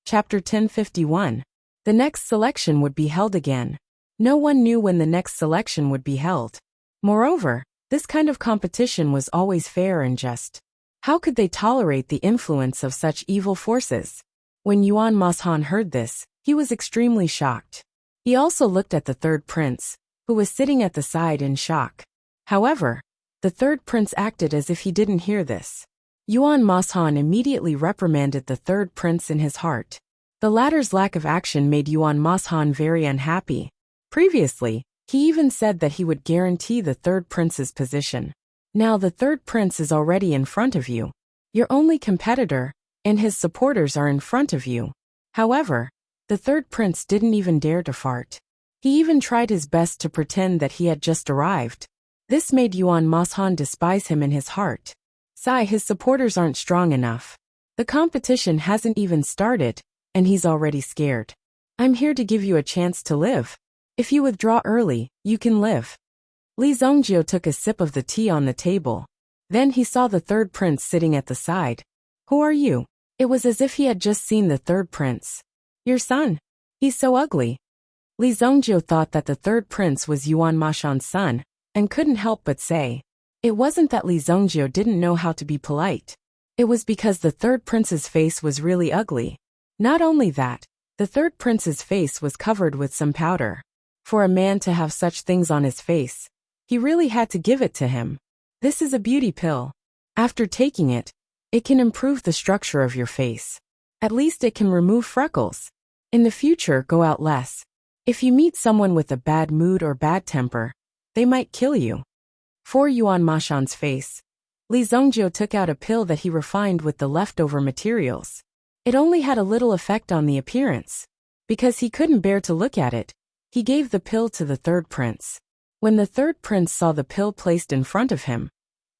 Chapter 1051. The next selection would be held again. No one knew when the next selection would be held. Moreover, this kind of competition was always fair and just. How could they tolerate the influence of such evil forces? When Yuan Mashan heard this, he was extremely shocked. He also looked at the third prince, who was sitting at the side in shock. However, the third prince acted as if he didn't hear this. Yuan Mashan immediately reprimanded the third prince in his heart. The latter's lack of action made Yuan Mashan very unhappy. Previously, he even said that he would guarantee the third prince's position. Now the third prince is already in front of you. Your only competitor, and his supporters are in front of you. However, the third prince didn't even dare to fart. He even tried his best to pretend that he had just arrived. This made Yuan Mashan despise him in his heart. Sigh, his supporters aren't strong enough. The competition hasn't even started, and he's already scared. I'm here to give you a chance to live. If you withdraw early, you can live. Li Zongjio took a sip of the tea on the table. Then he saw the third prince sitting at the side. Who are you? It was as if he had just seen the third prince. Your son. He's so ugly. Li Zongjio thought that the third prince was Yuan Mashan's son, and couldn't help but say. It wasn't that Li Zongjio didn't know how to be polite. It was because the third prince's face was really ugly. Not only that, the third prince's face was covered with some powder. For a man to have such things on his face, he really had to give it to him. This is a beauty pill. After taking it, it can improve the structure of your face. At least it can remove freckles. In the future, go out less. If you meet someone with a bad mood or bad temper, they might kill you. For Yuan Mashan's face, Li Zongjio took out a pill that he refined with the leftover materials. It only had a little effect on the appearance. Because he couldn't bear to look at it, he gave the pill to the third prince. When the third prince saw the pill placed in front of him,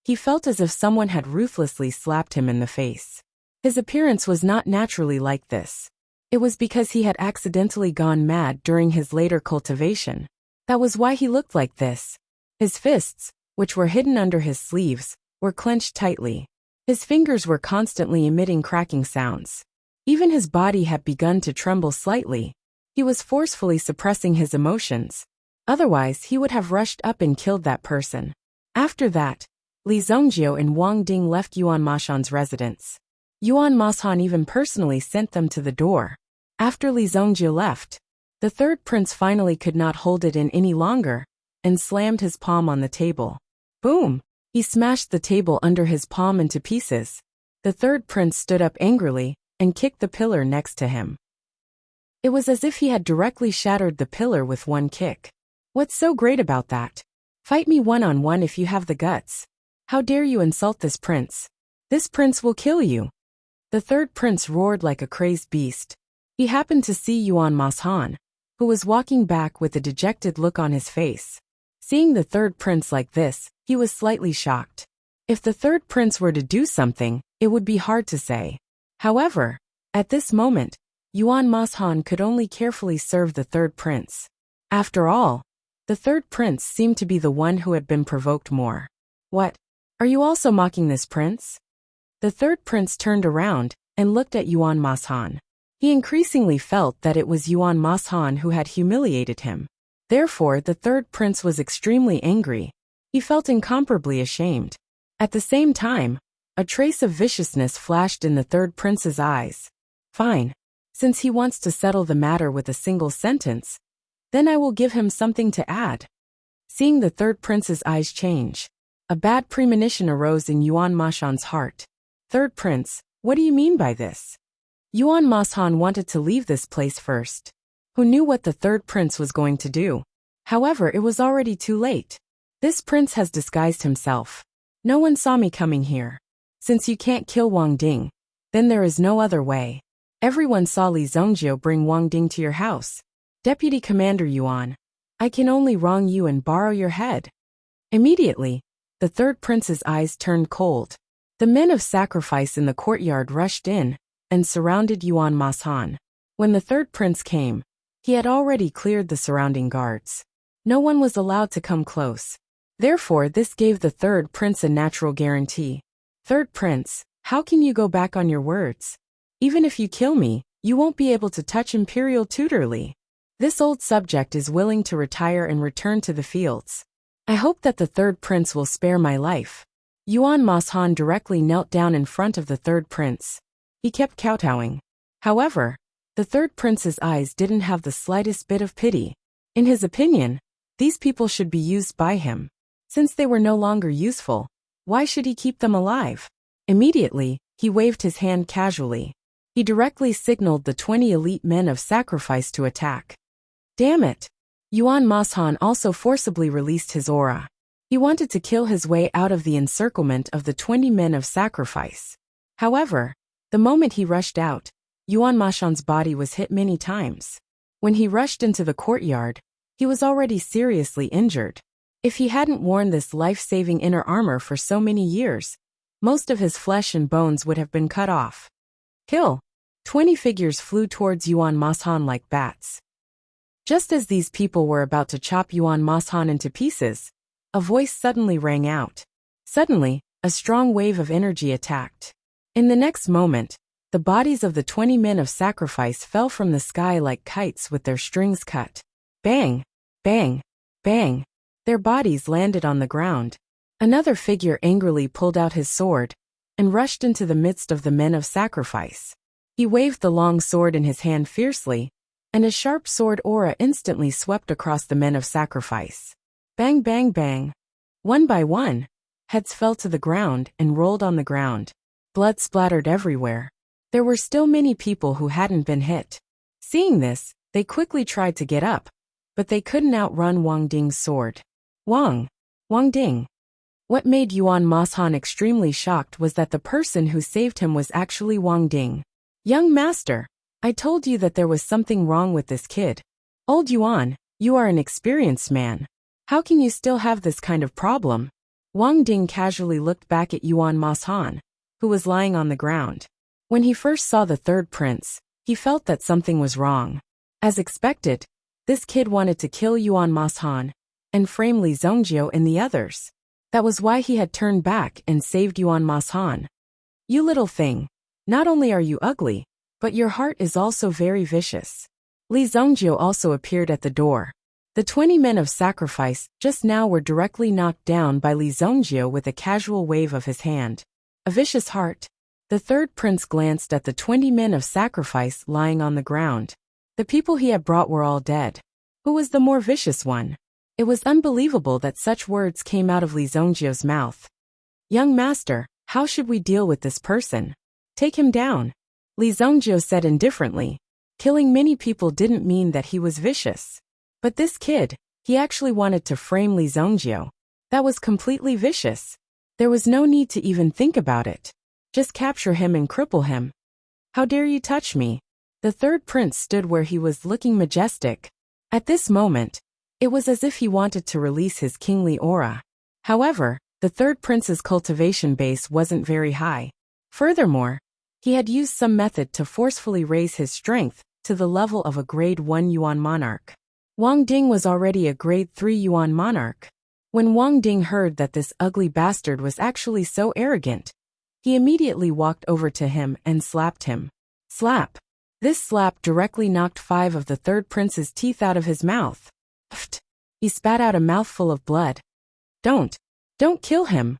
he felt as if someone had ruthlessly slapped him in the face. His appearance was not naturally like this. It was because he had accidentally gone mad during his later cultivation. That was why he looked like this. His fists, which were hidden under his sleeves, were clenched tightly. His fingers were constantly emitting cracking sounds. Even his body had begun to tremble slightly. He was forcefully suppressing his emotions. Otherwise, he would have rushed up and killed that person. After that, Li Zongjio and Wang Ding left Yuan Mashan's residence. Yuan Mashan even personally sent them to the door. After Li Zongjio left, the third prince finally could not hold it in any longer, and slammed his palm on the table. Boom! He smashed the table under his palm into pieces. The third prince stood up angrily, and kicked the pillar next to him. It was as if he had directly shattered the pillar with one kick. What's so great about that? Fight me one-on-one if you have the guts. How dare you insult this prince? This prince will kill you. The third prince roared like a crazed beast. He happened to see Yuan Mashan, who was walking back with a dejected look on his face. Seeing the third prince like this, he was slightly shocked. If the third prince were to do something, it would be hard to say. However, at this moment, Yuan Mashan could only carefully serve the third prince. After all, the third prince seemed to be the one who had been provoked more. What? Are you also mocking this prince? The third prince turned around and looked at Yuan Mashan. He increasingly felt that it was Yuan Mashan who had humiliated him. Therefore, the third prince was extremely angry. He felt incomparably ashamed. At the same time, a trace of viciousness flashed in the third prince's eyes. Fine. Since he wants to settle the matter with a single sentence, then I will give him something to add. Seeing the third prince's eyes change, a bad premonition arose in Yuan Mashan's heart. Third prince, what do you mean by this? Yuan Mashan wanted to leave this place first. Who knew what the third prince was going to do? However, it was already too late. This prince has disguised himself. No one saw me coming here. Since you can't kill Wang Ding, then there is no other way. Everyone saw Li Zongjio bring Wang Ding to your house. Deputy Commander Yuan, I can only wrong you and borrow your head. Immediately, the third prince's eyes turned cold. The men of sacrifice in the courtyard rushed in and surrounded Yuan Mashan. When the third prince came, he had already cleared the surrounding guards. No one was allowed to come close. Therefore, this gave the third prince a natural guarantee. Third prince, how can you go back on your words? Even if you kill me, You won't be able to touch Imperial tutorly. This old subject is willing to retire and return to the fields. I hope that the third prince will spare my life. Yuan Mashan directly knelt down in front of the third prince. He kept kowtowing. However, the third prince's eyes didn't have the slightest bit of pity. In his opinion, these people should be used by him. Since they were no longer useful, why should he keep them alive? Immediately, he waved his hand casually. He directly signaled the 20 elite men of sacrifice to attack. Damn it! Yuan Mashan also forcibly released his aura. He wanted to kill his way out of the encirclement of the 20 men of sacrifice. However, the moment he rushed out, Yuan Mashan's body was hit many times. When he rushed into the courtyard, he was already seriously injured. If he hadn't worn this life-saving inner armor for so many years, most of his flesh and bones would have been cut off. Kill! 20 figures flew towards Yuan Mashan like bats. Just as these people were about to chop Yuan Mashan into pieces, a voice suddenly rang out. Suddenly, a strong wave of energy attacked. In the next moment, the bodies of the 20 men of sacrifice fell from the sky like kites with their strings cut. Bang! Bang! Bang! Their bodies landed on the ground. Another figure angrily pulled out his sword and rushed into the midst of the men of sacrifice. He waved the long sword in his hand fiercely, and a sharp sword aura instantly swept across the men of sacrifice. Bang, bang, bang. One by one, heads fell to the ground and rolled on the ground. Blood splattered everywhere. There were still many people who hadn't been hit. Seeing this, they quickly tried to get up, but they couldn't outrun Wang Ding's sword. Wang Ding. What made Yuan Mashan extremely shocked was that the person who saved him was actually Wang Ding. Young master, I told you that there was something wrong with this kid. Old Yuan, you are an experienced man. How can you still have this kind of problem? Wang Ding casually looked back at Yuan Mashan, who was lying on the ground. When he first saw the third prince, he felt that something was wrong. As expected, this kid wanted to kill Yuan Mashan and frame Li Zongjio and the others. That was why he had turned back and saved Yuan Mashan. You little thing, not only are you ugly, but your heart is also very vicious. Li Zongjio also appeared at the door. The 20 men of sacrifice just now were directly knocked down by Li Zongjio with a casual wave of his hand. A vicious heart. The third prince glanced at the 20 men of sacrifice lying on the ground. The people he had brought were all dead. Who was the more vicious one? It was unbelievable that such words came out of Li Zongjio's mouth. Young master, how should we deal with this person? Take him down. Li Zongjio said indifferently. Killing many people didn't mean that he was vicious. But this kid, he actually wanted to frame Li Zongjio. That was completely vicious. There was no need to even think about it. Just capture him and cripple him. How dare you touch me? The third prince stood where he was looking majestic. At this moment, it was as if he wanted to release his kingly aura. However, the third prince's cultivation base wasn't very high. Furthermore, he had used some method to forcefully raise his strength to the level of a grade 1 Yuan monarch. Wang Ding was already a grade 3 Yuan monarch. When Wang Ding heard that this ugly bastard was actually so arrogant, he immediately walked over to him and slapped him. Slap! This slap directly knocked 5 of the third prince's teeth out of his mouth. Pfft! He spat out a mouthful of blood. Don't kill him!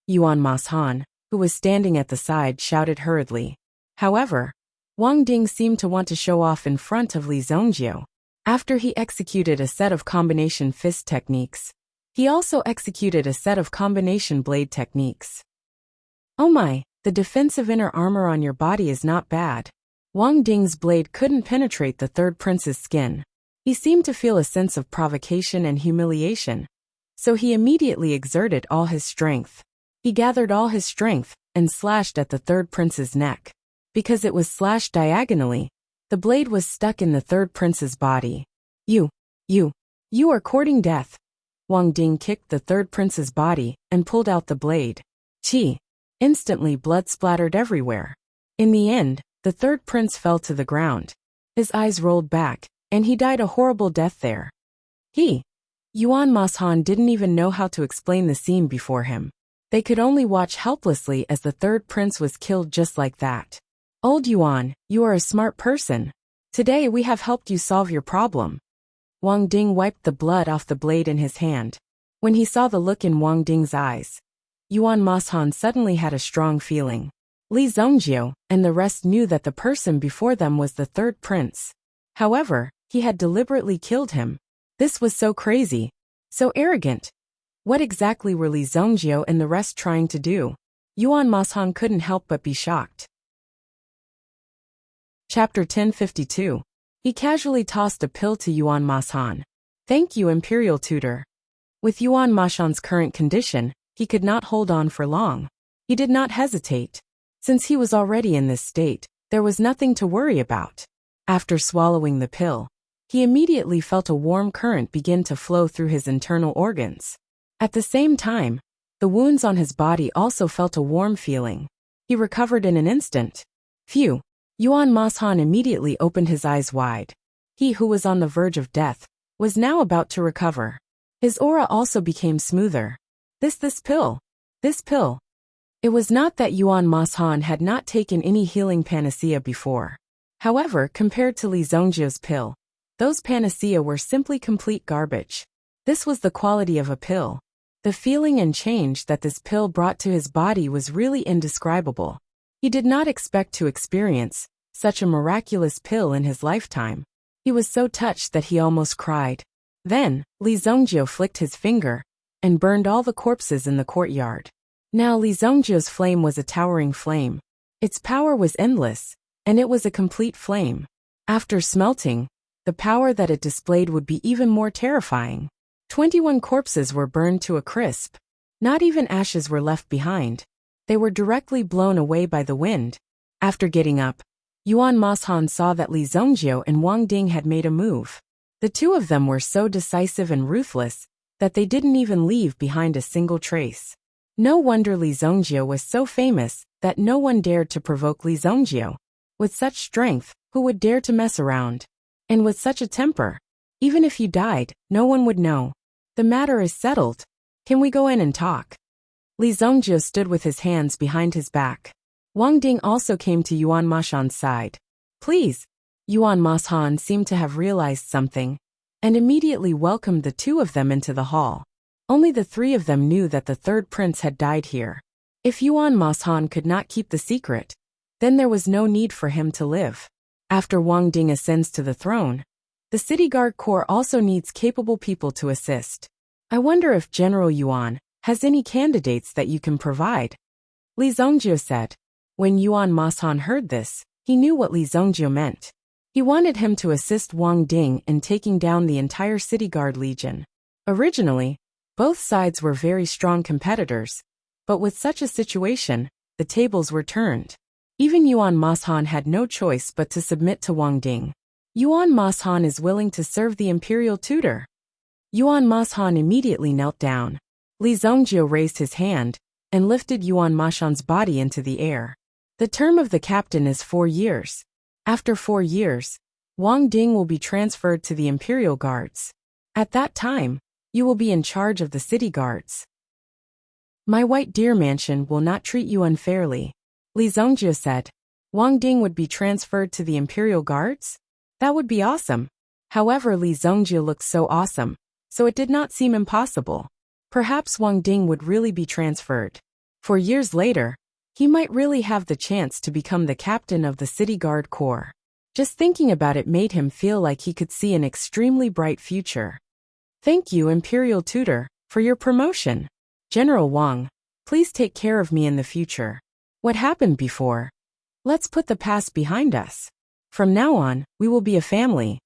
Yuan Mashan, who was standing at the side, shouted hurriedly. However, Wang Ding seemed to want to show off in front of Li Zongjio. After he executed a set of combination fist techniques, he also executed a set of combination blade techniques. Oh my, the defensive inner armor on your body is not bad. Wang Ding's blade couldn't penetrate the third prince's skin. He seemed to feel a sense of provocation and humiliation, so he immediately exerted all his strength. He gathered all his strength and slashed at the third prince's neck. Because it was slashed diagonally, the blade was stuck in the third prince's body. You are courting death. Wang Ding kicked the third prince's body and pulled out the blade. Chi! Instantly blood splattered everywhere. In the end, the third prince fell to the ground. His eyes rolled back, and he died a horrible death there. Yuan Mashan didn't even know how to explain the scene before him. They could only watch helplessly as the third prince was killed just like that. Old Yuan, you are a smart person. Today we have helped you solve your problem. Wang Ding wiped the blood off the blade in his hand. When he saw the look in Wang Ding's eyes, Yuan Mashan suddenly had a strong feeling. Li Zhongjiu and the rest knew that the person before them was the third prince. However, he had deliberately killed him. This was so crazy, so arrogant. What exactly were Li Zhongjiu and the rest trying to do? Yuan Mashan couldn't help but be shocked. Chapter 1052. He casually tossed a pill to Yuan Mashan. Thank you, Imperial Tutor. With Yuan Mashan's current condition, he could not hold on for long. He did not hesitate. Since he was already in this state, there was nothing to worry about. After swallowing the pill, he immediately felt a warm current begin to flow through his internal organs. At the same time, the wounds on his body also felt a warm feeling. He recovered in an instant. Phew! Yuan Mashan immediately opened his eyes wide. He who was on the verge of death was now about to recover. His aura also became smoother. This pill. It was not that Yuan Mashan had not taken any healing panacea before. However, compared to Li Zhongjiu's pill, those panacea were simply complete garbage. This was the quality of a pill. The feeling and change that this pill brought to his body was really indescribable. He did not expect to experience such a miraculous pill in his lifetime. He was so touched that he almost cried. Then, Li Zhongjiu flicked his finger and burned all the corpses in the courtyard. Now Li Zhongjiu's flame was a towering flame. Its power was endless, and it was a complete flame. After smelting, the power that it displayed would be even more terrifying. 21 corpses were burned to a crisp. Not even ashes were left behind. They were directly blown away by the wind. After getting up, Yuan Mashan saw that Li Zhongjiu and Wang Ding had made a move. The two of them were so decisive and ruthless that they didn't even leave behind a single trace. No wonder Li Zhongjiu was so famous that no one dared to provoke Li Zhongjiu. With such strength, who would dare to mess around? And with such a temper, even if you died, no one would know. The matter is settled. Can we go in and talk? Li Zhongjiu stood with his hands behind his back. Wang Ding also came to Yuan Mashan's side. Please. Yuan Mashan seemed to have realized something, and immediately welcomed the two of them into the hall. Only the three of them knew that the third prince had died here. If Yuan Mashan could not keep the secret, then there was no need for him to live. After Wang Ding ascends to the throne, the City Guard Corps also needs capable people to assist. I wonder if General Yuan has any candidates that you can provide. Li Zhongjiu said. When Yuan Mashan heard this, he knew what Li Zhongjiu meant. He wanted him to assist Wang Ding in taking down the entire City Guard Legion. Originally, both sides were very strong competitors, but with such a situation, the tables were turned. Even Yuan Mashan had no choice but to submit to Wang Ding. Yuan Mashan is willing to serve the Imperial Tutor. Yuan Mashan immediately knelt down. Li Zhongjiu raised his hand and lifted Yuan Mashan's body into the air. The term of the captain is 4 years. After 4 years, Wang Ding will be transferred to the Imperial Guards. At that time, you will be in charge of the city guards. My White Deer Mansion will not treat you unfairly, Li Zhongjiu said. Wang Ding would be transferred to the Imperial Guards? That would be awesome. However, Li Zhongjiu looked so awesome, so it did not seem impossible. Perhaps Wang Ding would really be transferred. 4 years later, he might really have the chance to become the captain of the City Guard Corps. Just thinking about it made him feel like he could see an extremely bright future. Thank you, Imperial Tutor, for your promotion. General Wang, please take care of me in the future. What happened before? Let's put the past behind us. From now on, we will be a family.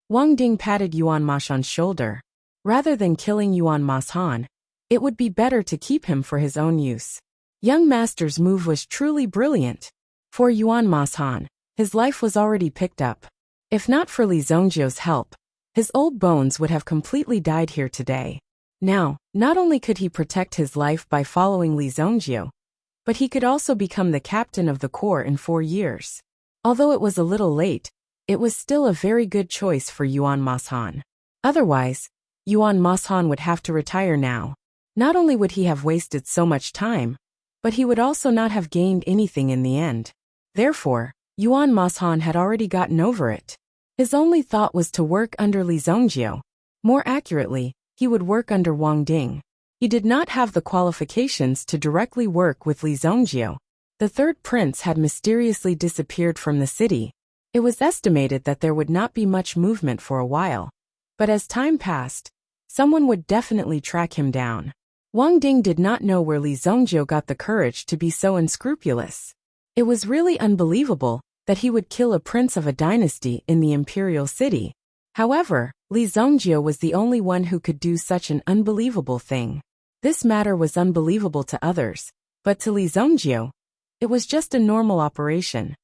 Wang Ding patted Yuan Mashan's shoulder. Rather than killing Yuan Mashan, it would be better to keep him for his own use. Young Master's move was truly brilliant. For Yuan Mashan, his life was already picked up. If not for Li Zhongjiu's help, his old bones would have completely died here today. Now, not only could he protect his life by following Li Zhongjiu, but he could also become the captain of the corps in 4 years. Although it was a little late, it was still a very good choice for Yuan Mashan. Otherwise, Yuan Mashan would have to retire now. Not only would he have wasted so much time, but he would also not have gained anything in the end. Therefore, Yuan Mashan had already gotten over it. His only thought was to work under Li Zhongjie. More accurately, he would work under Wang Ding. He did not have the qualifications to directly work with Li Zhongjie. The third prince had mysteriously disappeared from the city. It was estimated that there would not be much movement for a while. But as time passed, someone would definitely track him down. Wang Ding did not know where Li Zhongjie got the courage to be so unscrupulous. It was really unbelievable that he would kill a prince of a dynasty in the imperial city. However, Li Zhongjie was the only one who could do such an unbelievable thing. This matter was unbelievable to others, but to Li Zhongjie, it was just a normal operation.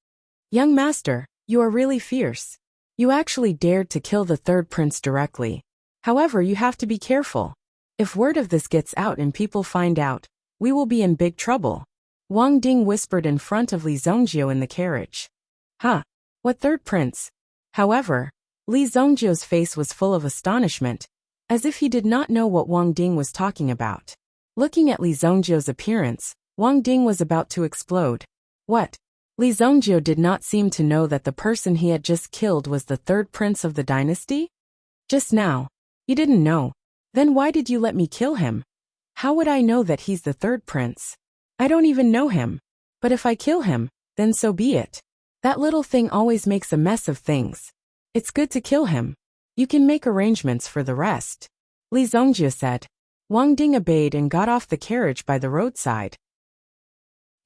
Young master, you are really fierce. You actually dared to kill the third prince directly. However, you have to be careful. If word of this gets out and people find out, we will be in big trouble. Wang Ding whispered in front of Li Zhongjie in the carriage. Huh? What third prince? However, Li Zhongjie's face was full of astonishment, as if he did not know what Wang Ding was talking about. Looking at Li Zhongjie's appearance, Wang Ding was about to explode. What? Li Zhongjie did not seem to know that the person he had just killed was the third prince of the dynasty? Just now. You didn't know. Then why did you let me kill him? How would I know that he's the third prince? I don't even know him. But if I kill him, then so be it. That little thing always makes a mess of things. It's good to kill him. You can make arrangements for the rest. Li Zhongjie said. Wang Ding obeyed and got off the carriage by the roadside.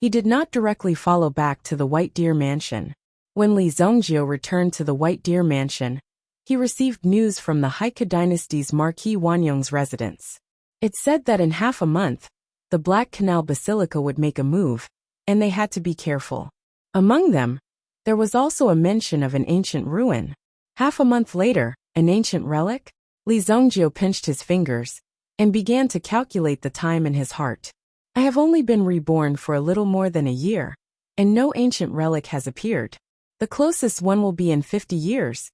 He did not directly follow back to the White Deer Mansion. When Li Zhongjie returned to the White Deer Mansion, he received news from the Haika dynasty's Marquis Wanyong's residence. It said that in half a month, the Black Canal Basilica would make a move, and they had to be careful. Among them, there was also a mention of an ancient ruin. Half a month later, an ancient relic? Li Zhongjie pinched his fingers and began to calculate the time in his heart. I have only been reborn for a little more than a year, and no ancient relic has appeared. The closest one will be in 50 years.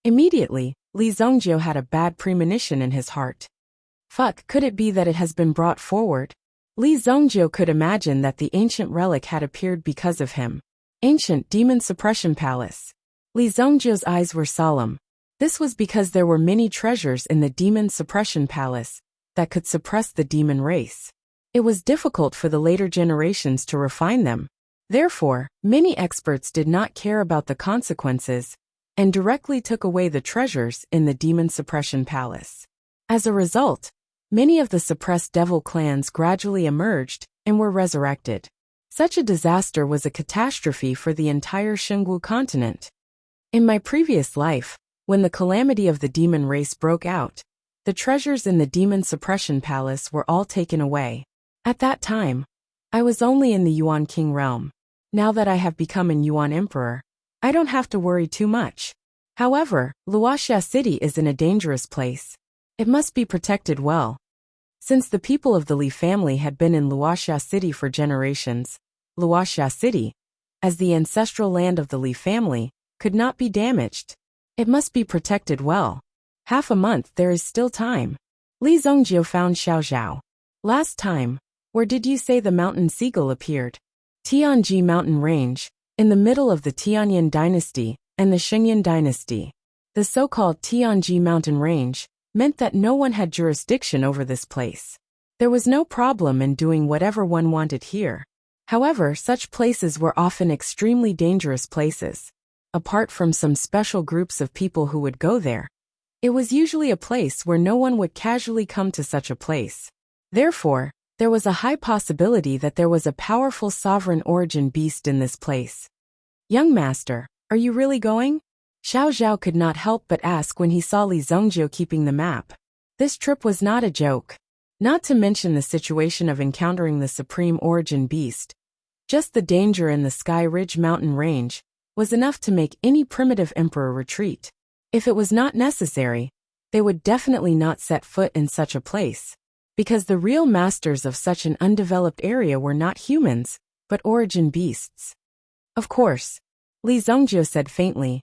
Immediately, Li Zhongjie had a bad premonition in his heart. Fuck, could it be that it has been brought forward? Li Zhongjie could imagine that the ancient relic had appeared because of him. Ancient Demon Suppression Palace. Li Zhongjie's eyes were solemn. This was because there were many treasures in the Demon Suppression Palace that could suppress the demon race. It was difficult for the later generations to refine them. Therefore, many experts did not care about the consequences and directly took away the treasures in the Demon Suppression Palace. As a result, many of the suppressed devil clans gradually emerged and were resurrected. Such a disaster was a catastrophe for the entire Xingwu continent. In my previous life, when the calamity of the demon race broke out, the treasures in the Demon Suppression Palace were all taken away. At that time, I was only in the Yuan King realm. Now that I have become an Yuan Emperor, I don't have to worry too much. However, Wuxia City is in a dangerous place. It must be protected well. Since the people of the Li family had been in Wuxia City for generations, Wuxia City, as the ancestral land of the Li family, could not be damaged. It must be protected well. Half a month there is still time. Li Zhongjie found Xiao Zhao. Last time, where did you say the mountain seagull appeared? Tianji Mountain Range, in the middle of the Tianyan dynasty and the Xingyan dynasty. The so-called Tianji Mountain Range meant that no one had jurisdiction over this place. There was no problem in doing whatever one wanted here. However, such places were often extremely dangerous places. Apart from some special groups of people who would go there, it was usually a place where no one would casually come to such a place. Therefore, there was a high possibility that there was a powerful sovereign origin beast in this place. Young master, are you really going? Xiao Zhao could not help but ask when he saw Li Zhongjie keeping the map. This trip was not a joke. Not to mention the situation of encountering the supreme origin beast. Just the danger in the Sky Ridge mountain range was enough to make any primitive emperor retreat. If it was not necessary, they would definitely not set foot in such a place. Because the real masters of such an undeveloped area were not humans, but origin beasts. Of course, Li Zhongjie said faintly.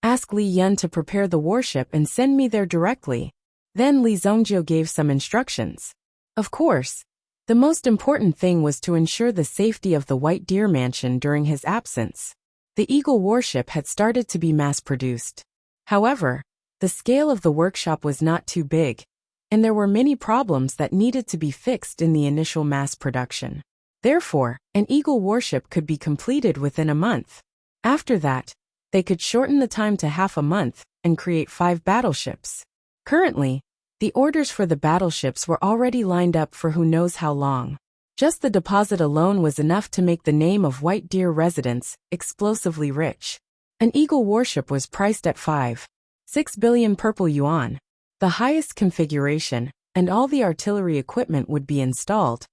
Ask Li Yun to prepare the warship and send me there directly. Then Li Zhongjie gave some instructions. Of course, the most important thing was to ensure the safety of the White Deer Mansion during his absence. The Eagle warship had started to be mass-produced. However, the scale of the workshop was not too big, and there were many problems that needed to be fixed in the initial mass production. Therefore, an Eagle warship could be completed within a month. After that, they could shorten the time to half a month and create 5 battleships. Currently, the orders for the battleships were already lined up for who knows how long. Just the deposit alone was enough to make the name of White Deer residents explosively rich. An Eagle warship was priced at 5.6 billion purple yuan. The highest configuration, and all the artillery equipment would be installed,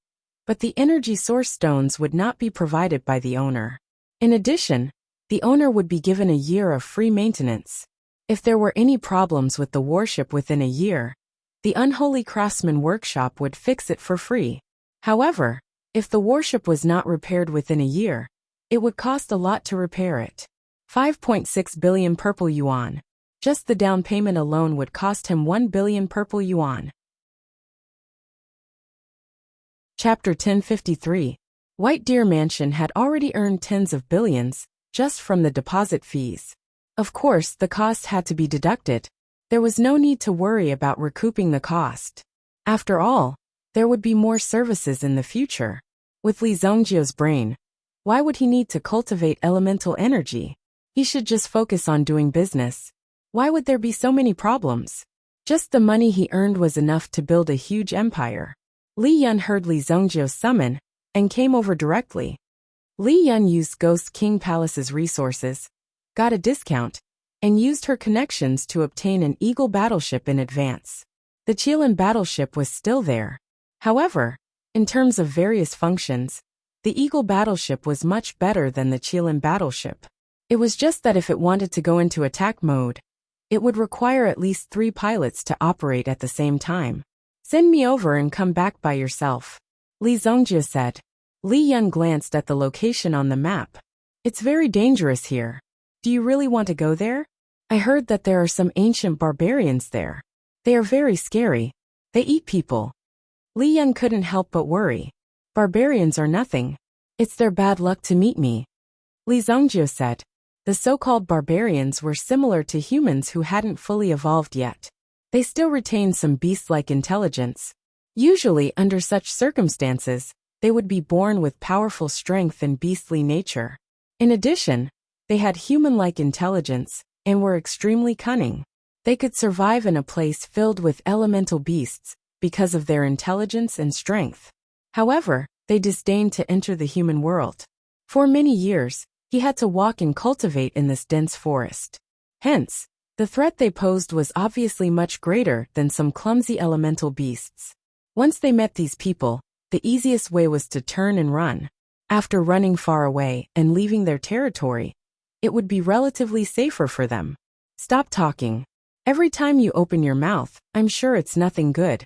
but the energy source stones would not be provided by the owner. In addition, the owner would be given a year of free maintenance. If there were any problems with the warship within a year, the Unholy Craftsman workshop would fix it for free. However, if the warship was not repaired within a year, it would cost a lot to repair it. 5.6 billion purple yuan. Just the down payment alone would cost him 1 billion purple yuan. Chapter 1053. White Deer Mansion had already earned tens of billions, just from the deposit fees. Of course, the cost had to be deducted. There was no need to worry about recouping the cost. After all, there would be more services in the future. With Li Zongjiu's brain, why would he need to cultivate elemental energy? He should just focus on doing business. Why would there be so many problems? Just the money he earned was enough to build a huge empire. Li Yun heard Li Zongjiu's summon, and came over directly. Li Yun used Ghost King Palace's resources, got a discount, and used her connections to obtain an Eagle battleship in advance. The Qilin battleship was still there. However, in terms of various functions, the Eagle battleship was much better than the Qilin battleship. It was just that if it wanted to go into attack mode, it would require at least 3 pilots to operate at the same time. Send me over and come back by yourself, Li Zongjiu said. Li Yun glanced at the location on the map. It's very dangerous here. Do you really want to go there? I heard that there are some ancient barbarians there. They are very scary. They eat people. Li Yun couldn't help but worry. Barbarians are nothing. It's their bad luck to meet me, Li Zongjiu said. The so-called barbarians were similar to humans who hadn't fully evolved yet. They still retained some beast-like intelligence. Usually, under such circumstances, they would be born with powerful strength and beastly nature. In addition, they had human-like intelligence and were extremely cunning. They could survive in a place filled with elemental beasts because of their intelligence and strength. However, they disdained to enter the human world. For many years, he had to walk and cultivate in this dense forest. Hence, the threat they posed was obviously much greater than some clumsy elemental beasts. Once they met these people, the easiest way was to turn and run. After running far away and leaving their territory, it would be relatively safer for them. Stop talking. Every time you open your mouth, I'm sure it's nothing good,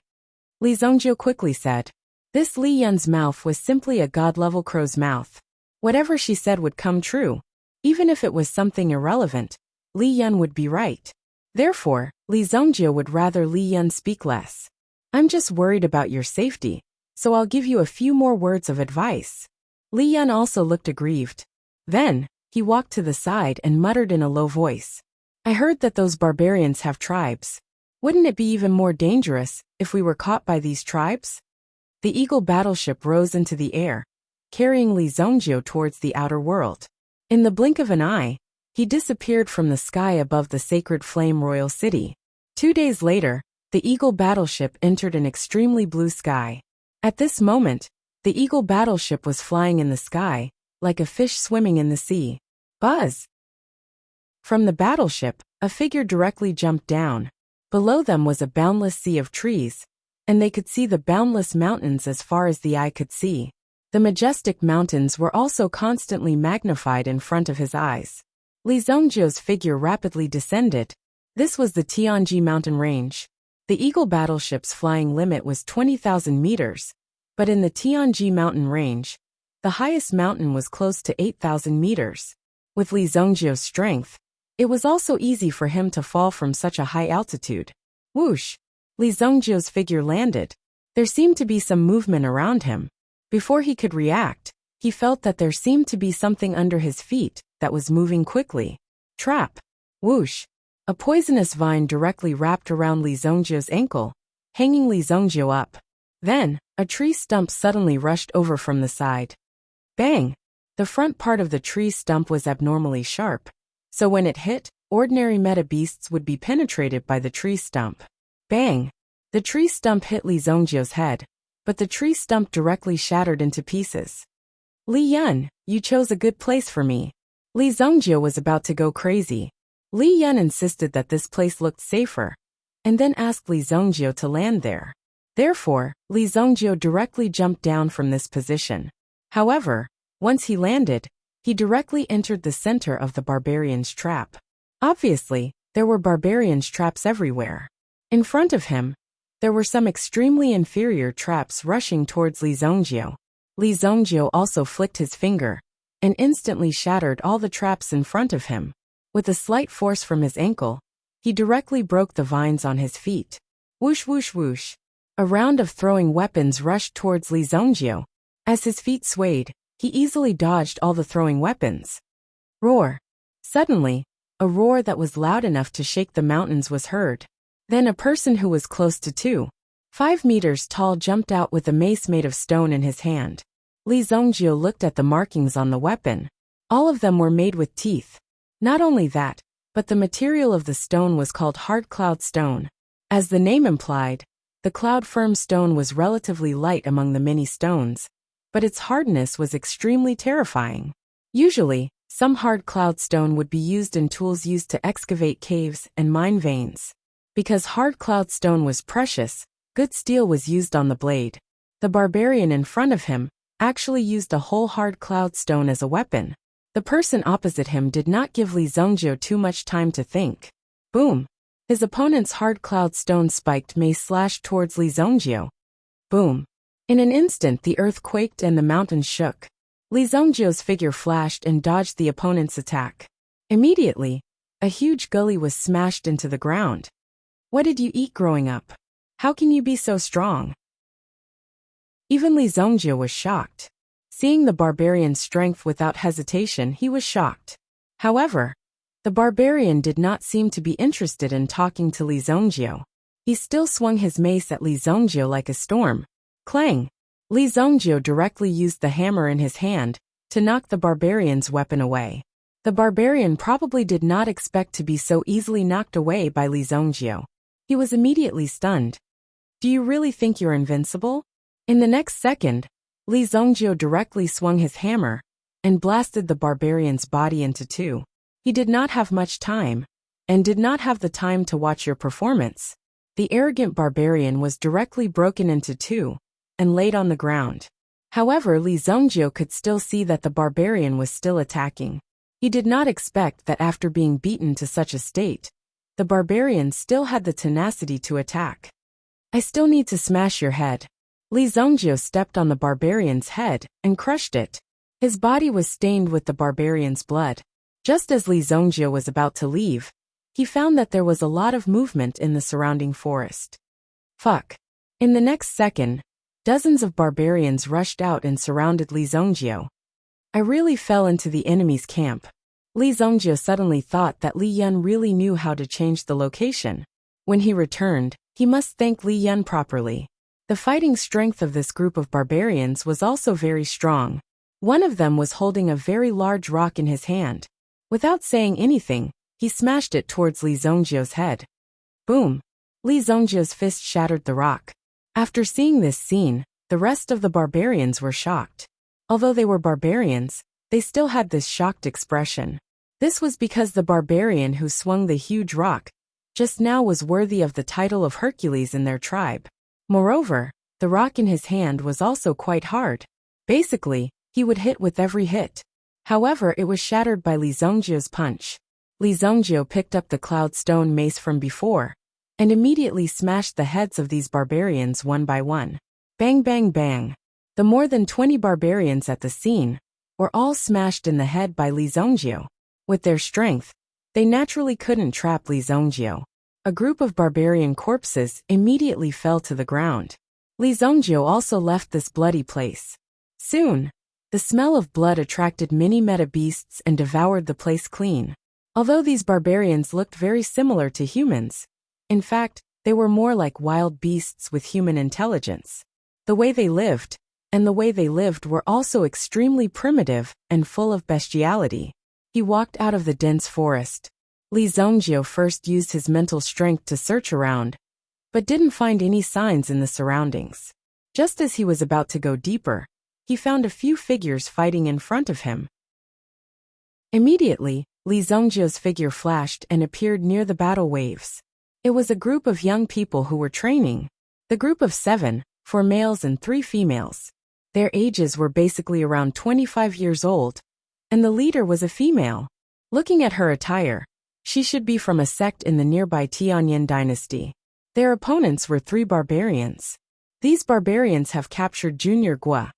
Li Zongjiu quickly said. This Li Yun's mouth was simply a god-level crow's mouth. Whatever she said would come true. Even if it was something irrelevant, Li Yun would be right. Therefore, Li Zongjiu would rather Li Yun speak less. I'm just worried about your safety, so I'll give you a few more words of advice. Li Yun also looked aggrieved. Then, he walked to the side and muttered in a low voice. I heard that those barbarians have tribes. Wouldn't it be even more dangerous if we were caught by these tribes? The Eagle battleship rose into the air, carrying Li Zongjiu towards the outer world. In the blink of an eye, he disappeared from the sky above the sacred Flame Royal City. 2 days later, the Eagle battleship entered an extremely blue sky. At this moment, the Eagle battleship was flying in the sky, like a fish swimming in the sea. Buzz! From the battleship, a figure directly jumped down. Below them was a boundless sea of trees, and they could see the boundless mountains as far as the eye could see. The majestic mountains were also constantly magnified in front of his eyes. Li Zongjiu's figure rapidly descended. This was the Tianji mountain range. The Eagle battleship's flying limit was 20,000 meters, but in the Tianji mountain range, the highest mountain was close to 8,000 meters. With Li Zongjiu's strength, it was also easy for him to fall from such a high altitude. Whoosh! Li Zongjiu's figure landed. There seemed to be some movement around him. Before he could react, he felt that there seemed to be something under his feet, that was moving quickly. Trap! Whoosh! A poisonous vine directly wrapped around Li Zongjiu's ankle, hanging Li Zongjiu up. Then, a tree stump suddenly rushed over from the side. Bang! The front part of the tree stump was abnormally sharp, so when it hit, ordinary meta beasts would be penetrated by the tree stump. Bang! The tree stump hit Li Zongjiu's head, but the tree stump directly shattered into pieces. Li Yun, you chose a good place for me. Li Zongjiu was about to go crazy. Li Yun insisted that this place looked safer, and then asked Li Zongjiu to land there. Therefore, Li Zongjiu directly jumped down from this position. However, once he landed, he directly entered the center of the barbarian's trap. Obviously, there were barbarian's traps everywhere. In front of him, there were some extremely inferior traps rushing towards Li Zongjiu. Li Zongjiu also flicked his finger, and instantly shattered all the traps in front of him. With a slight force from his ankle, he directly broke the vines on his feet. Whoosh whoosh whoosh. A round of throwing weapons rushed towards Li Zongjiu. As his feet swayed, he easily dodged all the throwing weapons. Roar! Suddenly, a roar that was loud enough to shake the mountains was heard. Then a person who was close to 2.5 meters tall jumped out with a mace made of stone in his hand. Li Zongjiu looked at the markings on the weapon. All of them were made with teeth. Not only that, but the material of the stone was called hard cloud stone. As the name implied, the cloud-firm stone was relatively light among the many stones, but its hardness was extremely terrifying. Usually, some hard cloud stone would be used in tools used to excavate caves and mine veins. Because hard cloud stone was precious, good steel was used on the blade. The barbarian in front of him actually used a whole hard cloud stone as a weapon. The person opposite him did not give Li Zongjiu too much time to think. Boom! His opponent's hard cloud stone spiked mace slashed towards Li Zongjiu. Boom! In an instant the earth quaked and the mountains shook. Li Zongjiu's figure flashed and dodged the opponent's attack. Immediately, a huge gully was smashed into the ground. What did you eat growing up? How can you be so strong? Even Li Zongjiu was shocked. Seeing the barbarian's strength without hesitation, he was shocked. However, the barbarian did not seem to be interested in talking to Li Zongjiu. He still swung his mace at Li Zongjiu like a storm. Clang! Li Zongjiu directly used the hammer in his hand to knock the barbarian's weapon away. The barbarian probably did not expect to be so easily knocked away by Li Zongjiu. He was immediately stunned. Do you really think you're invincible? In the next second, Li Zongjiu directly swung his hammer and blasted the barbarian's body into two. He did not have much time, and did not have the time to watch your performance. The arrogant barbarian was directly broken into two and laid on the ground. However, Li Zongjiu could still see that the barbarian was still attacking. He did not expect that after being beaten to such a state, the barbarian still had the tenacity to attack. I still need to smash your head. Li Zongjiu stepped on the barbarian's head and crushed it. His body was stained with the barbarian's blood. Just as Li Zongjiu was about to leave, he found that there was a lot of movement in the surrounding forest. Fuck. In the next second, dozens of barbarians rushed out and surrounded Li Zongjiu. I really fell into the enemy's camp. Li Zongjiu suddenly thought that Li Yun really knew how to change the location. When he returned, he must thank Li Yun properly. The fighting strength of this group of barbarians was also very strong. One of them was holding a very large rock in his hand. Without saying anything, he smashed it towards Li Zongjiu's head. Boom! Li Zongjiu's fist shattered the rock. After seeing this scene, the rest of the barbarians were shocked. Although they were barbarians, they still had this shocked expression. This was because the barbarian who swung the huge rock just now was worthy of the title of Hercules in their tribe. Moreover, the rock in his hand was also quite hard. Basically, he would hit with every hit. However, it was shattered by Li Zongjiu's punch. Li Zongjiu picked up the cloud stone mace from before, and immediately smashed the heads of these barbarians one by one. Bang bang bang. The more than 20 barbarians at the scene were all smashed in the head by Li Zongjiu. With their strength, they naturally couldn't trap Li Zongjiu. A group of barbarian corpses immediately fell to the ground. Li Zongjiu also left this bloody place. Soon, The smell of blood attracted many meta beasts and devoured the place clean. Although these barbarians looked very similar to humans, in fact, they were more like wild beasts with human intelligence. The way they lived were also extremely primitive and full of bestiality. He walked out of the dense forest. Li Zhongjiu first used his mental strength to search around, but didn't find any signs in the surroundings. Just as he was about to go deeper, he found a few figures fighting in front of him. Immediately, Li Zhongjiu's figure flashed and appeared near the battle waves. It was a group of young people who were training. The group of 7, 4 males and 3 females. Their ages were basically around 25 years old, and the leader was a female. Looking at her attire, she should be from a sect in the nearby Tianyin dynasty. Their opponents were 3 barbarians. These barbarians have captured Junior Gua.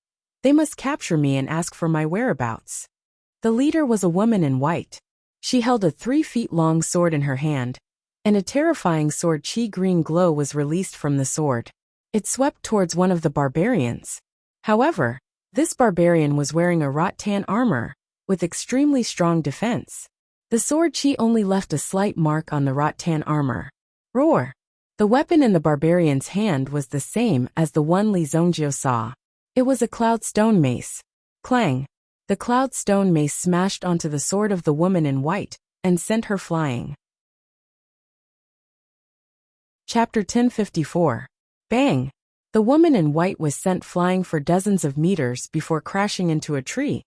They must capture me and ask for my whereabouts. The leader was a woman in white. She held a 3 feet long sword in her hand, and a terrifying sword chi green glow was released from the sword. It swept towards one of the barbarians. However, this barbarian was wearing a rattan armor, with extremely strong defense. The sword chi only left a slight mark on the rattan armor. Roar! The weapon in the barbarian's hand was the same as the one Li Zhongjiu saw. It was a cloud stone mace. Clang! The cloud stone mace smashed onto the sword of the woman in white, and sent her flying. Chapter 1054. Bang! The woman in white was sent flying for dozens of meters before crashing into a tree,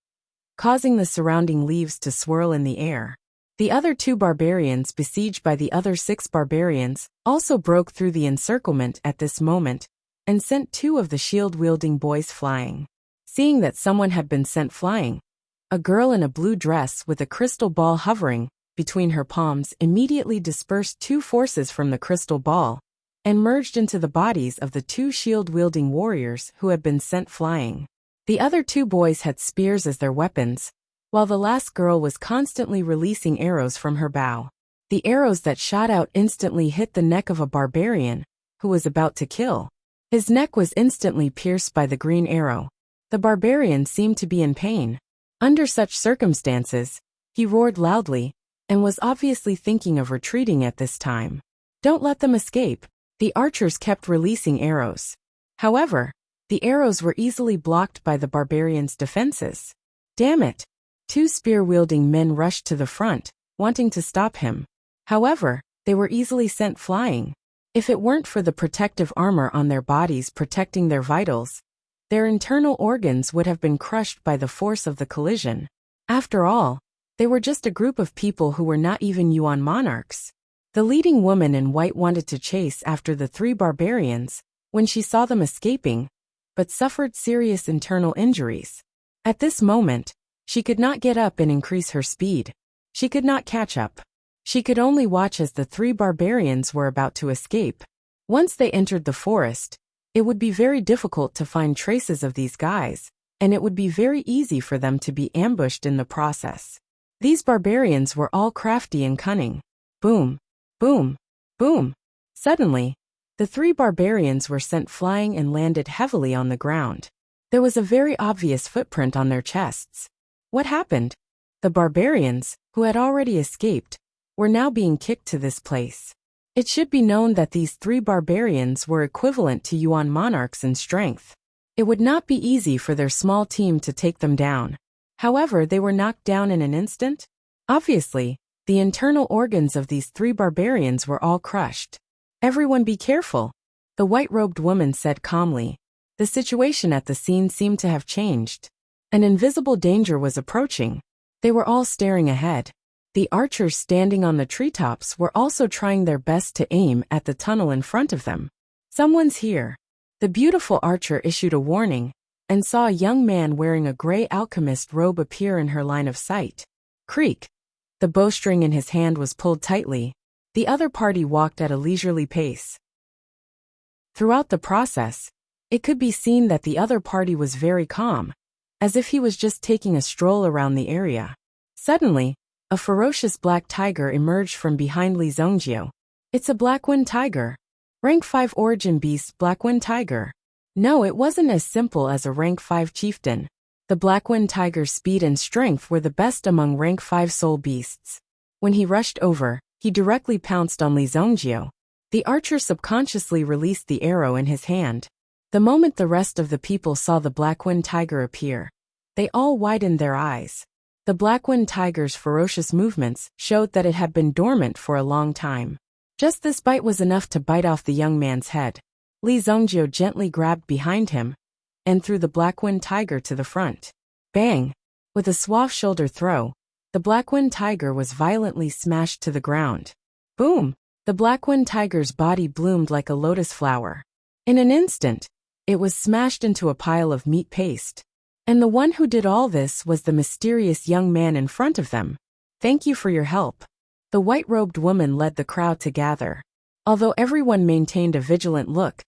causing the surrounding leaves to swirl in the air. The other 2 barbarians, besieged by the other 6 barbarians, also broke through the encirclement at this moment, and sent 2 of the shield-wielding boys flying. Seeing that someone had been sent flying, a girl in a blue dress with a crystal ball hovering between her palms immediately dispersed 2 forces from the crystal ball, and merged into the bodies of the 2 shield-wielding warriors who had been sent flying. The other 2 boys had spears as their weapons, while the last girl was constantly releasing arrows from her bow. The arrows that shot out instantly hit the neck of a barbarian, who was about to kill. His neck was instantly pierced by the green arrow. The barbarian seemed to be in pain. Under such circumstances, he roared loudly, and was obviously thinking of retreating at this time. Don't let them escape. The archers kept releasing arrows. However, the arrows were easily blocked by the barbarian's defenses. Damn it! 2 spear-wielding men rushed to the front, wanting to stop him. However, they were easily sent flying. If it weren't for the protective armor on their bodies protecting their vitals, their internal organs would have been crushed by the force of the collision. After all, they were just a group of people who were not even Yuan monarchs. The leading woman in white wanted to chase after the 3 barbarians when she saw them escaping, but suffered serious internal injuries. At this moment, she could not get up and increase her speed. She could not catch up. She could only watch as the 3 barbarians were about to escape. Once they entered the forest, it would be very difficult to find traces of these guys, and it would be very easy for them to be ambushed in the process. These barbarians were all crafty and cunning. Boom! Boom! Boom! Suddenly, the 3 barbarians were sent flying and landed heavily on the ground. There was a very obvious footprint on their chests. What happened? The barbarians, who had already escaped, were now being kicked to this place. It should be known that these 3 barbarians were equivalent to Yuan monarchs in strength. It would not be easy for their small team to take them down. However, they were knocked down in an instant. Obviously, the internal organs of these 3 barbarians were all crushed. Everyone be careful, the white-robed woman said calmly. The situation at the scene seemed to have changed. An invisible danger was approaching. They were all staring ahead. The archers standing on the treetops were also trying their best to aim at the tunnel in front of them. Someone's here. The beautiful archer issued a warning, and saw a young man wearing a gray alchemist robe appear in her line of sight. Creak! The bowstring in his hand was pulled tightly. The other party walked at a leisurely pace. Throughout the process, it could be seen that the other party was very calm, as if he was just taking a stroll around the area. Suddenly, a ferocious black tiger emerged from behind Li Zhongjiu. It's a black-wind tiger. Rank 5 origin beast black-wind tiger. No, it wasn't as simple as a rank 5 chieftain. The Black-Wind Tiger's speed and strength were the best among rank 5 soul beasts. When he rushed over, he directly pounced on Li Zongjio. The archer subconsciously released the arrow in his hand. The moment the rest of the people saw the Black-Wind Tiger appear, they all widened their eyes. The Black-Wind Tiger's ferocious movements showed that it had been dormant for a long time. Just this bite was enough to bite off the young man's head. Li Zongjio gently grabbed behind him and threw the Black-Wind Tiger to the front. Bang! With a suave shoulder throw, the Black-Wind Tiger was violently smashed to the ground. Boom! The Black-Wind Tiger's body bloomed like a lotus flower. In an instant, it was smashed into a pile of meat paste. And the one who did all this was the mysterious young man in front of them. Thank you for your help. The white-robed woman led the crowd to gather. Although everyone maintained a vigilant look,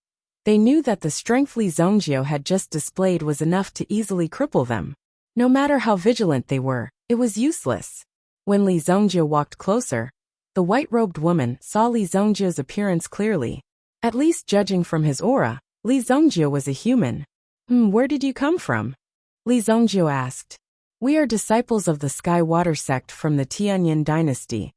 they knew that the strength Li Zongjio had just displayed was enough to easily cripple them. No matter how vigilant they were, it was useless. When Li Zongjio walked closer, the white-robed woman saw Li Zongjio's appearance clearly. At least judging from his aura, Li Zongjio was a human. Where did you come from? Li Zongjio asked. We are disciples of the Sky Water sect from the Tianyin dynasty.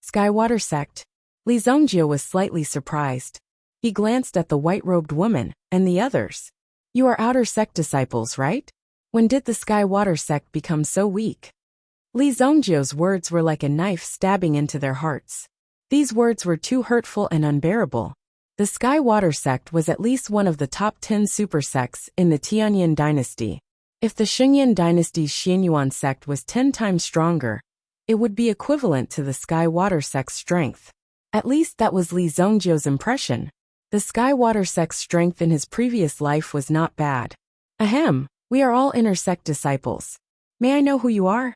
Sky Water sect? Li Zongjio was slightly surprised. He glanced at the white-robed woman and the others. You are outer sect disciples, right? When did the Sky Water sect become so weak? Li Zongjio's words were like a knife stabbing into their hearts. These words were too hurtful and unbearable. The Sky Water sect was at least one of the top 10 super sects in the Tianyin dynasty. If the Xingyan dynasty's Xianyuan sect was 10 times stronger, it would be equivalent to the Sky Water sect's strength. At least that was Li Zongjio's impression. The Sky Water sect's strength in his previous life was not bad. Ahem, we are all inner sect disciples. May I know who you are?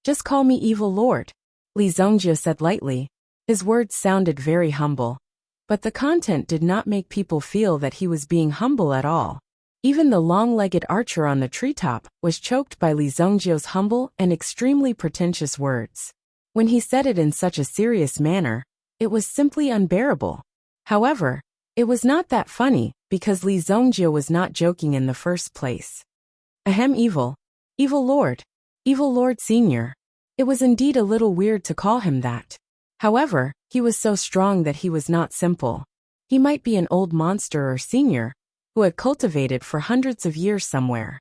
Just call me Evil Lord, Li Zongjio said lightly. His words sounded very humble. But the content did not make people feel that he was being humble at all. Even the long-legged archer on the treetop was choked by Li Zongjio's humble and extremely pretentious words. When he said it in such a serious manner, it was simply unbearable. However, it was not that funny, because Li Zongjio was not joking in the first place. Ahem, Evil Lord Senior. It was indeed a little weird to call him that. However, he was so strong that he was not simple. He might be an old monster or senior, who had cultivated for hundreds of years somewhere.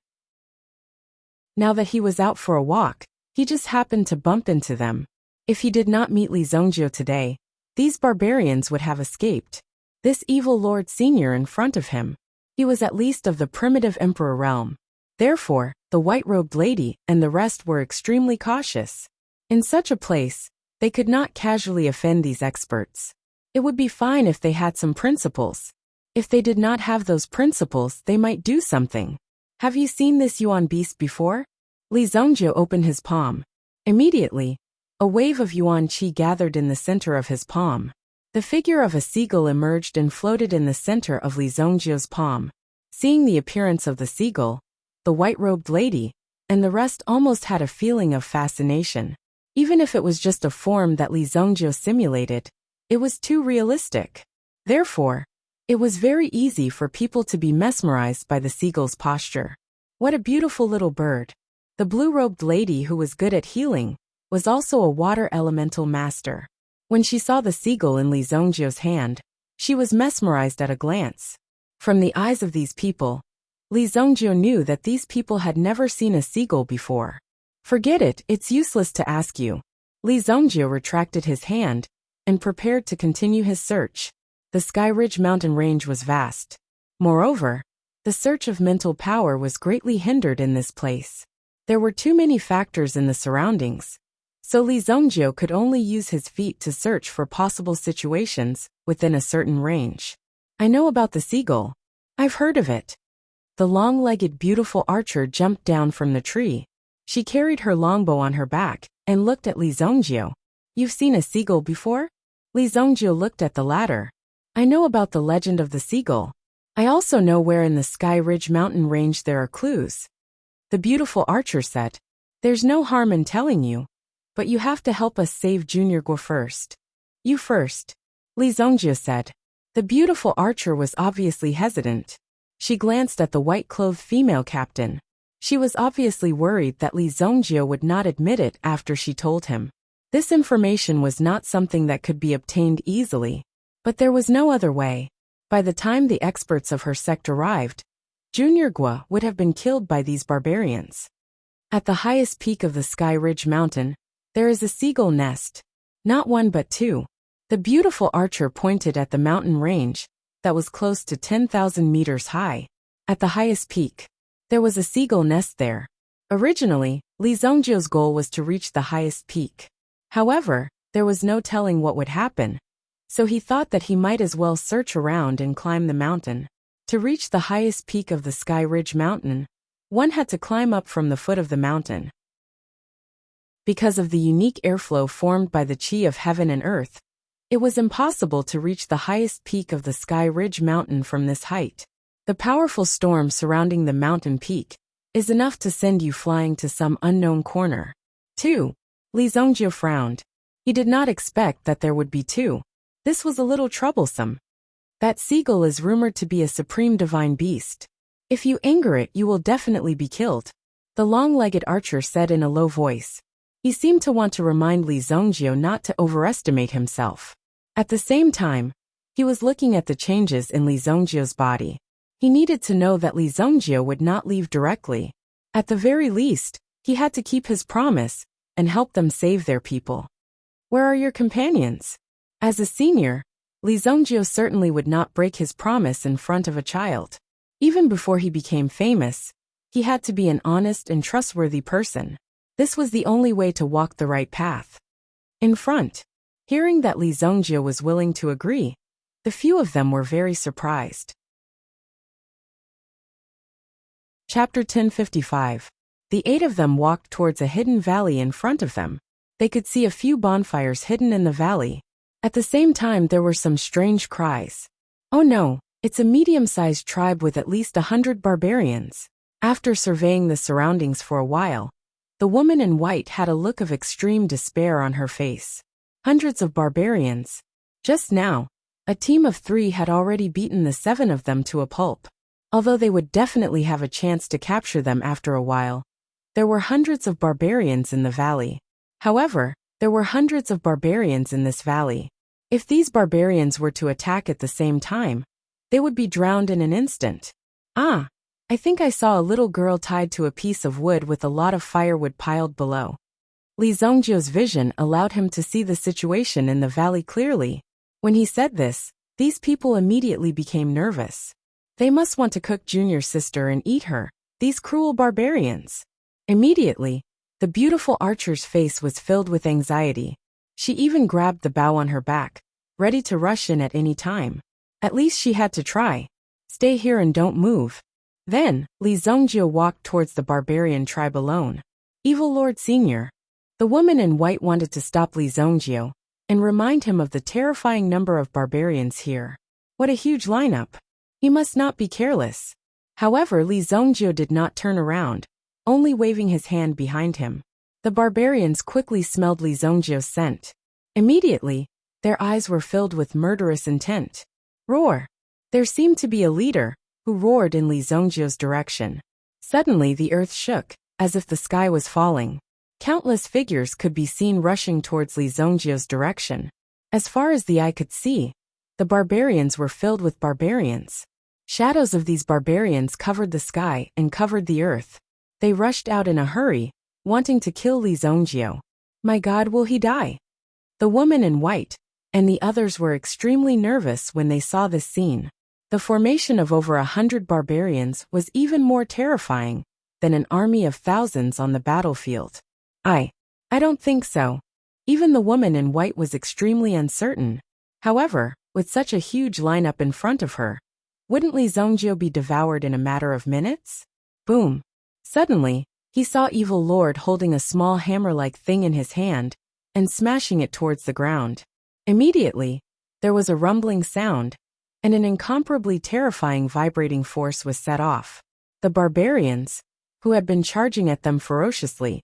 Now that he was out for a walk, he just happened to bump into them. If he did not meet Li Zongjio today, these barbarians would have escaped. This Evil Lord Senior in front of him, he was at least of the primitive emperor realm. Therefore, the white-robed lady and the rest were extremely cautious. In such a place, they could not casually offend these experts. It would be fine if they had some principles. If they did not have those principles, they might do something. Have you seen this Yuan beast before? Li Zongjio opened his palm. Immediately, a wave of Yuan qi gathered in the center of his palm. The figure of a seagull emerged and floated in the center of Li Zongjio's palm. Seeing the appearance of the seagull, the white-robed lady, and the rest almost had a feeling of fascination. Even if it was just a form that Li Zongjio simulated, it was too realistic. Therefore, it was very easy for people to be mesmerized by the seagull's posture. What a beautiful little bird. The blue-robed lady, who was good at healing, was also a water elemental master. When she saw the seagull in Li Zongjio's hand, she was mesmerized at a glance. From the eyes of these people, Li Zongjio knew that these people had never seen a seagull before. Forget it, it's useless to ask you. Li Zongjio retracted his hand and prepared to continue his search. The Sky Ridge mountain range was vast. Moreover, the search of mental power was greatly hindered in this place. There were too many factors in the surroundings, so Li Zongjio could only use his feet to search for possible situations within a certain range. I know about the seagull. I've heard of it. The long-legged beautiful archer jumped down from the tree. She carried her longbow on her back and looked at Li Zongjio. You've seen a seagull before? Li Zongjio looked at the latter. I know about the legend of the seagull. I also know where in the Sky Ridge mountain range there are clues. The beautiful archer said. There's no harm in telling you, but you have to help us save Junior Guo first. You first, Li Zongjio said. The beautiful archer was obviously hesitant. She glanced at the white-clothed female captain. She was obviously worried that Li Zongjie would not admit it after she told him. This information was not something that could be obtained easily, but there was no other way. By the time the experts of her sect arrived, Junior Gua would have been killed by these barbarians. At the highest peak of the Sky Ridge Mountain, there is a seagull nest. Not one but two. The beautiful archer pointed at the mountain range that was close to 10,000 meters high. At the highest peak, there was a seagull nest there. Originally, Li Zongjie's goal was to reach the highest peak. However, there was no telling what would happen, so he thought that he might as well search around and climb the mountain. To reach the highest peak of the Sky Ridge Mountain, one had to climb up from the foot of the mountain. Because of the unique airflow formed by the chi of heaven and earth, it was impossible to reach the highest peak of the Sky Ridge Mountain from this height. The powerful storm surrounding the mountain peak is enough to send you flying to some unknown corner. 2. Li Zongjie frowned. He did not expect that there would be two. This was a little troublesome. That seagull is rumored to be a supreme divine beast. If you anger it, you will definitely be killed, the long-legged archer said in a low voice. He seemed to want to remind Li Zongjie not to overestimate himself. At the same time, he was looking at the changes in Li Zongjie's body. He needed to know that Li Zongjie would not leave directly. At the very least, he had to keep his promise and help them save their people. Where are your companions? As a senior, Li Zongjie certainly would not break his promise in front of a child. Even before he became famous, he had to be an honest and trustworthy person. This was the only way to walk the right path. In front, hearing that Li Zongjie was willing to agree, the few of them were very surprised. Chapter 1055. The 8 of them walked towards a hidden valley in front of them. They could see a few bonfires hidden in the valley. At the same time, there were some strange cries. Oh no, it's a medium-sized tribe with at least 100 barbarians. After surveying the surroundings for a while, the woman in white had a look of extreme despair on her face. Hundreds of barbarians. Just now, a team of 3 had already beaten the 7 of them to a pulp. Although they would definitely have a chance to capture them after a while, there were hundreds of barbarians in the valley. However, there were hundreds of barbarians in this valley. If these barbarians were to attack at the same time, they would be drowned in an instant. Ah, I think I saw a little girl tied to a piece of wood with a lot of firewood piled below. Li Zongjie's vision allowed him to see the situation in the valley clearly. When he said this, these people immediately became nervous. They must want to cook Junior's sister and eat her, these cruel barbarians. Immediately, the beautiful archer's face was filled with anxiety. She even grabbed the bow on her back, ready to rush in at any time. At least she had to try. Stay here and don't move. Then, Li Zongjie walked towards the barbarian tribe alone. Evil Lord Senior. The woman in white wanted to stop Li Zongjie and remind him of the terrifying number of barbarians here. What a huge lineup. He must not be careless. However, Li Zongjie did not turn around, only waving his hand behind him. The barbarians quickly smelled Li Zongjie's scent. Immediately, their eyes were filled with murderous intent. Roar! There seemed to be a leader, who roared in Li Zongjie's direction. Suddenly the earth shook, as if the sky was falling. Countless figures could be seen rushing towards Li Zongjie's direction. As far as the eye could see, the barbarians were filled with barbarians. Shadows of these barbarians covered the sky and covered the earth. They rushed out in a hurry, wanting to kill Li Zongjie. My God, will he die? The woman in white and the others were extremely nervous when they saw this scene. The formation of over 100 barbarians was even more terrifying than an army of thousands on the battlefield. I don't think so. Even the woman in white was extremely uncertain. However, with such a huge lineup in front of her, wouldn't Li Zongjie be devoured in a matter of minutes? Boom! Suddenly, he saw Evil Lord holding a small hammer-like thing in his hand and smashing it towards the ground. Immediately, there was a rumbling sound, and an incomparably terrifying vibrating force was set off. The barbarians, who had been charging at them ferociously,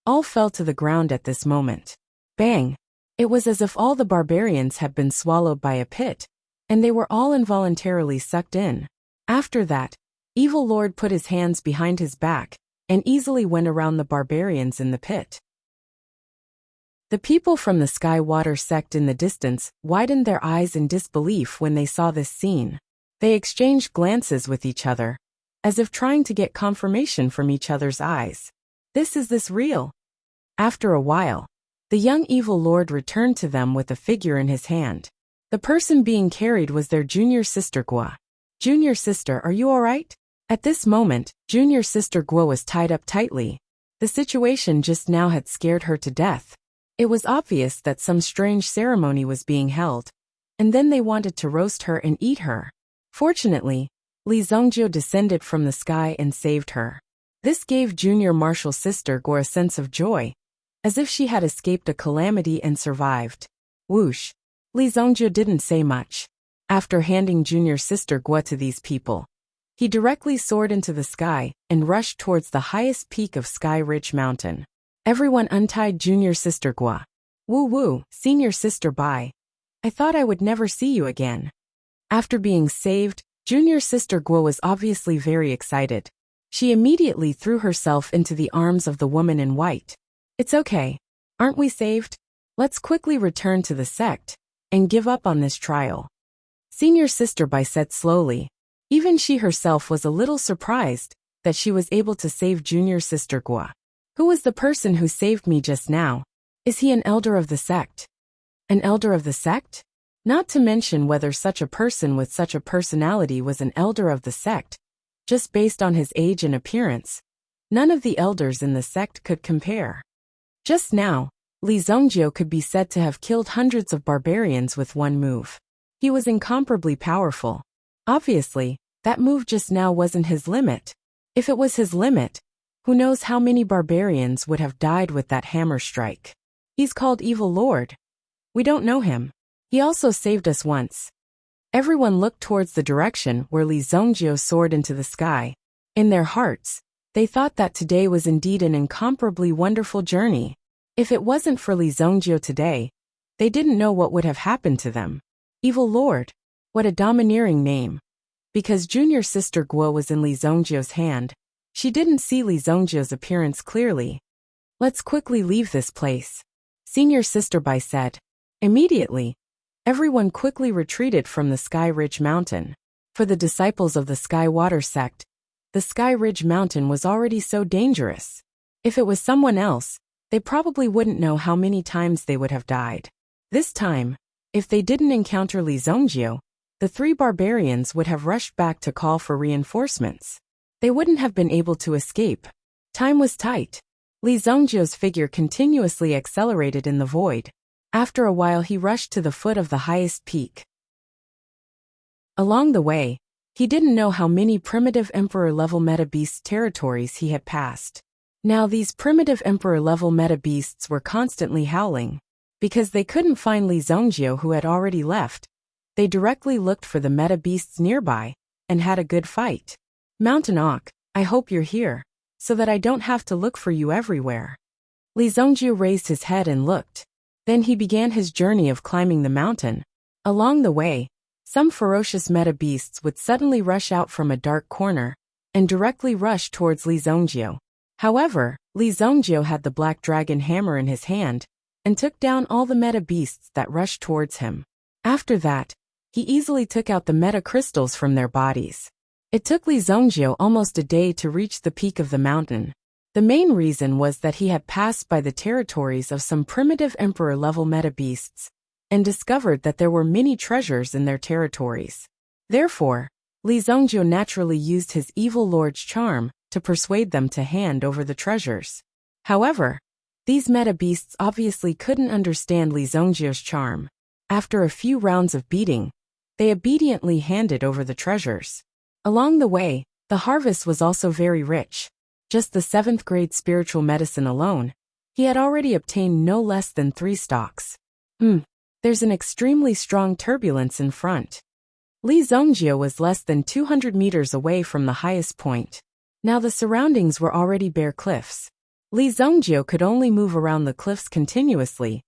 all fell to the ground at this moment. Bang! It was as if all the barbarians had been swallowed by a pit, and they were all involuntarily sucked in. After that, Evil Lord put his hands behind his back and easily went around the barbarians in the pit. The people from the Sky-Water sect in the distance widened their eyes in disbelief when they saw this scene. They exchanged glances with each other, as if trying to get confirmation from each other's eyes. Is this real? After a while, the young evil lord returned to them with a figure in his hand. The person being carried was their junior sister Guo. Junior sister, are you alright? At this moment, junior sister Guo was tied up tightly. The situation just now had scared her to death. It was obvious that some strange ceremony was being held, and then they wanted to roast her and eat her. Fortunately, Li Zhongjiu descended from the sky and saved her. This gave junior martial sister Guo a sense of joy, as if she had escaped a calamity and survived. Whoosh! Li Zhongjiu didn't say much. After handing junior sister Guo to these people, he directly soared into the sky and rushed towards the highest peak of Sky Ridge Mountain. Everyone untied junior sister Guo. Woo woo, senior sister bye. I thought I would never see you again. After being saved, junior sister Guo was obviously very excited. She immediately threw herself into the arms of the woman in white. It's okay. Aren't we saved? Let's quickly return to the sect and give up on this trial. Senior sister Bai said slowly. Even she herself was a little surprised that she was able to save junior sister Guo. Who was the person who saved me just now? Is he an elder of the sect? An elder of the sect? Not to mention whether such a person with such a personality was an elder of the sect. Just based on his age and appearance, none of the elders in the sect could compare. Just now, Li Zhongjiu could be said to have killed hundreds of barbarians with one move. He was incomparably powerful. Obviously, that move just now wasn't his limit. If it was his limit, who knows how many barbarians would have died with that hammer strike. He's called Evil Lord. We don't know him. He also saved us once. Everyone looked towards the direction where Li Zhongjiu soared into the sky. In their hearts, they thought that today was indeed an incomparably wonderful journey. If it wasn't for Li Zhongjiu today, they didn't know what would have happened to them. Evil Lord. What a domineering name. Because junior sister Guo was in Li Zhongjiu's hand, she didn't see Li Zhongjiu's appearance clearly. Let's quickly leave this place, senior sister Bai said. Immediately, everyone quickly retreated from the Sky Ridge Mountain. For the disciples of the Sky-Water sect, the Sky Ridge Mountain was already so dangerous. If it was someone else, they probably wouldn't know how many times they would have died. This time, if they didn't encounter Li Zhongjiu, the three barbarians would have rushed back to call for reinforcements. They wouldn't have been able to escape. Time was tight. Li Zhongjiu's figure continuously accelerated in the void. After a while he rushed to the foot of the highest peak. Along the way, he didn't know how many primitive emperor-level meta-beast territories he had passed. Now these primitive emperor-level meta-beasts were constantly howling. Because they couldn't find Li Zhongjiu who had already left, they directly looked for the meta-beasts nearby, and had a good fight. Mountain Oak, I hope you're here, so that I don't have to look for you everywhere. Li Zhongjiu raised his head and looked. Then he began his journey of climbing the mountain. Along the way, some ferocious meta-beasts would suddenly rush out from a dark corner, and directly rush towards Li Zhongjiu. However, Li Zhongjiu had the black dragon hammer in his hand, and took down all the meta-beasts that rushed towards him. After that, he easily took out the meta-crystals from their bodies. It took Li Zhongjiu almost a day to reach the peak of the mountain. The main reason was that he had passed by the territories of some primitive emperor-level meta-beasts, and discovered that there were many treasures in their territories. Therefore, Li Zhongjiu naturally used his evil lord's charm to persuade them to hand over the treasures. However, these meta-beasts obviously couldn't understand Li Zhongjiu's charm. After a few rounds of beating, they obediently handed over the treasures. Along the way, the harvest was also very rich. Just the 7th grade spiritual medicine alone, he had already obtained no less than 3 stalks. There's an extremely strong turbulence in front. Li Zhongjiu was less than 200 meters away from the highest point. Now the surroundings were already bare cliffs. Li Zhongjiu could only move around the cliffs continuously,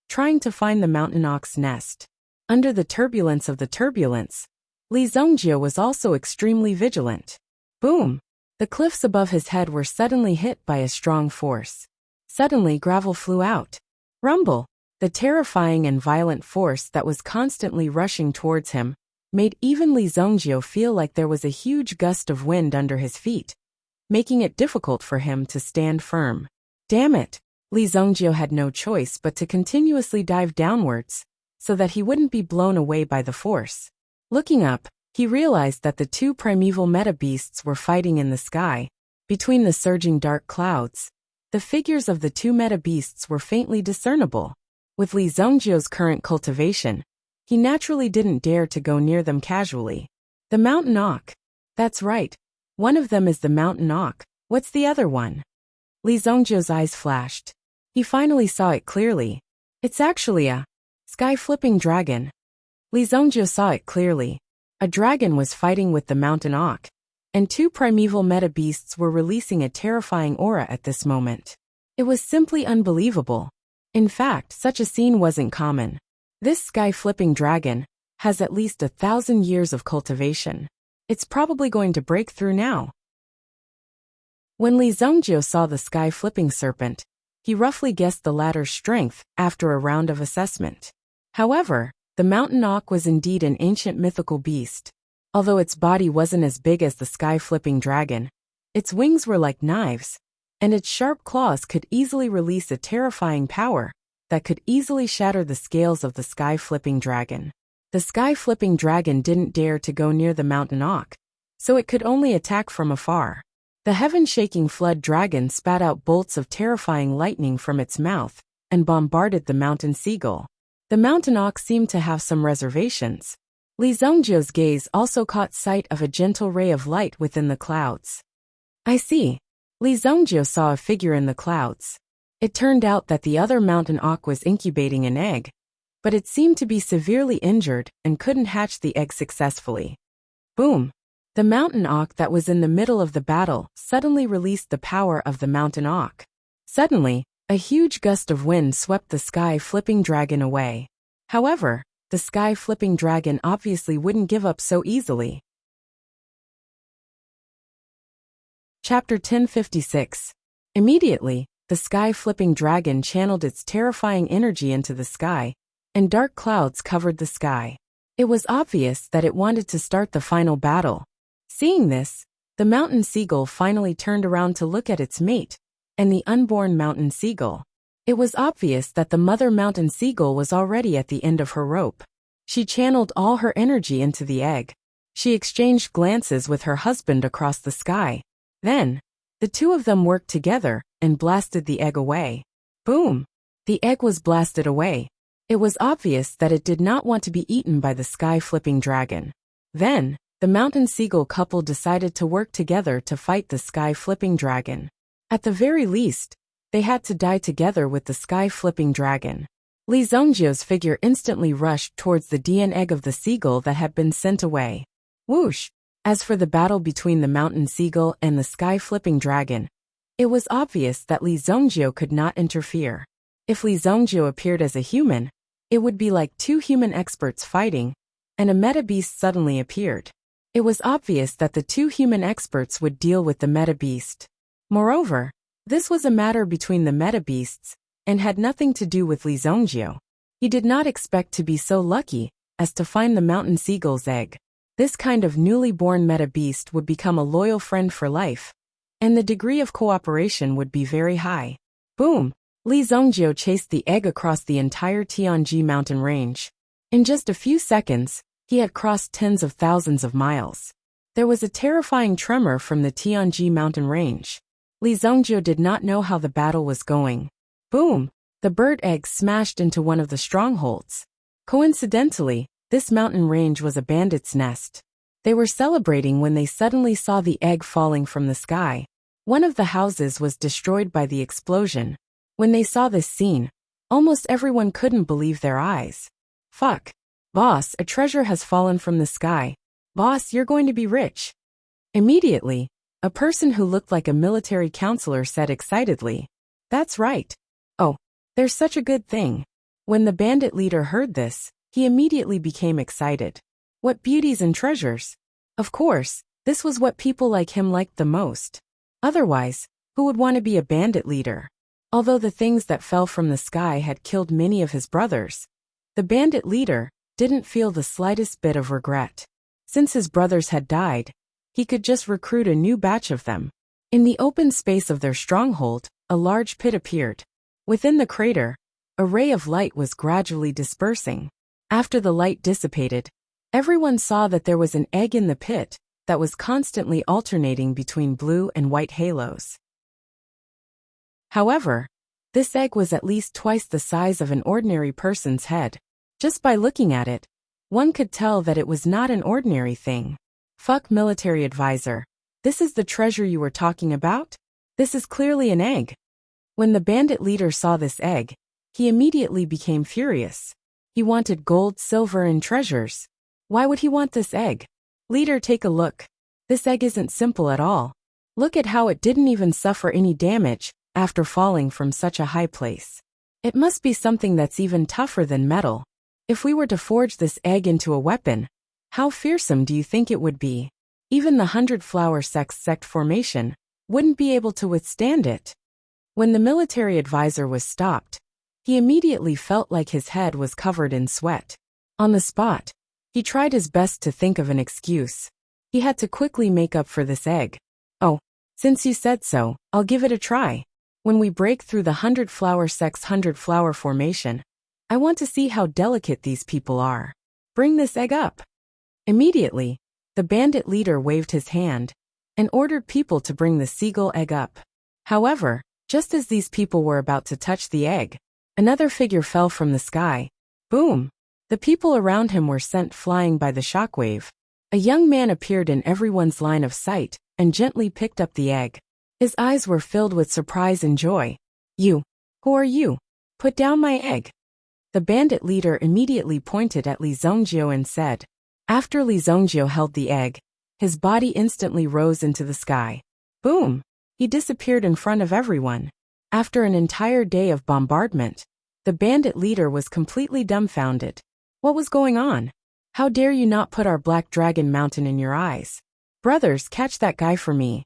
trying to find the mountain ox nest. Under the turbulence of the turbulence, Li Zhongjiu was also extremely vigilant. Boom! The cliffs above his head were suddenly hit by a strong force. Suddenly gravel flew out. Rumble! The terrifying and violent force that was constantly rushing towards him made even Li Zongjio feel like there was a huge gust of wind under his feet, making it difficult for him to stand firm. Damn it! Li Zongjio had no choice but to continuously dive downwards, so that he wouldn't be blown away by the force. Looking up, he realized that the two primeval meta-beasts were fighting in the sky. Between the surging dark clouds, the figures of the two meta-beasts were faintly discernible. With Li Zongjio's current cultivation, he naturally didn't dare to go near them casually. The mountain auk. That's right. One of them is the mountain auk. What's the other one? Li Zongjio's eyes flashed. He finally saw it clearly. It's actually a sky-flipping dragon. Li Zongjio saw it clearly. A dragon was fighting with the mountain auk, and two primeval meta-beasts were releasing a terrifying aura at this moment. It was simply unbelievable. In fact, such a scene wasn't common. This sky-flipping dragon has at least 1,000 years of cultivation. It's probably going to break through now. When Li Zongjio saw the sky-flipping serpent, he roughly guessed the latter's strength after a round of assessment. However, the mountain auk was indeed an ancient mythical beast. Although its body wasn't as big as the sky-flipping dragon, its wings were like knives, and its sharp claws could easily release a terrifying power that could easily shatter the scales of the sky-flipping dragon. The sky-flipping dragon didn't dare to go near the mountain auk, so it could only attack from afar. The heaven-shaking flood dragon spat out bolts of terrifying lightning from its mouth and bombarded the mountain seagull. The mountain auk seemed to have some reservations. Li Zongjio's gaze also caught sight of a gentle ray of light within the clouds. I see. Li Zongjio saw a figure in the clouds. It turned out that the other mountain auk was incubating an egg, but it seemed to be severely injured and couldn't hatch the egg successfully. Boom! The mountain auk that was in the middle of the battle suddenly released the power of the mountain auk. Suddenly, a huge gust of wind swept the sky-flipping dragon away. However, the sky-flipping dragon obviously wouldn't give up so easily. Chapter 1056. Immediately, the sky-flipping dragon channeled its terrifying energy into the sky, and dark clouds covered the sky. It was obvious that it wanted to start the final battle. Seeing this, the mountain seagull finally turned around to look at its mate, and the unborn mountain seagull. It was obvious that the mother mountain seagull was already at the end of her rope. She channeled all her energy into the egg. She exchanged glances with her husband across the sky. Then, the two of them worked together and blasted the egg away. Boom! The egg was blasted away. It was obvious that it did not want to be eaten by the sky-flipping dragon. Then, the mountain seagull couple decided to work together to fight the sky-flipping dragon. At the very least, they had to die together with the sky-flipping dragon. Li Zongjio's figure instantly rushed towards the DN egg of the seagull that had been sent away. Whoosh! As for the battle between the mountain seagull and the sky-flipping dragon, it was obvious that Li Zongjio could not interfere. If Li Zongjio appeared as a human, it would be like two human experts fighting, and a meta-beast suddenly appeared. It was obvious that the two human experts would deal with the meta-beast. Moreover, this was a matter between the meta-beasts, and had nothing to do with Li Zongjio. He did not expect to be so lucky as to find the mountain seagull's egg. This kind of newly born meta-beast would become a loyal friend for life, and the degree of cooperation would be very high. Boom! Li Zongjio chased the egg across the entire Tianji mountain range. In just a few seconds, he had crossed tens of thousands of miles. There was a terrifying tremor from the Tianji mountain range. Li Zongjio did not know how the battle was going. Boom! The bird egg smashed into one of the strongholds. Coincidentally, this mountain range was a bandit's nest. They were celebrating when they suddenly saw the egg falling from the sky. One of the houses was destroyed by the explosion. When they saw this scene, almost everyone couldn't believe their eyes. Fuck. Boss, a treasure has fallen from the sky. Boss, you're going to be rich. Immediately, a person who looked like a military counselor said excitedly, "That's right. Oh, there's such a good thing." When the bandit leader heard this, he immediately became excited. What beauties and treasures! Of course, This was what people like him liked the most. Otherwise, who would want to be a bandit leader? Although the things that fell from the sky had killed many of his brothers, the bandit leader didn't feel the slightest bit of regret. Since his brothers had died, he could just recruit a new batch of them. In the open space of their stronghold, a large pit appeared. Within the crater, a ray of light was gradually dispersing. After the light dissipated, everyone saw that there was an egg in the pit that was constantly alternating between blue and white halos. However, this egg was at least twice the size of an ordinary person's head. Just by looking at it, one could tell that it was not an ordinary thing. Fuck, military advisor. This is the treasure you were talking about? This is clearly an egg. When the bandit leader saw this egg, he immediately became furious. He wanted gold, silver, and treasures. Why would he want this egg? Leader, take a look. This egg isn't simple at all. Look at how it didn't even suffer any damage after falling from such a high place. It must be something that's even tougher than metal. If we were to forge this egg into a weapon, how fearsome do you think it would be? Even the 100-flower sect formation wouldn't be able to withstand it. When the military advisor was stopped, he immediately felt like his head was covered in sweat. On the spot, he tried his best to think of an excuse. He had to quickly make up for this egg. Oh, since you said so, I'll give it a try. When we break through the 100-flower sect's 100-flower formation, I want to see how delicate these people are. Bring this egg up. Immediately, the bandit leader waved his hand and ordered people to bring the seagull egg up. However, just as these people were about to touch the egg, another figure fell from the sky. Boom! The people around him were sent flying by the shockwave. A young man appeared in everyone's line of sight and gently picked up the egg. His eyes were filled with surprise and joy. You, who are you? Put down my egg. The bandit leader immediately pointed at Li Zhongjio and said. After Li Zhongjio held the egg, his body instantly rose into the sky. Boom! He disappeared in front of everyone. After an entire day of bombardment, the bandit leader was completely dumbfounded. What was going on? How dare you not put our Black Dragon Mountain in your eyes? Brothers, catch that guy for me.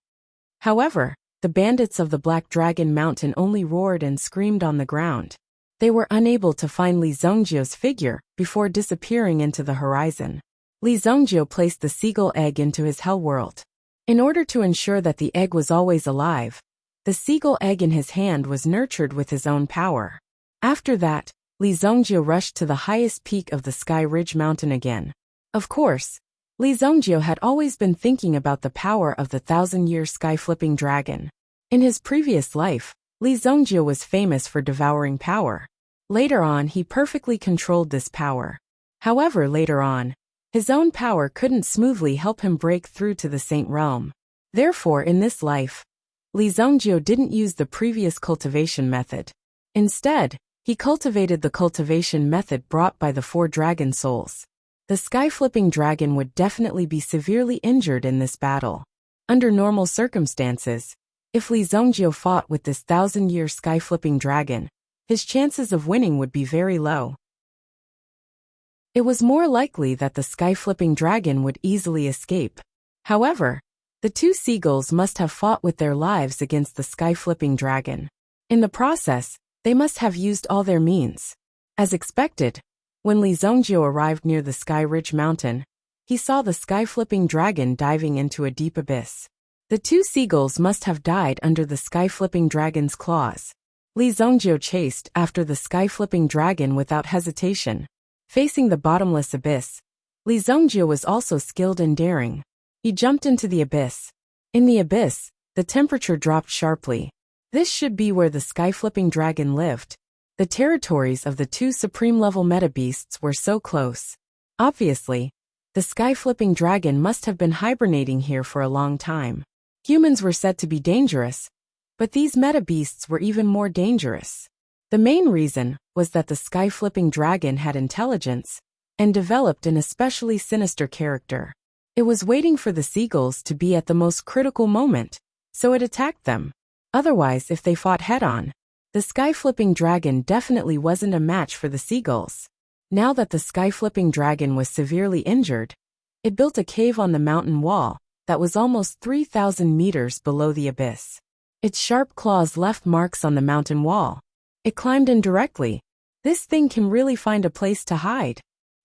However, the bandits of the Black Dragon Mountain only roared and screamed on the ground. They were unable to find Li Zhongjio's figure before disappearing into the horizon. Li Zhongjio placed the seagull egg into his hell world. In order to ensure that the egg was always alive, the seagull egg in his hand was nurtured with his own power. After that, Li Zhongjio rushed to the highest peak of the Sky Ridge Mountain again. Of course, Li Zhongjio had always been thinking about the power of the 1,000-year sky-flipping dragon. In his previous life, Li Zhongjio was famous for devouring power. Later on, he perfectly controlled this power. However, later on, his own power couldn't smoothly help him break through to the Saint Realm. Therefore, in this life, Li Zhongjio didn't use the previous cultivation method. Instead, he cultivated the cultivation method brought by the 4 dragon souls. The sky-flipping dragon would definitely be severely injured in this battle. Under normal circumstances, if Li Zhongjio fought with this 1,000-year sky-flipping dragon, his chances of winning would be very low. It was more likely that the sky-flipping dragon would easily escape. However, the 2 seagulls must have fought with their lives against the sky-flipping dragon. In the process, they must have used all their means. As expected, when Li Zhongjio arrived near the Sky Ridge Mountain, he saw the sky-flipping dragon diving into a deep abyss. The 2 seagulls must have died under the sky-flipping dragon's claws. Li Zhongjio chased after the sky-flipping dragon without hesitation. Facing the bottomless abyss, Li Zhongjio was also skilled and daring. He jumped into the abyss. In the abyss, the temperature dropped sharply. This should be where the sky-flipping dragon lived. The territories of the 2 supreme-level meta-beasts were so close. Obviously, the sky-flipping dragon must have been hibernating here for a long time. Humans were said to be dangerous, but these meta-beasts were even more dangerous. The main reason was that the sky-flipping dragon had intelligence and developed an especially sinister character. It was waiting for the seagulls to be at the most critical moment, so it attacked them. Otherwise, if they fought head-on, the sky-flipping dragon definitely wasn't a match for the seagulls. Now that the sky-flipping dragon was severely injured, it built a cave on the mountain wall that was almost 3,000 meters below the abyss. Its sharp claws left marks on the mountain wall. It climbed in directly. This thing can really find a place to hide.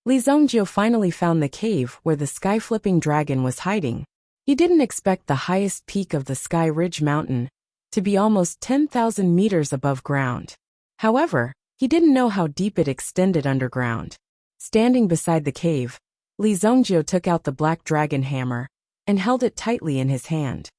Li Zhongjiu finally found the cave where the sky-flipping dragon was hiding. He didn't expect the highest peak of the Sky Ridge Mountain to be almost 10,000 meters above ground. However, he didn't know how deep it extended underground. Standing beside the cave, Li Zhongjiu took out the black dragon hammer and held it tightly in his hand.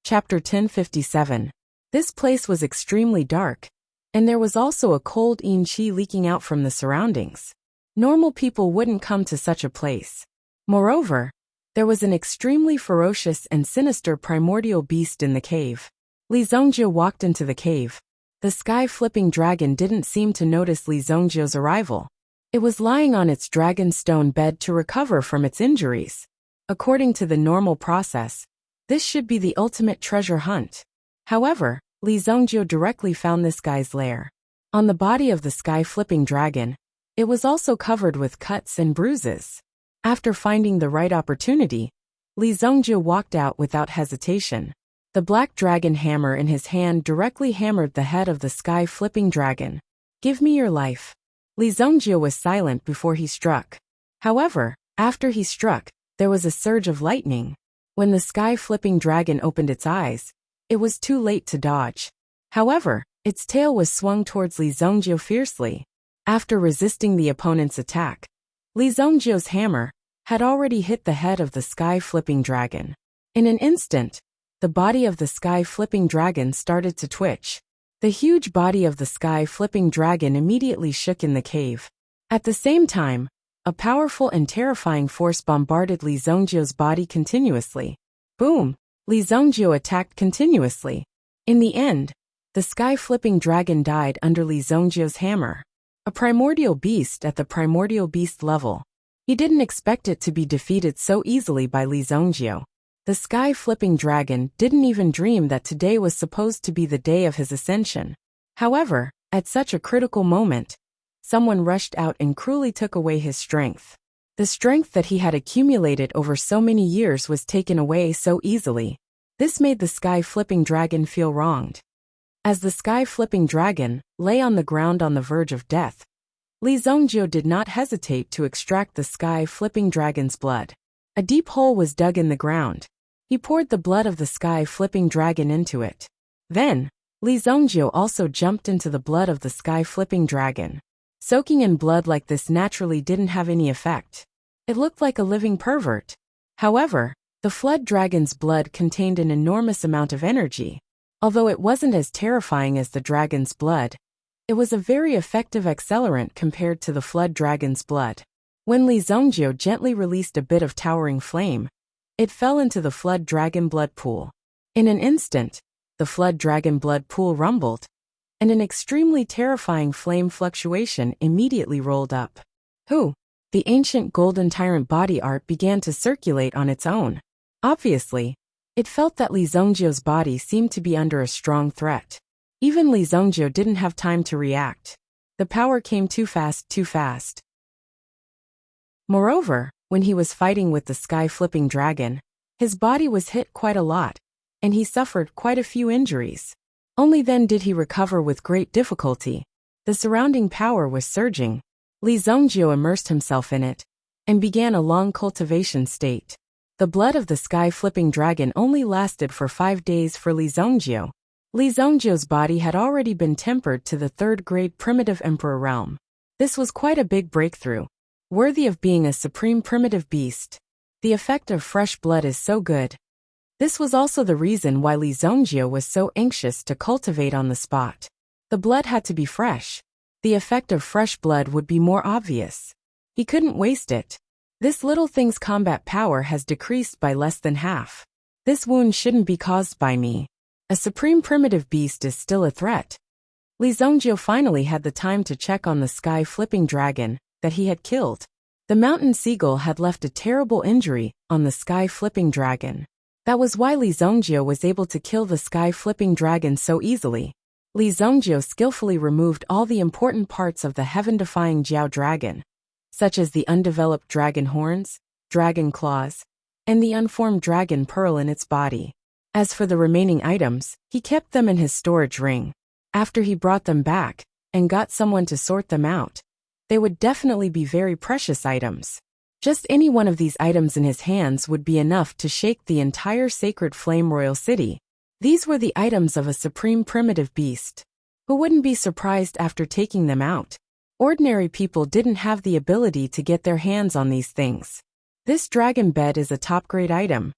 Chapter 1057. This place was extremely dark, and there was also a cold yin qi leaking out from the surroundings. Normal people wouldn't come to such a place. Moreover, there was an extremely ferocious and sinister primordial beast in the cave. Li Zhongjiu walked into the cave. The sky-flipping dragon didn't seem to notice Li Zhongjiu's arrival. It was lying on its dragon stone bed to recover from its injuries. According to the normal process, this should be the ultimate treasure hunt. However, Li Zhongjiu directly found this guy's lair. On the body of the sky-flipping dragon, it was also covered with cuts and bruises. After finding the right opportunity, Li Zhongjiu walked out without hesitation. The black dragon hammer in his hand directly hammered the head of the sky-flipping dragon. "Give me your life." Li Zhongjiu was silent before he struck. However, after he struck, there was a surge of lightning. When the sky-flipping dragon opened its eyes, it was too late to dodge. However, its tail was swung towards Li Zhongjiu fiercely. After resisting the opponent's attack, Li Zhongjiu's hammer had already hit the head of the sky-flipping dragon. In an instant, the body of the sky-flipping dragon started to twitch. The huge body of the sky-flipping dragon immediately shook in the cave. At the same time, a powerful and terrifying force bombarded Li Zhongjiu's body continuously. Boom! Li Zhongjiu attacked continuously. In the end, the sky-flipping dragon died under Li Zhongjiu's hammer. A primordial beast at the primordial beast level. He didn't expect it to be defeated so easily by Li Zhongjiu. The sky-flipping dragon didn't even dream that today was supposed to be the day of his ascension. However, at such a critical moment, someone rushed out and cruelly took away his strength. The strength that he had accumulated over so many years was taken away so easily. This made the sky-flipping dragon feel wronged. As the sky-flipping dragon lay on the ground on the verge of death, Li Zhongjiu did not hesitate to extract the sky-flipping dragon's blood. A deep hole was dug in the ground. He poured the blood of the sky-flipping dragon into it. Then, Li Zhongjiu also jumped into the blood of the sky-flipping dragon. Soaking in blood like this naturally didn't have any effect. It looked like a living pervert. However, the flood dragon's blood contained an enormous amount of energy. Although it wasn't as terrifying as the dragon's blood, it was a very effective accelerant compared to the flood dragon's blood. When Li Zhongjiu gently released a bit of towering flame, it fell into the flood dragon blood pool. In an instant, the flood dragon blood pool rumbled, and an extremely terrifying flame fluctuation immediately rolled up. The ancient golden tyrant body art began to circulate on its own. Obviously, it felt that Li Zhongjiu's body seemed to be under a strong threat. Even Li Zhongjiu didn't have time to react. The power came too fast. Moreover, when he was fighting with the sky-flipping dragon, his body was hit quite a lot, and he suffered quite a few injuries. Only then did he recover with great difficulty. The surrounding power was surging. Li Zhongjiu immersed himself in it, and began a long cultivation state. The blood of the sky-flipping dragon only lasted for 5 days for Li Zhongjiu. Li Zhongjiu's body had already been tempered to the 3rd-grade primitive emperor realm. This was quite a big breakthrough, worthy of being a supreme primitive beast. The effect of fresh blood is so good. This was also the reason why Li Zhongjiu was so anxious to cultivate on the spot. The blood had to be fresh. The effect of fresh blood would be more obvious. He couldn't waste it. This little thing's combat power has decreased by less than half. This wound shouldn't be caused by me. A supreme primitive beast is still a threat. Li Zhongjiu finally had the time to check on the sky-flipping dragon that he had killed. The mountain seagull had left a terrible injury on the sky-flipping dragon. That was why Li Zhongjiu was able to kill the sky-flipping dragon so easily. Li Zhongjiu skillfully removed all the important parts of the heaven-defying Jiao dragon, such as the undeveloped dragon horns, dragon claws, and the unformed dragon pearl in its body. As for the remaining items, he kept them in his storage ring. After he brought them back and got someone to sort them out, they would definitely be very precious items. Just any one of these items in his hands would be enough to shake the entire sacred flame royal city. These were the items of a supreme primitive beast. Who wouldn't be surprised after taking them out? Ordinary people didn't have the ability to get their hands on these things. This dragon bed is a top-grade item.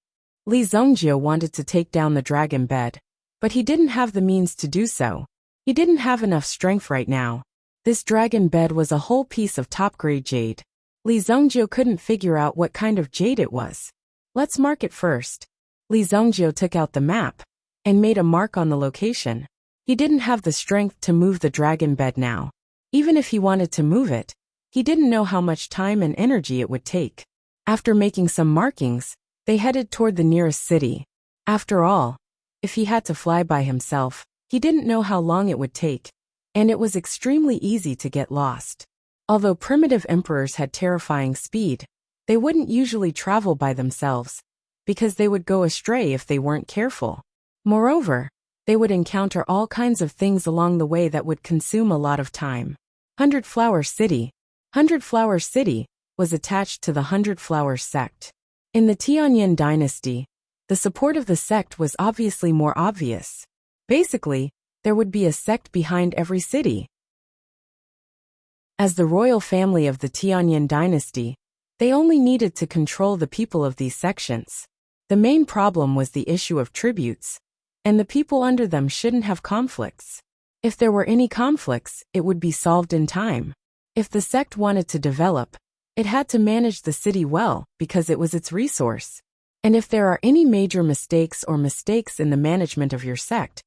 Li Zongjie wanted to take down the dragon bed, but he didn't have the means to do so. He didn't have enough strength right now. This dragon bed was a whole piece of top-grade jade. Li Zongjie couldn't figure out what kind of jade it was. Let's mark it first. Li Zongjie took out the map and made a mark on the location. He didn't have the strength to move the dragon bed now. Even if he wanted to move it, he didn't know how much time and energy it would take. After making some markings, they headed toward the nearest city. After all, if he had to fly by himself, he didn't know how long it would take, and it was extremely easy to get lost. Although primitive emperors had terrifying speed, they wouldn't usually travel by themselves, because they would go astray if they weren't careful. Moreover, they would encounter all kinds of things along the way that would consume a lot of time. 100 Flower City. 100 Flower City was attached to the 100 Flowers sect. In the Tianyin dynasty, the support of the sect was obviously more obvious. Basically, there would be a sect behind every city. As the royal family of the Tianyin dynasty, they only needed to control the people of these sections. The main problem was the issue of tributes, and the people under them shouldn't have conflicts. If there were any conflicts, it would be solved in time. If the sect wanted to develop, it had to manage the city well because it was its resource. And if there are any major mistakes in the management of your sect,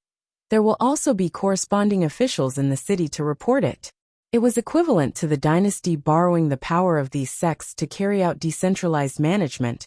there will also be corresponding officials in the city to report it. It was equivalent to the dynasty borrowing the power of these sects to carry out decentralized management,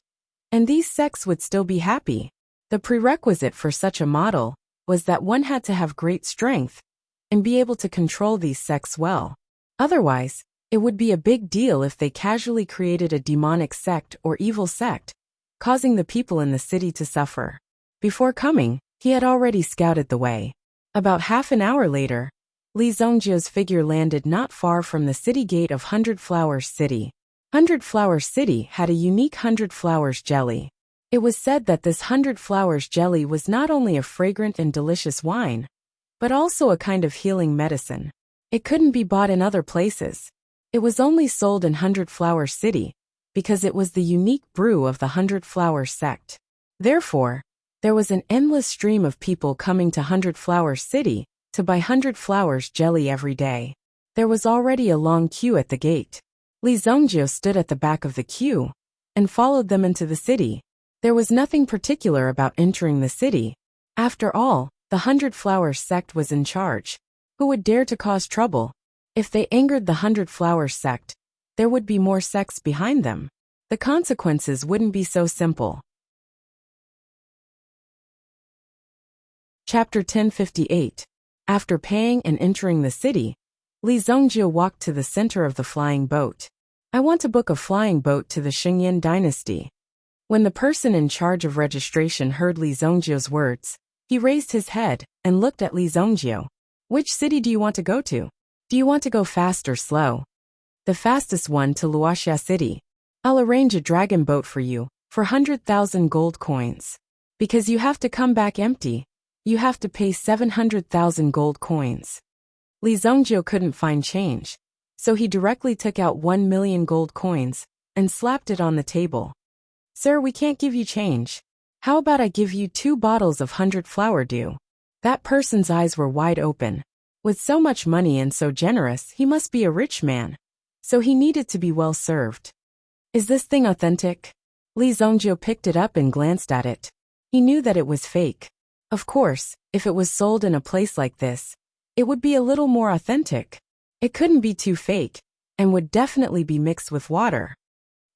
and these sects would still be happy. The prerequisite for such a model was that one had to have great strength and be able to control these sects well. Otherwise, it would be a big deal if they casually created a demonic sect or evil sect, causing the people in the city to suffer. Before coming, he had already scouted the way. About half an hour later, Li Zongjie's figure landed not far from the city gate of 100 Flowers City. 100 Flowers City had a unique 100 Flowers jelly. It was said that this 100 Flowers jelly was not only a fragrant and delicious wine, but also a kind of healing medicine. It couldn't be bought in other places. It was only sold in 100 Flowers City, because it was the unique brew of the 100 Flowers sect. Therefore, there was an endless stream of people coming to 100 Flowers City to buy 100 Flowers jelly every day. There was already a long queue at the gate. Li Zongjie stood at the back of the queue and followed them into the city. There was nothing particular about entering the city. After all, the 100 Flowers sect was in charge. Who would dare to cause trouble? If they angered the 100 Flowers sect, there would be more sects behind them. The consequences wouldn't be so simple. Chapter 1058. After paying and entering the city, Li Zongjie walked to the center of the flying boat. I want to book a flying boat to the Xingyin dynasty. When the person in charge of registration heard Li Zongjie's words, he raised his head and looked at Li Zongjie. Which city do you want to go to? Do you want to go fast or slow? The fastest one to Wuxia city. I'll arrange a dragon boat for you, for 100,000 gold coins. Because you have to come back empty, you have to pay 700,000 gold coins. Li Zongjie couldn't find change, so he directly took out 1 million gold coins and slapped it on the table. Sir, we can't give you change. How about I give you 2 bottles of 100 flower dew? That person's eyes were wide open. With so much money and so generous, he must be a rich man. So he needed to be well served. Is this thing authentic? Li Zongjie picked it up and glanced at it. He knew that it was fake. Of course, if it was sold in a place like this, it would be a little more authentic. It couldn't be too fake, and would definitely be mixed with water.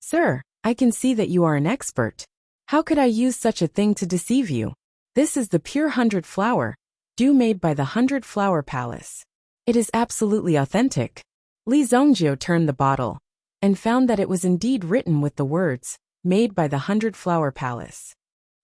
Sir, I can see that you are an expert. How could I use such a thing to deceive you? This is the pure 100 flower dew made by the 100 Flower Palace. It is absolutely authentic. Li Zongjie turned the bottle and found that it was indeed written with the words made by the 100-Flower Palace.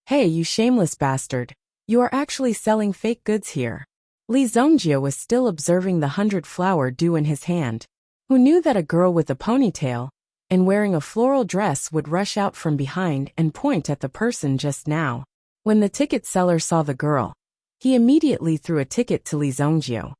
Hey, you shameless bastard. You are actually selling fake goods here. Li Zongjie was still observing the 100-flower dew in his hand. Who knew that a girl with a ponytail and wearing a floral dress would rush out from behind and point at the person just now? When the ticket seller saw the girl, he immediately threw a ticket to Li Zongjie.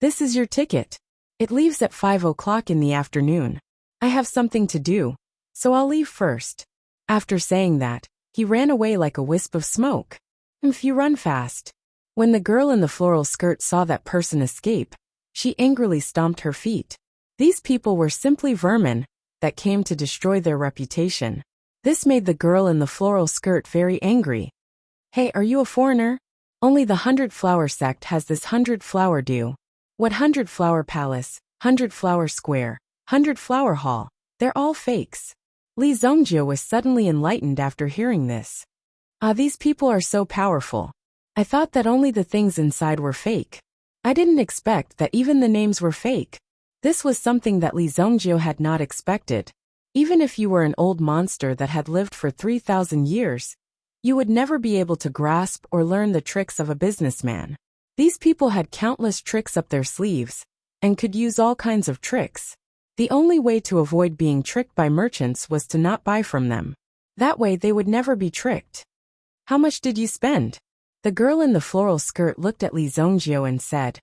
This is your ticket. It leaves at 5 o'clock in the afternoon. I have something to do, so I'll leave first. After saying that, he ran away like a wisp of smoke. If you run fast. When the girl in the floral skirt saw that person escape, she angrily stomped her feet. These people were simply vermin that came to destroy their reputation. This made the girl in the floral skirt very angry. Hey, are you a foreigner? Only the 100-Flower sect has this 100-flower dew. What 100-Flower Palace, 100-Flower Square, 100-Flower Hall, they're all fakes. Li Zongjie was suddenly enlightened after hearing this. These people are so powerful. I thought that only the things inside were fake. I didn't expect that even the names were fake. This was something that Li Zongjie had not expected. Even if you were an old monster that had lived for 3,000 years, you would never be able to grasp or learn the tricks of a businessman. These people had countless tricks up their sleeves and could use all kinds of tricks. The only way to avoid being tricked by merchants was to not buy from them. That way they would never be tricked. How much did you spend? The girl in the floral skirt looked at Li Zongjie and said.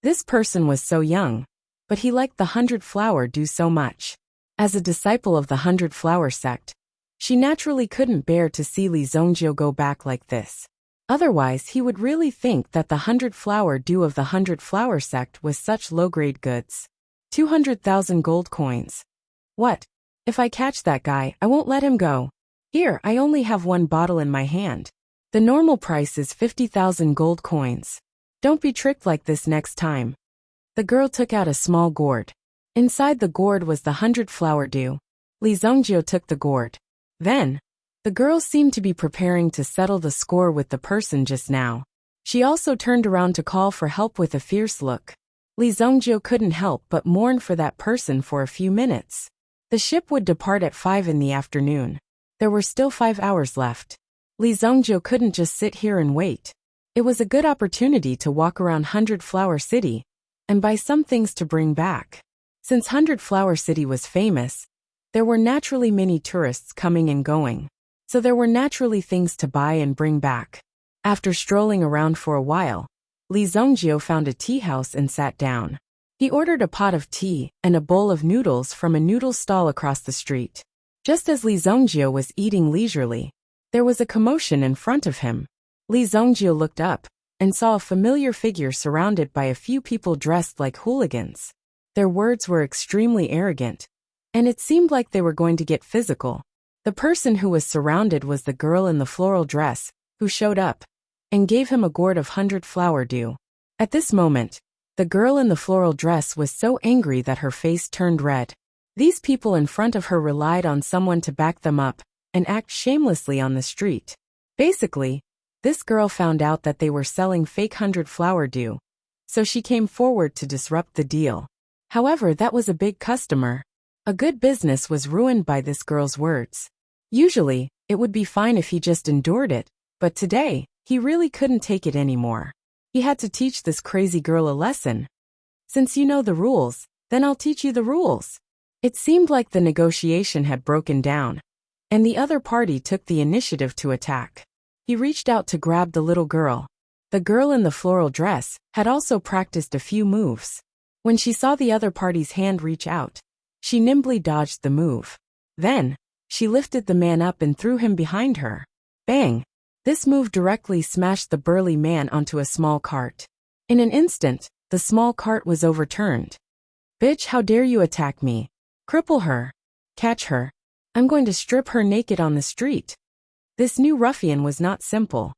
This person was so young, but he liked the 100-flower dew so much. As a disciple of the 100-flower sect, she naturally couldn't bear to see Li Zongjie go back like this. Otherwise he would really think that the 100-flower dew of the 100-flower sect was such low-grade goods. 200,000 gold coins. What? If I catch that guy, I won't let him go. Here, I only have one bottle in my hand. The normal price is 50,000 gold coins. Don't be tricked like this next time. The girl took out a small gourd. Inside the gourd was the 100-flower dew. Li Zongjie took the gourd. Then, the girl seemed to be preparing to settle the score with the person just now. She also turned around to call for help with a fierce look. Li Zongjie couldn't help but mourn for that person for a few minutes. The ship would depart at 5 in the afternoon. There were still 5 hours left. Li Zongjie couldn't just sit here and wait. It was a good opportunity to walk around 100-Flower City and buy some things to bring back. Since 100-Flower City was famous, there were naturally many tourists coming and going. So there were naturally things to buy and bring back. After strolling around for a while, Li Zongjie found a tea house and sat down. He ordered a pot of tea and a bowl of noodles from a noodle stall across the street. Just as Li Zongjie was eating leisurely, there was a commotion in front of him. Li Zongjie looked up and saw a familiar figure surrounded by a few people dressed like hooligans. Their words were extremely arrogant, and it seemed like they were going to get physical. The person who was surrounded was the girl in the floral dress, who showed up and gave him a gourd of 100-flower dew. At this moment, the girl in the floral dress was so angry that her face turned red. These people in front of her relied on someone to back them up and act shamelessly on the street. Basically, this girl found out that they were selling fake 100-flower dew, so she came forward to disrupt the deal. However, that was a big customer. A good business was ruined by this girl's words. Usually, it would be fine if he just endured it, but today, he really couldn't take it anymore. He had to teach this crazy girl a lesson. Since you know the rules, then I'll teach you the rules. It seemed like the negotiation had broken down, and the other party took the initiative to attack. He reached out to grab the little girl. The girl in the floral dress had also practiced a few moves. When she saw the other party's hand reach out, she nimbly dodged the move. Then, she lifted the man up and threw him behind her. Bang! This move directly smashed the burly man onto a small cart. In an instant, the small cart was overturned. Bitch, how dare you attack me? Cripple her. Catch her. I'm going to strip her naked on the street. This new ruffian was not simple.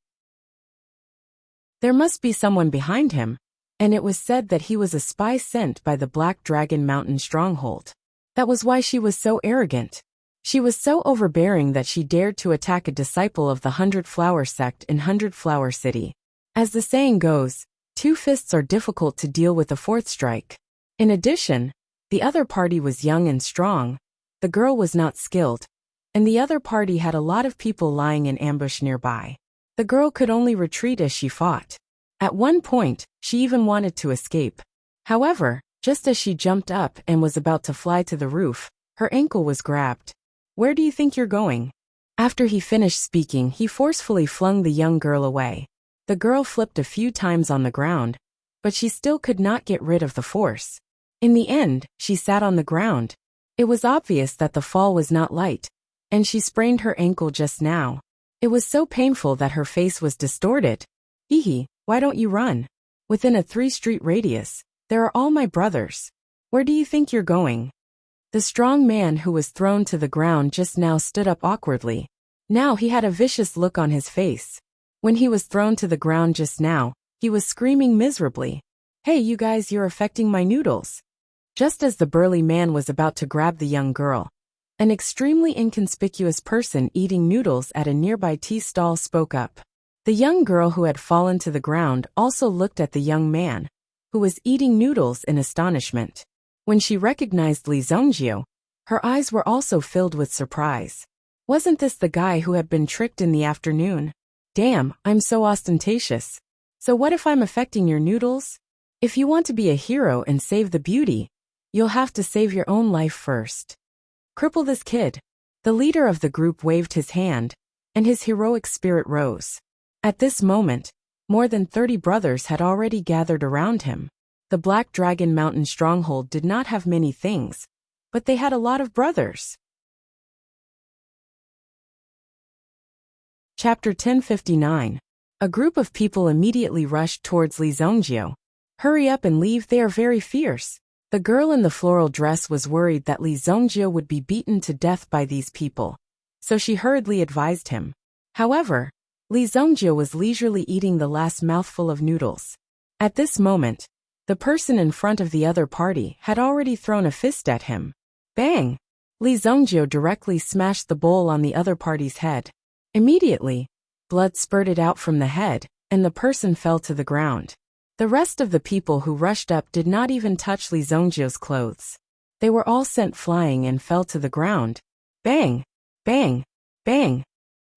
There must be someone behind him, and it was said that he was a spy sent by the Black Dragon Mountain stronghold. That was why she was so arrogant. She was so overbearing that she dared to attack a disciple of the 100-Flower sect in 100-Flower City. As the saying goes, 2 fists are difficult to deal with a 4th strike. In addition, the other party was young and strong, the girl was not skilled, and the other party had a lot of people lying in ambush nearby. The girl could only retreat as she fought. At one point, she even wanted to escape. However, just as she jumped up and was about to fly to the roof, her ankle was grabbed. "Where do you think you're going?" After he finished speaking, he forcefully flung the young girl away. The girl flipped a few times on the ground, but she still could not get rid of the force. In the end, she sat on the ground. It was obvious that the fall was not light, and she sprained her ankle just now. It was so painful that her face was distorted. "Hee, why don't you run? Within a 3-street radius, there are all my brothers. Where do you think you're going?" The strong man who was thrown to the ground just now stood up awkwardly. Now he had a vicious look on his face. When he was thrown to the ground just now, he was screaming miserably. "Hey you guys, you're affecting my noodles." Just as the burly man was about to grab the young girl, an extremely inconspicuous person eating noodles at a nearby tea stall spoke up. The young girl who had fallen to the ground also looked at the young man, who was eating noodles in astonishment. When she recognized Li Zongjio, her eyes were also filled with surprise. Wasn't this the guy who had been tricked in the afternoon? Damn, I'm so ostentatious. So what if I'm affecting your noodles? If you want to be a hero and save the beauty, you'll have to save your own life first. Cripple this kid. The leader of the group waved his hand, and his heroic spirit rose. At this moment, more than 30 brothers had already gathered around him. The Black Dragon Mountain stronghold did not have many things, but they had a lot of brothers. Chapter 1059. A group of people immediately rushed towards Li Zongjio. "Hurry up and leave, they are very fierce." The girl in the floral dress was worried that Li Zongjio would be beaten to death by these people, so she hurriedly advised him. However, Li Zongjio was leisurely eating the last mouthful of noodles. At this moment, the person in front of the other party had already thrown a fist at him. Bang! Li Zongjio directly smashed the bowl on the other party's head. Immediately, blood spurted out from the head, and the person fell to the ground. The rest of the people who rushed up did not even touch Li Zongjio's clothes. They were all sent flying and fell to the ground. Bang! Bang! Bang!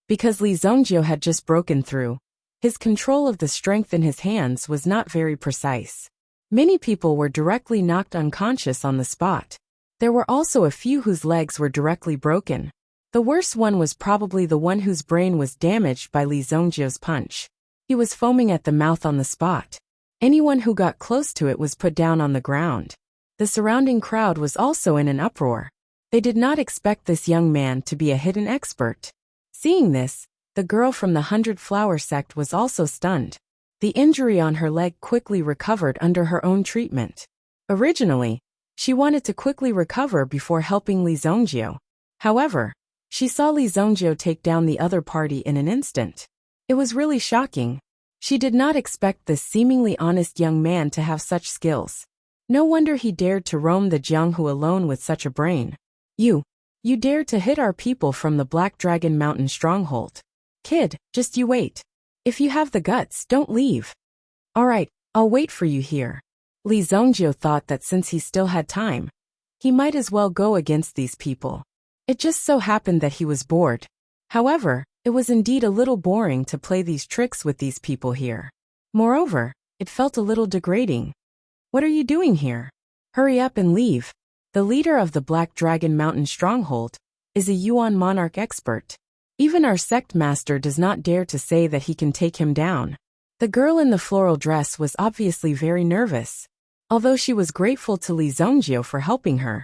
Because Li Zongjio had just broken through, his control of the strength in his hands was not very precise. Many people were directly knocked unconscious on the spot. There were also a few whose legs were directly broken. The worst one was probably the one whose brain was damaged by Li Zongjio's punch. He was foaming at the mouth on the spot. Anyone who got close to it was put down on the ground. The surrounding crowd was also in an uproar. They did not expect this young man to be a hidden expert. Seeing this, the girl from the 100 Flower sect was also stunned. The injury on her leg quickly recovered under her own treatment. Originally, she wanted to quickly recover before helping Li Zongjio. However, she saw Li Zongjio take down the other party in an instant. It was really shocking. She did not expect this seemingly honest young man to have such skills. No wonder he dared to roam the Jianghu alone with such a brain. You dared to hit our people from the Black Dragon Mountain stronghold. Kid, just you wait. If you have the guts, don't leave. Alright, I'll wait for you here. Li Zongjio thought that since he still had time, he might as well go against these people. It just so happened that he was bored. However, it was indeed a little boring to play these tricks with these people here. Moreover, it felt a little degrading. What are you doing here? Hurry up and leave. The leader of the Black Dragon Mountain stronghold is a Yuan monarch expert. Even our sect master does not dare to say that he can take him down. The girl in the floral dress was obviously very nervous. Although she was grateful to Li Zongjio for helping her,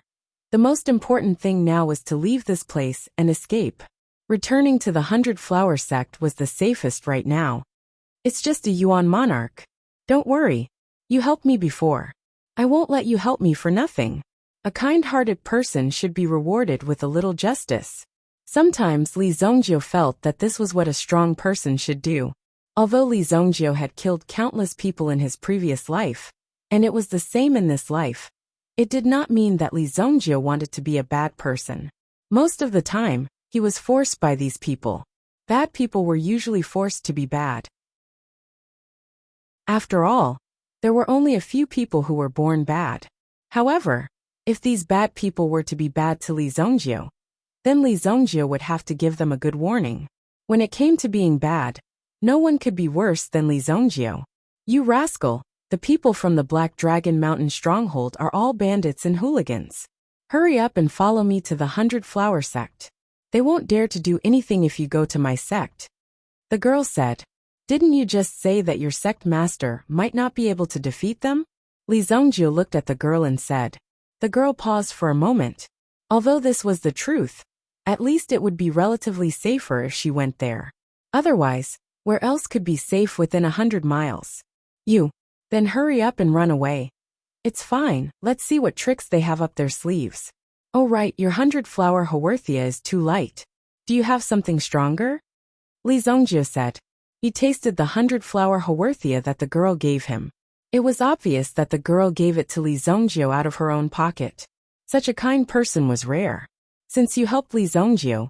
the most important thing now was to leave this place and escape. Returning to the 100 Flower sect was the safest right now. It's just a Yuan monarch. Don't worry. You helped me before. I won't let you help me for nothing. A kind-hearted person should be rewarded with a little justice. Sometimes Li Zongjio felt that this was what a strong person should do. Although Li Zongjio had killed countless people in his previous life, and it was the same in this life, it did not mean that Li Zongjio wanted to be a bad person. Most of the time, he was forced by these people. Bad people were usually forced to be bad. After all, there were only a few people who were born bad. However, If these bad people were to be bad to Li Zongjio, then Li Zongjio would have to give them a good warning. When it came to being bad, no one could be worse than Li Zongjio. You rascal, the people from the Black Dragon Mountain stronghold are all bandits and hooligans. Hurry up and follow me to the 100 Flower sect. They won't dare to do anything if you go to my sect. The girl said, didn't you just say that your sect master might not be able to defeat them? Li Zongjio looked at the girl and said. The girl paused for a moment. Although this was the truth, at least it would be relatively safer if she went there. Otherwise, where else could be safe within 100 miles? You. Then hurry up and run away. It's fine, let's see what tricks they have up their sleeves. Oh right, your 100 Flower Haworthia is too light. Do you have something stronger? Li Zongjio said. He tasted the 100 Flower Haworthia that the girl gave him. It was obvious that the girl gave it to Li Zongjio out of her own pocket. Such a kind person was rare. Since you helped Li Zongjio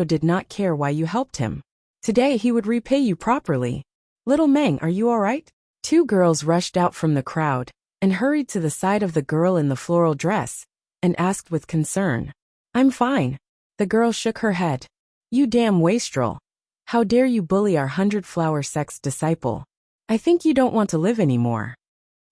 did not care why you helped him. Today he would repay you properly. Little Meng, are you alright? Two girls rushed out from the crowd and hurried to the side of the girl in the floral dress and asked with concern. I'm fine. The girl shook her head. You damn wastrel. How dare you bully our 100 Flower sect's disciple? I think you don't want to live anymore.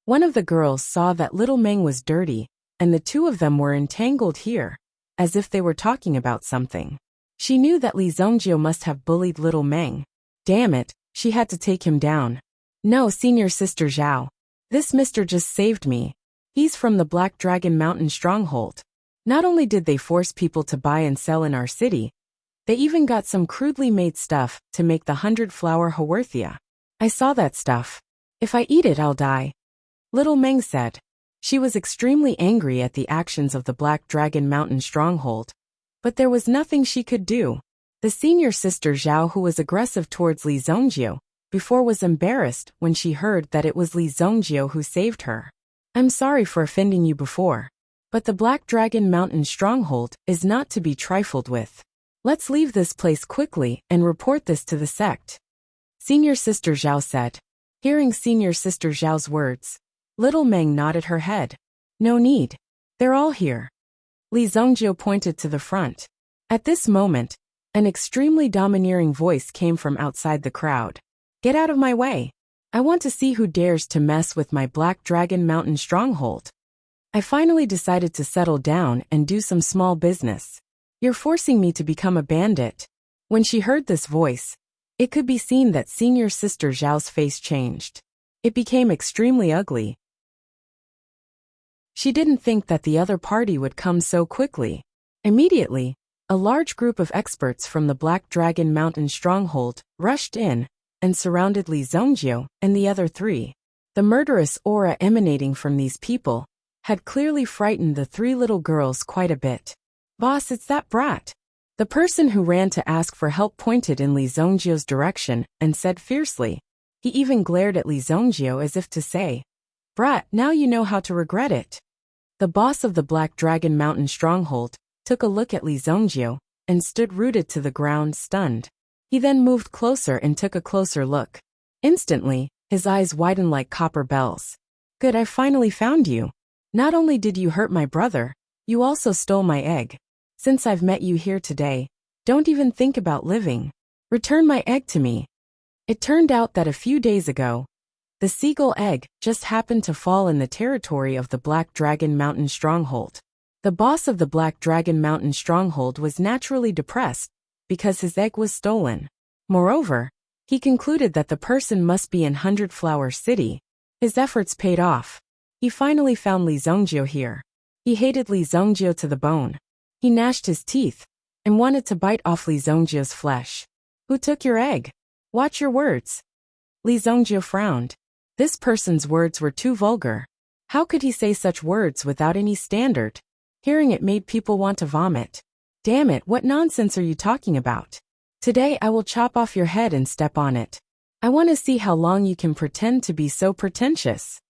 One of the girls saw that little Meng was dirty, and the two of them were entangled here, as if they were talking about something. She knew that Li Zongjio must have bullied little Meng. Damn it, she had to take him down. No, Senior Sister Zhao. This mister just saved me. He's from the Black Dragon Mountain stronghold. Not only did they force people to buy and sell in our city, they even got some crudely made stuff to make the 100 Flower Haworthia. I saw that stuff. If I eat it, I'll die. Little Meng said. She was extremely angry at the actions of the Black Dragon Mountain stronghold, but there was nothing she could do. The senior sister Zhao, who was aggressive towards Li Zongjio before, was embarrassed when she heard that it was Li Zongjio who saved her. I'm sorry for offending you before, but the Black Dragon Mountain stronghold is not to be trifled with. Let's leave this place quickly and report this to the sect. Senior Sister Zhao said. Hearing Senior Sister Zhao's words, little Meng nodded her head. No need. They're all here. Li Zongjio pointed to the front. At this moment, an extremely domineering voice came from outside the crowd. Get out of my way. I want to see who dares to mess with my Black Dragon Mountain stronghold. I finally decided to settle down and do some small business. You're forcing me to become a bandit. When she heard this voice, it could be seen that Senior Sister Zhao's face changed. It became extremely ugly. She didn't think that the other party would come so quickly. Immediately, a large group of experts from the Black Dragon Mountain stronghold rushed in and surrounded Li Zongjio and the other three. The murderous aura emanating from these people had clearly frightened the three little girls quite a bit. Boss, it's that brat. The person who ran to ask for help pointed in Li Zongjio's direction and said fiercely. He even glared at Li Zongjio as if to say, Brat, now you know how to regret it. The boss of the Black Dragon Mountain stronghold took a look at Li Zongjio and stood rooted to the ground, stunned. He then moved closer and took a closer look. Instantly, his eyes widened like copper bells. Good, I finally found you. Not only did you hurt my brother, you also stole my egg. Since I've met you here today, don't even think about living. Return my egg to me. It turned out that a few days ago, the seagull egg just happened to fall in the territory of the Black Dragon Mountain stronghold. The boss of the Black Dragon Mountain stronghold was naturally depressed because his egg was stolen. Moreover, he concluded that the person must be in 100 Flower City. His efforts paid off. He finally found Li Zongjio here. He hated Li Zongjio to the bone. He gnashed his teeth and wanted to bite off Li Zongjio's flesh. Who took your egg? Watch your words. Li Zongjio frowned. This person's words were too vulgar. How could he say such words without any standard? Hearing it made people want to vomit. Damn it, what nonsense are you talking about? Today I will chop off your head and step on it. I want to see how long you can pretend to be so pretentious.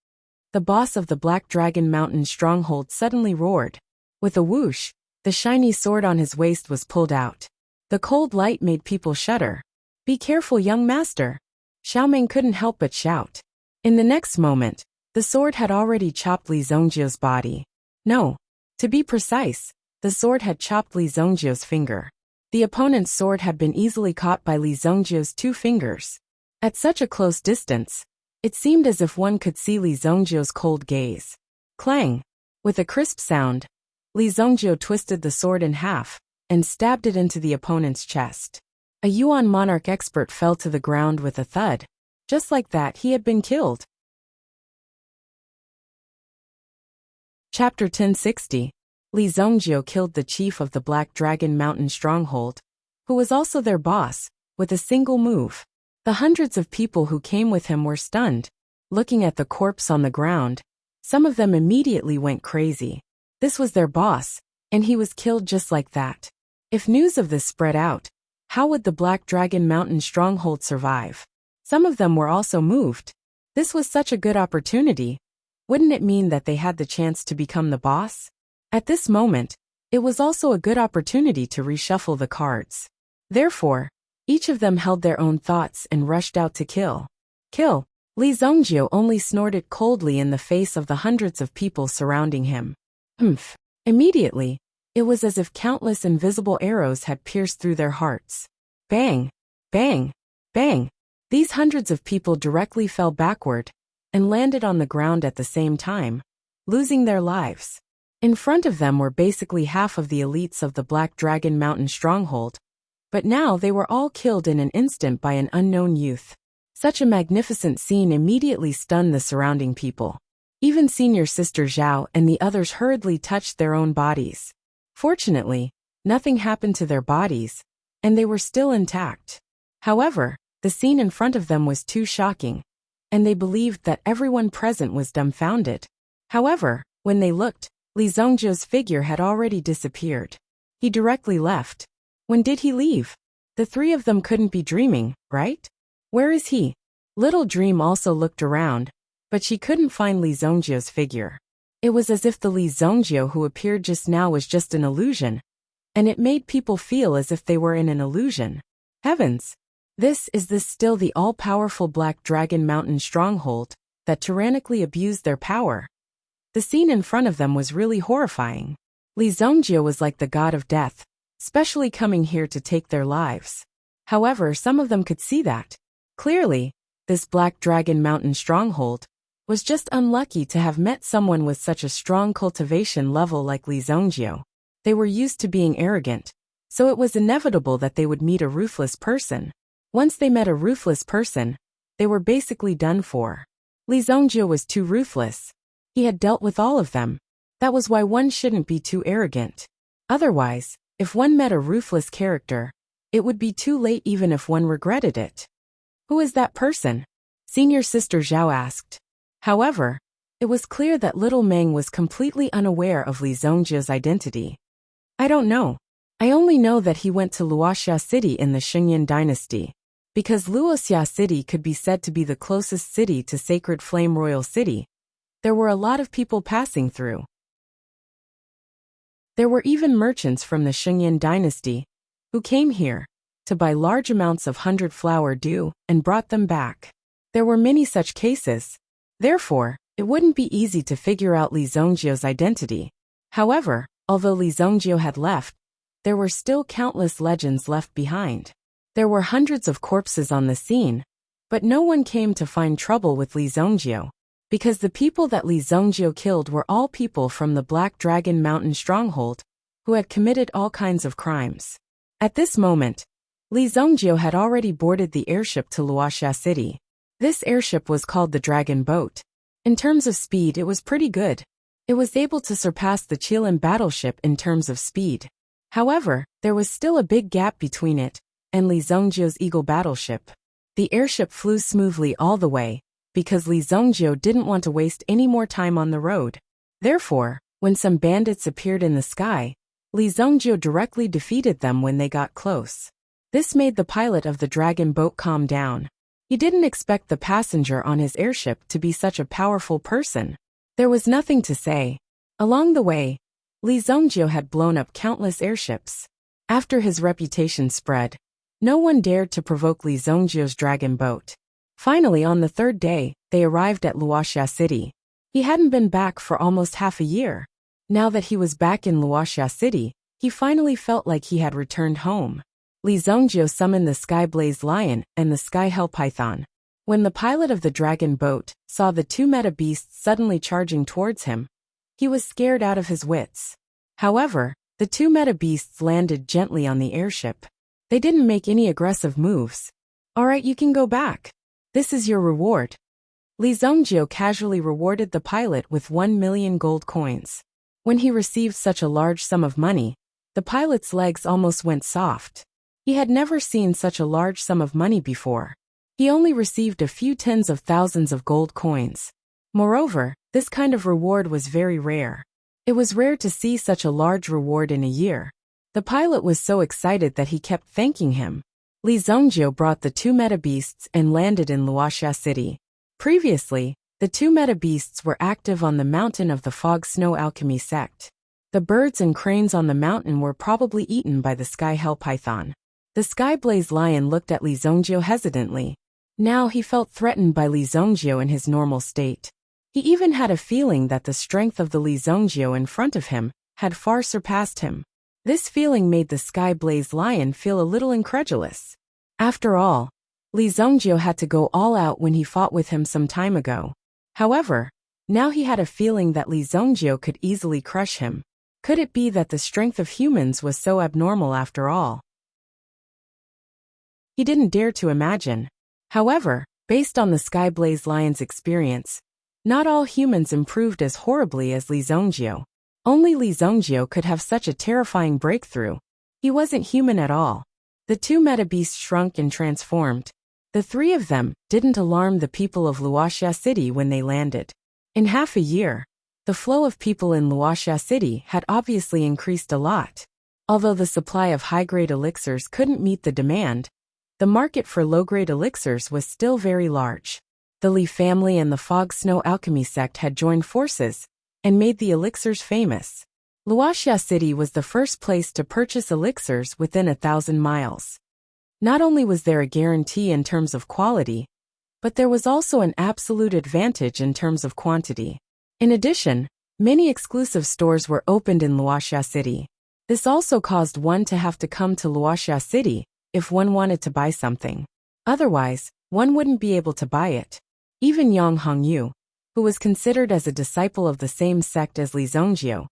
The boss of the Black Dragon Mountain stronghold suddenly roared. With a whoosh, the shiny sword on his waist was pulled out. The cold light made people shudder. Be careful, young master. Xiaoming couldn't help but shout. In the next moment, the sword had already chopped Li Zongjio's body. No. To be precise, the sword had chopped Li Zhongjio's finger. The opponent's sword had been easily caught by Li Zhongjio's 2 fingers. At such a close distance, it seemed as if one could see Li Zhongjio's cold gaze. Clang! With a crisp sound, Li Zhongjio twisted the sword in half and stabbed it into the opponent's chest. A Yuan monarch expert fell to the ground with a thud. Just like that, he had been killed. Chapter 1060. Li Zhongjio killed the chief of the Black Dragon Mountain stronghold, who was also their boss, with a single move. The hundreds of people who came with him were stunned. Looking at the corpse on the ground, some of them immediately went crazy. This was their boss, and he was killed just like that. If news of this spread out, how would the Black Dragon Mountain stronghold survive? Some of them were also moved. This was such a good opportunity. Wouldn't it mean that they had the chance to become the boss? At this moment, it was also a good opportunity to reshuffle the cards. Therefore, each of them held their own thoughts and rushed out to kill. Kill! Li Zhongjio only snorted coldly in the face of the hundreds of people surrounding him. Humph! Immediately, it was as if countless invisible arrows had pierced through their hearts. Bang! Bang! Bang! These hundreds of people directly fell backward and landed on the ground at the same time, losing their lives. In front of them were basically half of the elites of the Black Dragon Mountain stronghold, but now they were all killed in an instant by an unknown youth. Such a magnificent scene immediately stunned the surrounding people. Even senior sister Zhao and the others hurriedly touched their own bodies. Fortunately, nothing happened to their bodies, and they were still intact. However, the scene in front of them was too shocking, and they believed that everyone present was dumbfounded. However, when they looked, Li Zhongjio's figure had already disappeared. He directly left. When did he leave? The 3 of them couldn't be dreaming, right? Where is he? Little Dream also looked around, but she couldn't find Li Zhongjio's figure. It was as if the Li Zhongjio who appeared just now was just an illusion, and it made people feel as if they were in an illusion. Heavens! This still the all-powerful Black Dragon Mountain stronghold that tyrannically abused their power? The scene in front of them was really horrifying. Li Zhongjio was like the god of death, specially coming here to take their lives. However, some of them could see that. Clearly, this Black Dragon Mountain stronghold was just unlucky to have met someone with such a strong cultivation level like Li Zhongjio. They were used to being arrogant, so it was inevitable that they would meet a ruthless person. Once they met a ruthless person, they were basically done for. Li Zhongjio was too ruthless. He had dealt with all of them. That was why one shouldn't be too arrogant. Otherwise, if one met a ruthless character, it would be too late even if one regretted it. Who is that person? Senior sister Zhao asked. However, it was clear that little Meng was completely unaware of Li Zhongjio's identity. I don't know. I only know that he went to Wuxia City in the Shengyan dynasty, because Wuxia City could be said to be the closest city to Sacred Flame Royal City. There were a lot of people passing through. There were even merchants from the Shengyan dynasty who came here to buy large amounts of 100-flower dew and brought them back. There were many such cases. Therefore, it wouldn't be easy to figure out Li Zhongjio's identity. However, although Li Zhongjio had left, there were still countless legends left behind. There were hundreds of corpses on the scene, but no one came to find trouble with Li Zhongjio, because the people that Li Zhongjio killed were all people from the Black Dragon Mountain stronghold, who had committed all kinds of crimes. At this moment, Li Zhongjio had already boarded the airship to Wuxia City. This airship was called the Dragon Boat. In terms of speed, it was pretty good. It was able to surpass the Qilin battleship in terms of speed. However, there was still a big gap between it and Li Zhongjio's Eagle battleship. The airship flew smoothly all the way, because Li Zhongjio didn't want to waste any more time on the road. Therefore, when some bandits appeared in the sky, Li Zhongjio directly defeated them when they got close. This made the pilot of the dragon boat calm down. He didn't expect the passenger on his airship to be such a powerful person. There was nothing to say. Along the way, Li Zhongjio had blown up countless airships. After his reputation spread, no one dared to provoke Li Zhongjio's dragon boat. Finally, on the 3rd day, they arrived at Wuxia City. He hadn't been back for almost half a year. Now that he was back in Wuxia City, he finally felt like he had returned home. Li Zhongjiu summoned the Sky Blaze Lion and the Sky Hell Python. When the pilot of the dragon boat saw the two meta beasts suddenly charging towards him, he was scared out of his wits. However, the two meta beasts landed gently on the airship. They didn't make any aggressive moves. "Alright, you can go back. This is your reward." Li Zhongjiu casually rewarded the pilot with 1 million gold coins. When he received such a large sum of money, the pilot's legs almost went soft. He had never seen such a large sum of money before. He only received a few tens of thousands of gold coins. Moreover, this kind of reward was very rare. It was rare to see such a large reward in a year. The pilot was so excited that he kept thanking him. Li Zhongjiu brought the two meta beasts and landed in Wuxia City. Previously, the two meta beasts were active on the mountain of the Fog Snow Alchemy sect. The birds and cranes on the mountain were probably eaten by the Sky Hell Python. The Sky Blaze Lion looked at Li Zhongjiu hesitantly. Now he felt threatened by Li Zhongjiu in his normal state. He even had a feeling that the strength of the Li Zhongjiu in front of him had far surpassed him. This feeling made the Sky Blaze Lion feel a little incredulous. After all, Li Zhongjiu had to go all out when he fought with him some time ago. However, now he had a feeling that Li Zhongjiu could easily crush him. Could it be that the strength of humans was so abnormal after all? He didn't dare to imagine. However, based on the Sky Blaze Lion's experience, not all humans improved as horribly as Li Zhongjiu. Only Li Zhongjiu could have such a terrifying breakthrough. He wasn't human at all. The two meta beasts shrunk and transformed. The three of them didn't alarm the people of Wuxia City when they landed. In half a year, the flow of people in Wuxia City had obviously increased a lot. Although the supply of high-grade elixirs couldn't meet the demand, the market for low-grade elixirs was still very large. The Li family and the Fog Snow Alchemy sect had joined forces and made the elixirs famous. Wuxia City was the first place to purchase elixirs within 1,000 miles. Not only was there a guarantee in terms of quality, but there was also an absolute advantage in terms of quantity. In addition, many exclusive stores were opened in Wuxia City. This also caused one to have to come to Wuxia City if one wanted to buy something. Otherwise, one wouldn't be able to buy it. Even Yang Hongyu, who was considered as a disciple of the same sect as Li Zhongjiu,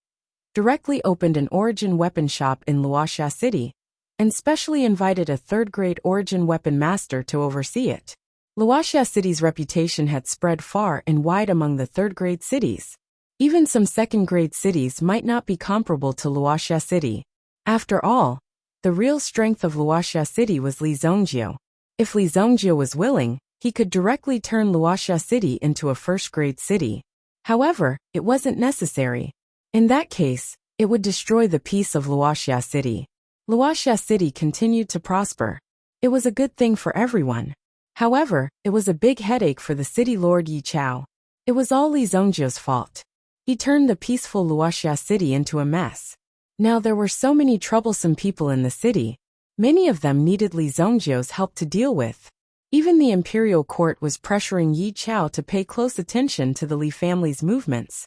directly opened an origin weapon shop in Wuxia City, and specially invited a third-grade origin weapon master to oversee it. Wuxia City's reputation had spread far and wide among the third-grade cities. Even some second-grade cities might not be comparable to Wuxia City. After all, the real strength of Wuxia City was Li Zhongjiu. If Li Zhongjiu was willing, he could directly turn Wuxia City into a first-grade city. However, it wasn't necessary. In that case, it would destroy the peace of Wuxia City. Wuxia City continued to prosper. It was a good thing for everyone. However, it was a big headache for the city lord Yi Chao. It was all Li Zhongjiu's fault. He turned the peaceful Wuxia City into a mess. Now there were so many troublesome people in the city. Many of them needed Li Zhongjiu's help to deal with. Even the imperial court was pressuring Yi Chao to pay close attention to the Li family's movements,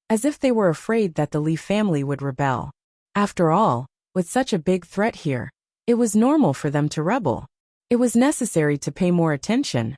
as if they were afraid that the Li family would rebel. After all, with such a big threat here, it was normal for them to rebel. It was necessary to pay more attention.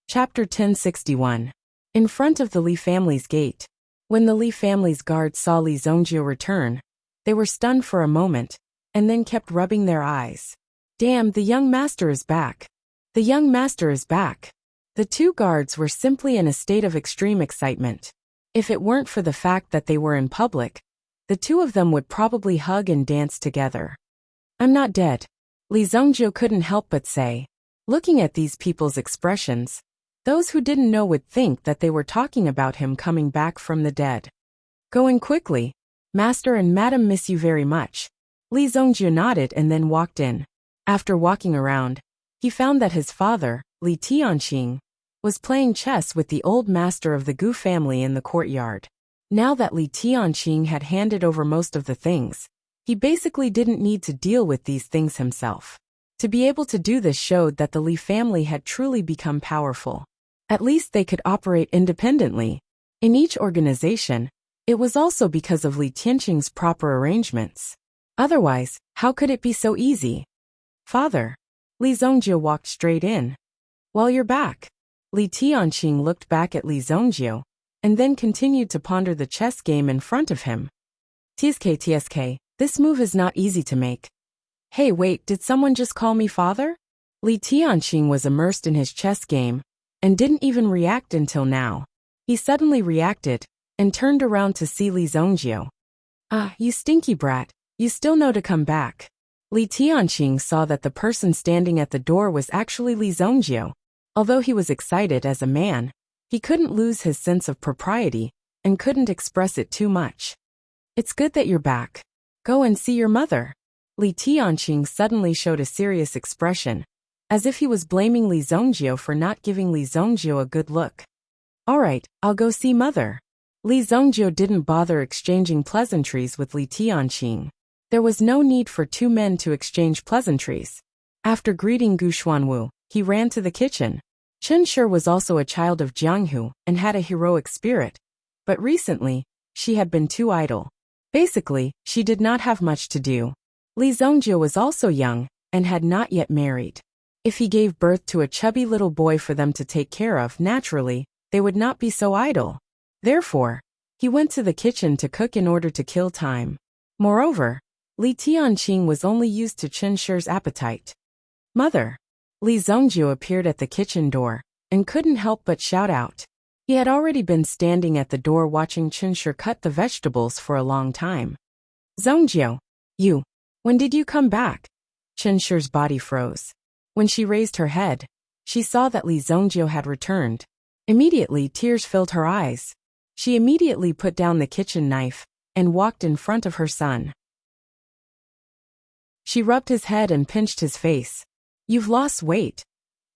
Chapter 1061. In front of the Li family's gate. When the Li family's guards saw Li Zhongjiu return, they were stunned for a moment, and then kept rubbing their eyes. Damn, the young master is back. The young master is back. The two guards were simply in a state of extreme excitement. If it weren't for the fact that they were in public, the two of them would probably hug and dance together. I'm not dead, Li Zhongjiu couldn't help but say. Looking at these people's expressions, those who didn't know would think that they were talking about him coming back from the dead. Going quickly, Master and Madam miss you very much. Li Zhongjiu nodded and then walked in. After walking around, he found that his father, Li Tianqing, was playing chess with the old master of the Gu family in the courtyard. Now that Li Tianqing had handed over most of the things, he basically didn't need to deal with these things himself. To be able to do this showed that the Li family had truly become powerful. At least they could operate independently. In each organization, it was also because of Li Tianqing's proper arrangements. Otherwise, how could it be so easy? Father. Li Zongjie walked straight in. Well, you're back. Li Tianqing looked back at Li Zongjie, and then continued to ponder the chess game in front of him. TSK, this move is not easy to make. Hey, wait, did someone just call me father? Li Tianqing was immersed in his chess game, and didn't even react until now. He suddenly reacted, and turned around to see Li Zongjie. Ah, you stinky brat, you still know to come back. Li Tianqing saw that the person standing at the door was actually Li Zongjie. Although he was excited as a man, he couldn't lose his sense of propriety, and couldn't express it too much. It's good that you're back. Go and see your mother. Li Tianqing suddenly showed a serious expression, as if he was blaming Li Zongjie for not giving Li Zongjie a good look. Alright, I'll go see mother. Li Zongjie didn't bother exchanging pleasantries with Li Tianqing. There was no need for two men to exchange pleasantries. After greeting Gu Xuanwu, he ran to the kitchen. Chen Shi was also a child of Jianghu and had a heroic spirit, but recently, she had been too idle. Basically, she did not have much to do. Li Zongjie was also young, and had not yet married. If he gave birth to a chubby little boy for them to take care of, naturally, they would not be so idle. Therefore, he went to the kitchen to cook in order to kill time. Moreover, Li Tianqing was only used to Chen Shi's appetite. Mother. Li Zongjie appeared at the kitchen door, and couldn't help but shout out. He had already been standing at the door watching Chen Shi cut the vegetables for a long time. Zongjie, you. When did you come back? Chen Shi's body froze. When she raised her head, she saw that Li Zongjie had returned. Immediately tears filled her eyes. She immediately put down the kitchen knife, and walked in front of her son. She rubbed his head and pinched his face. You've lost weight.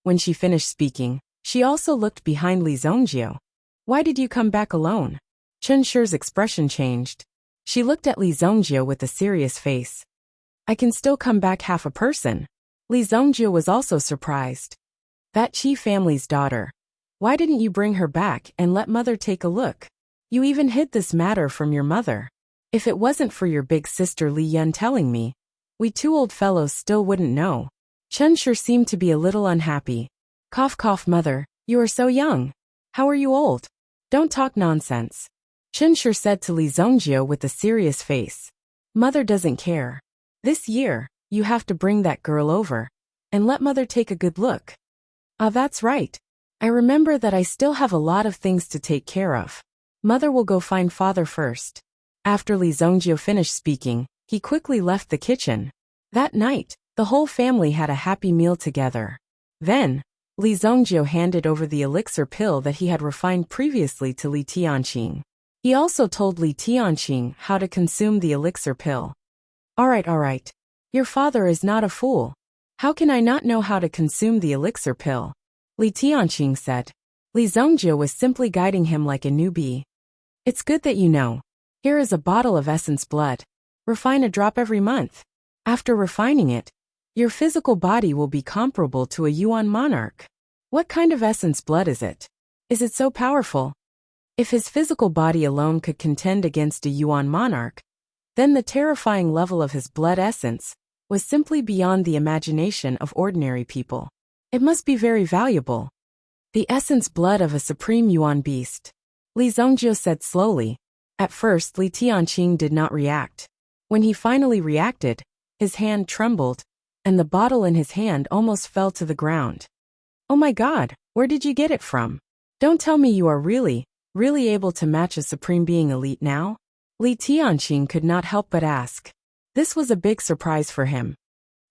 When she finished speaking, she also looked behind Li Zongjie. Why did you come back alone? Chen Shi's expression changed. She looked at Li Zongjie with a serious face. I can still come back half a person. Li Zongjie was also surprised. That Qi family's daughter. Why didn't you bring her back and let mother take a look? You even hid this matter from your mother. If it wasn't for your big sister Li Yun telling me, we two old fellows still wouldn't know. Chen Shi seemed to be a little unhappy. Cough cough mother, you are so young. How are you old? Don't talk nonsense. Chen Shi said to Li Zongjie with a serious face. Mother doesn't care. This year, you have to bring that girl over, and let mother take a good look. Ah, that's right. I remember that I still have a lot of things to take care of. Mother will go find father first. After Li Zongjie finished speaking, he quickly left the kitchen. That night, the whole family had a happy meal together. Then, Li Zongjie handed over the elixir pill that he had refined previously to Li Tianqing. He also told Li Tianqing how to consume the elixir pill. Alright. Your father is not a fool. How can I not know how to consume the elixir pill? Li Tianqing said. Li Zongjie was simply guiding him like a newbie. It's good that you know. Here is a bottle of essence blood. Refine a drop every month. After refining it, your physical body will be comparable to a Yuan monarch. What kind of essence blood is it? Is it so powerful? If his physical body alone could contend against a Yuan monarch, then the terrifying level of his blood essence was simply beyond the imagination of ordinary people. It must be very valuable. The essence blood of a supreme Yuan beast. Li Zongjie said slowly. At first Li Tianqing did not react. When he finally reacted, his hand trembled, and the bottle in his hand almost fell to the ground. Oh my God, where did you get it from? Don't tell me you are really able to match a supreme being elite now? Li Tianqing could not help but ask. This was a big surprise for him.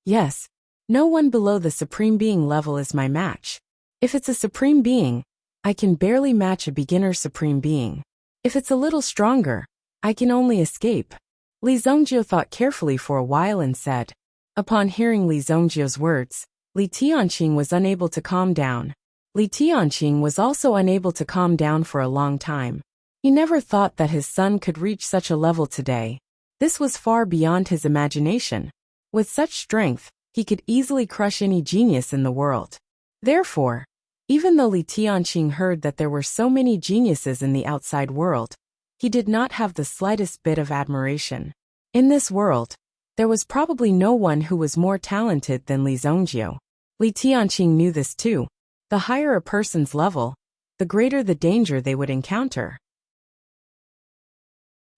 Yes, no one below the supreme being level is my match. If it's a supreme being, I can barely match a beginner supreme being. If it's a little stronger, I can only escape. Li Zongjie thought carefully for a while and said. Upon hearing Li Zongjie's words, Li Tianqing was unable to calm down. Li Tianqing was also unable to calm down for a long time. He never thought that his son could reach such a level today. This was far beyond his imagination. With such strength, he could easily crush any genius in the world. Therefore, Even though Li Tianqing heard that there were so many geniuses in the outside world, he did not have the slightest bit of admiration. In this world, there was probably no one who was more talented than Li Zongjio. Li Tianqing knew this too. The higher a person's level, the greater the danger they would encounter.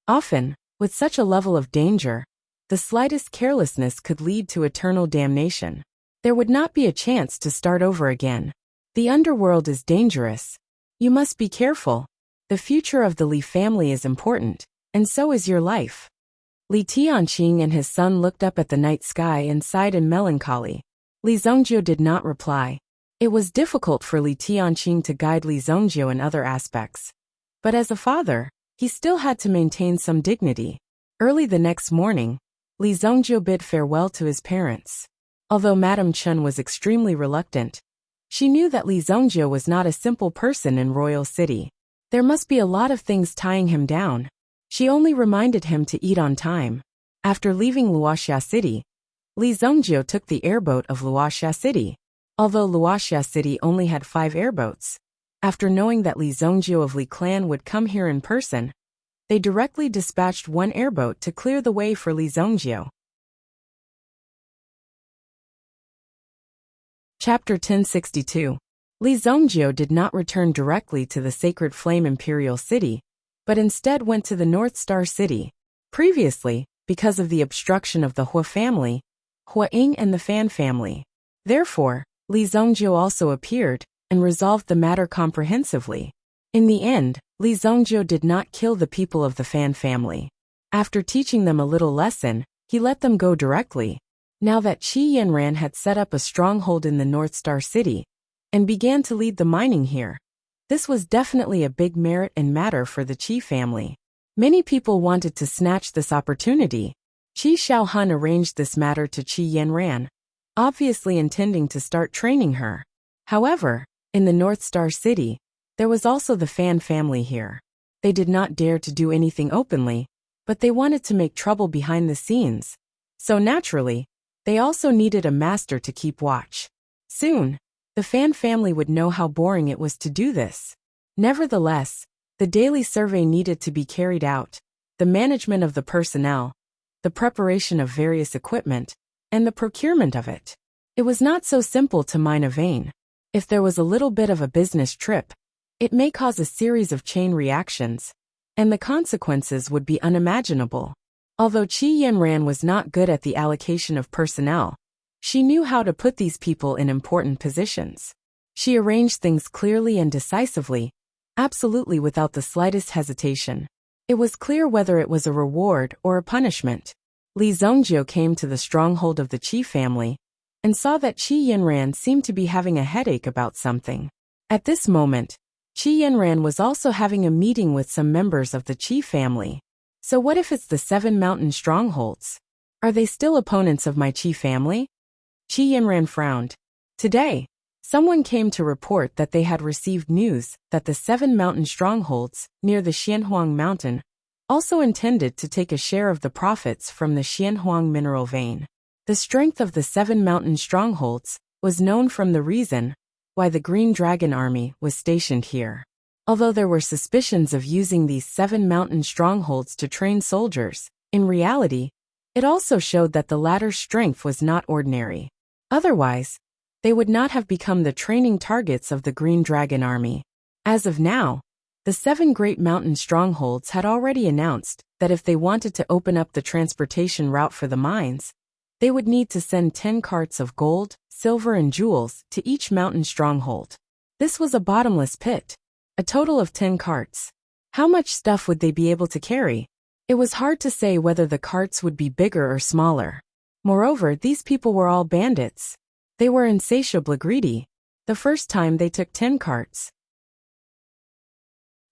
Often, with such a level of danger, the slightest carelessness could lead to eternal damnation. There would not be a chance to start over again. The underworld is dangerous. You must be careful. The future of the Li family is important, and so is your life. Li Tianqing and his son looked up at the night sky and sighed in melancholy. Li Zongjio did not reply. It was difficult for Li Tianqing to guide Li Zongjio in other aspects. But as a father, he still had to maintain some dignity. Early the next morning, Li Zongjio bid farewell to his parents. Although Madame Chen was extremely reluctant, she knew that Li Zongjio was not a simple person in Royal City. There must be a lot of things tying him down. She only reminded him to eat on time. After leaving Wuxia City, Li Zongjio took the airboat of Wuxia City. Although Wuxia City only had 5 airboats, after knowing that Li Zongjio of Li clan would come here in person, they directly dispatched 1 airboat to clear the way for Li Zongjio. Chapter 1062. Li Zongjio did not return directly to the Sacred Flame Imperial City, but instead went to the North Star City. Previously, because of the obstruction of the Hua family, Hua Ying and the Fan family. Therefore, Li Zongjio also appeared and resolved the matter comprehensively. In the end, Li Zongjio did not kill the people of the Fan family. After teaching them a little lesson, he let them go directly. Now that Qi Yanran had set up a stronghold in the North Star City and began to lead the mining here, this was definitely a big merit and matter for the Qi family. Many people wanted to snatch this opportunity. Qi Shaohun arranged this matter to Qi Yanran, obviously intending to start training her. However, in the North Star City, there was also the Fan family here. They did not dare to do anything openly, but they wanted to make trouble behind the scenes. So naturally, they also needed a master to keep watch. Soon, the Fan family would know how boring it was to do this. Nevertheless, the daily survey needed to be carried out, the management of the personnel, the preparation of various equipment, and the procurement of it. It was not so simple to mine a vein. If there was a little bit of a business trip, it may cause a series of chain reactions, and the consequences would be unimaginable. Although Qi Yanran was not good at the allocation of personnel, she knew how to put these people in important positions. She arranged things clearly and decisively, absolutely without the slightest hesitation. It was clear whether it was a reward or a punishment. Li Zongjio came to the stronghold of the Qi family and saw that Qi Yanran seemed to be having a headache about something. At this moment, Qi Yanran was also having a meeting with some members of the Qi family. So what if it's the 7 mountain strongholds? Are they still opponents of my Qi family? Qi Yanran frowned. Today, someone came to report that they had received news that the 7 mountain strongholds, near the Xianhuang mountain, also intended to take a share of the profits from the Xianhuang mineral vein. The strength of the 7 mountain strongholds was known from the reason why the Green Dragon Army was stationed here. Although there were suspicions of using these 7 mountain strongholds to train soldiers, in reality, it also showed that the latter's strength was not ordinary. Otherwise, they would not have become the training targets of the Green Dragon Army. As of now, the 7 great mountain strongholds had already announced that if they wanted to open up the transportation route for the mines, they would need to send 10 carts of gold, silver and jewels to each mountain stronghold. This was a bottomless pit. A total of 10 carts. How much stuff would they be able to carry? It was hard to say whether the carts would be bigger or smaller. Moreover, these people were all bandits. They were insatiably greedy. The first time they took 10 carts.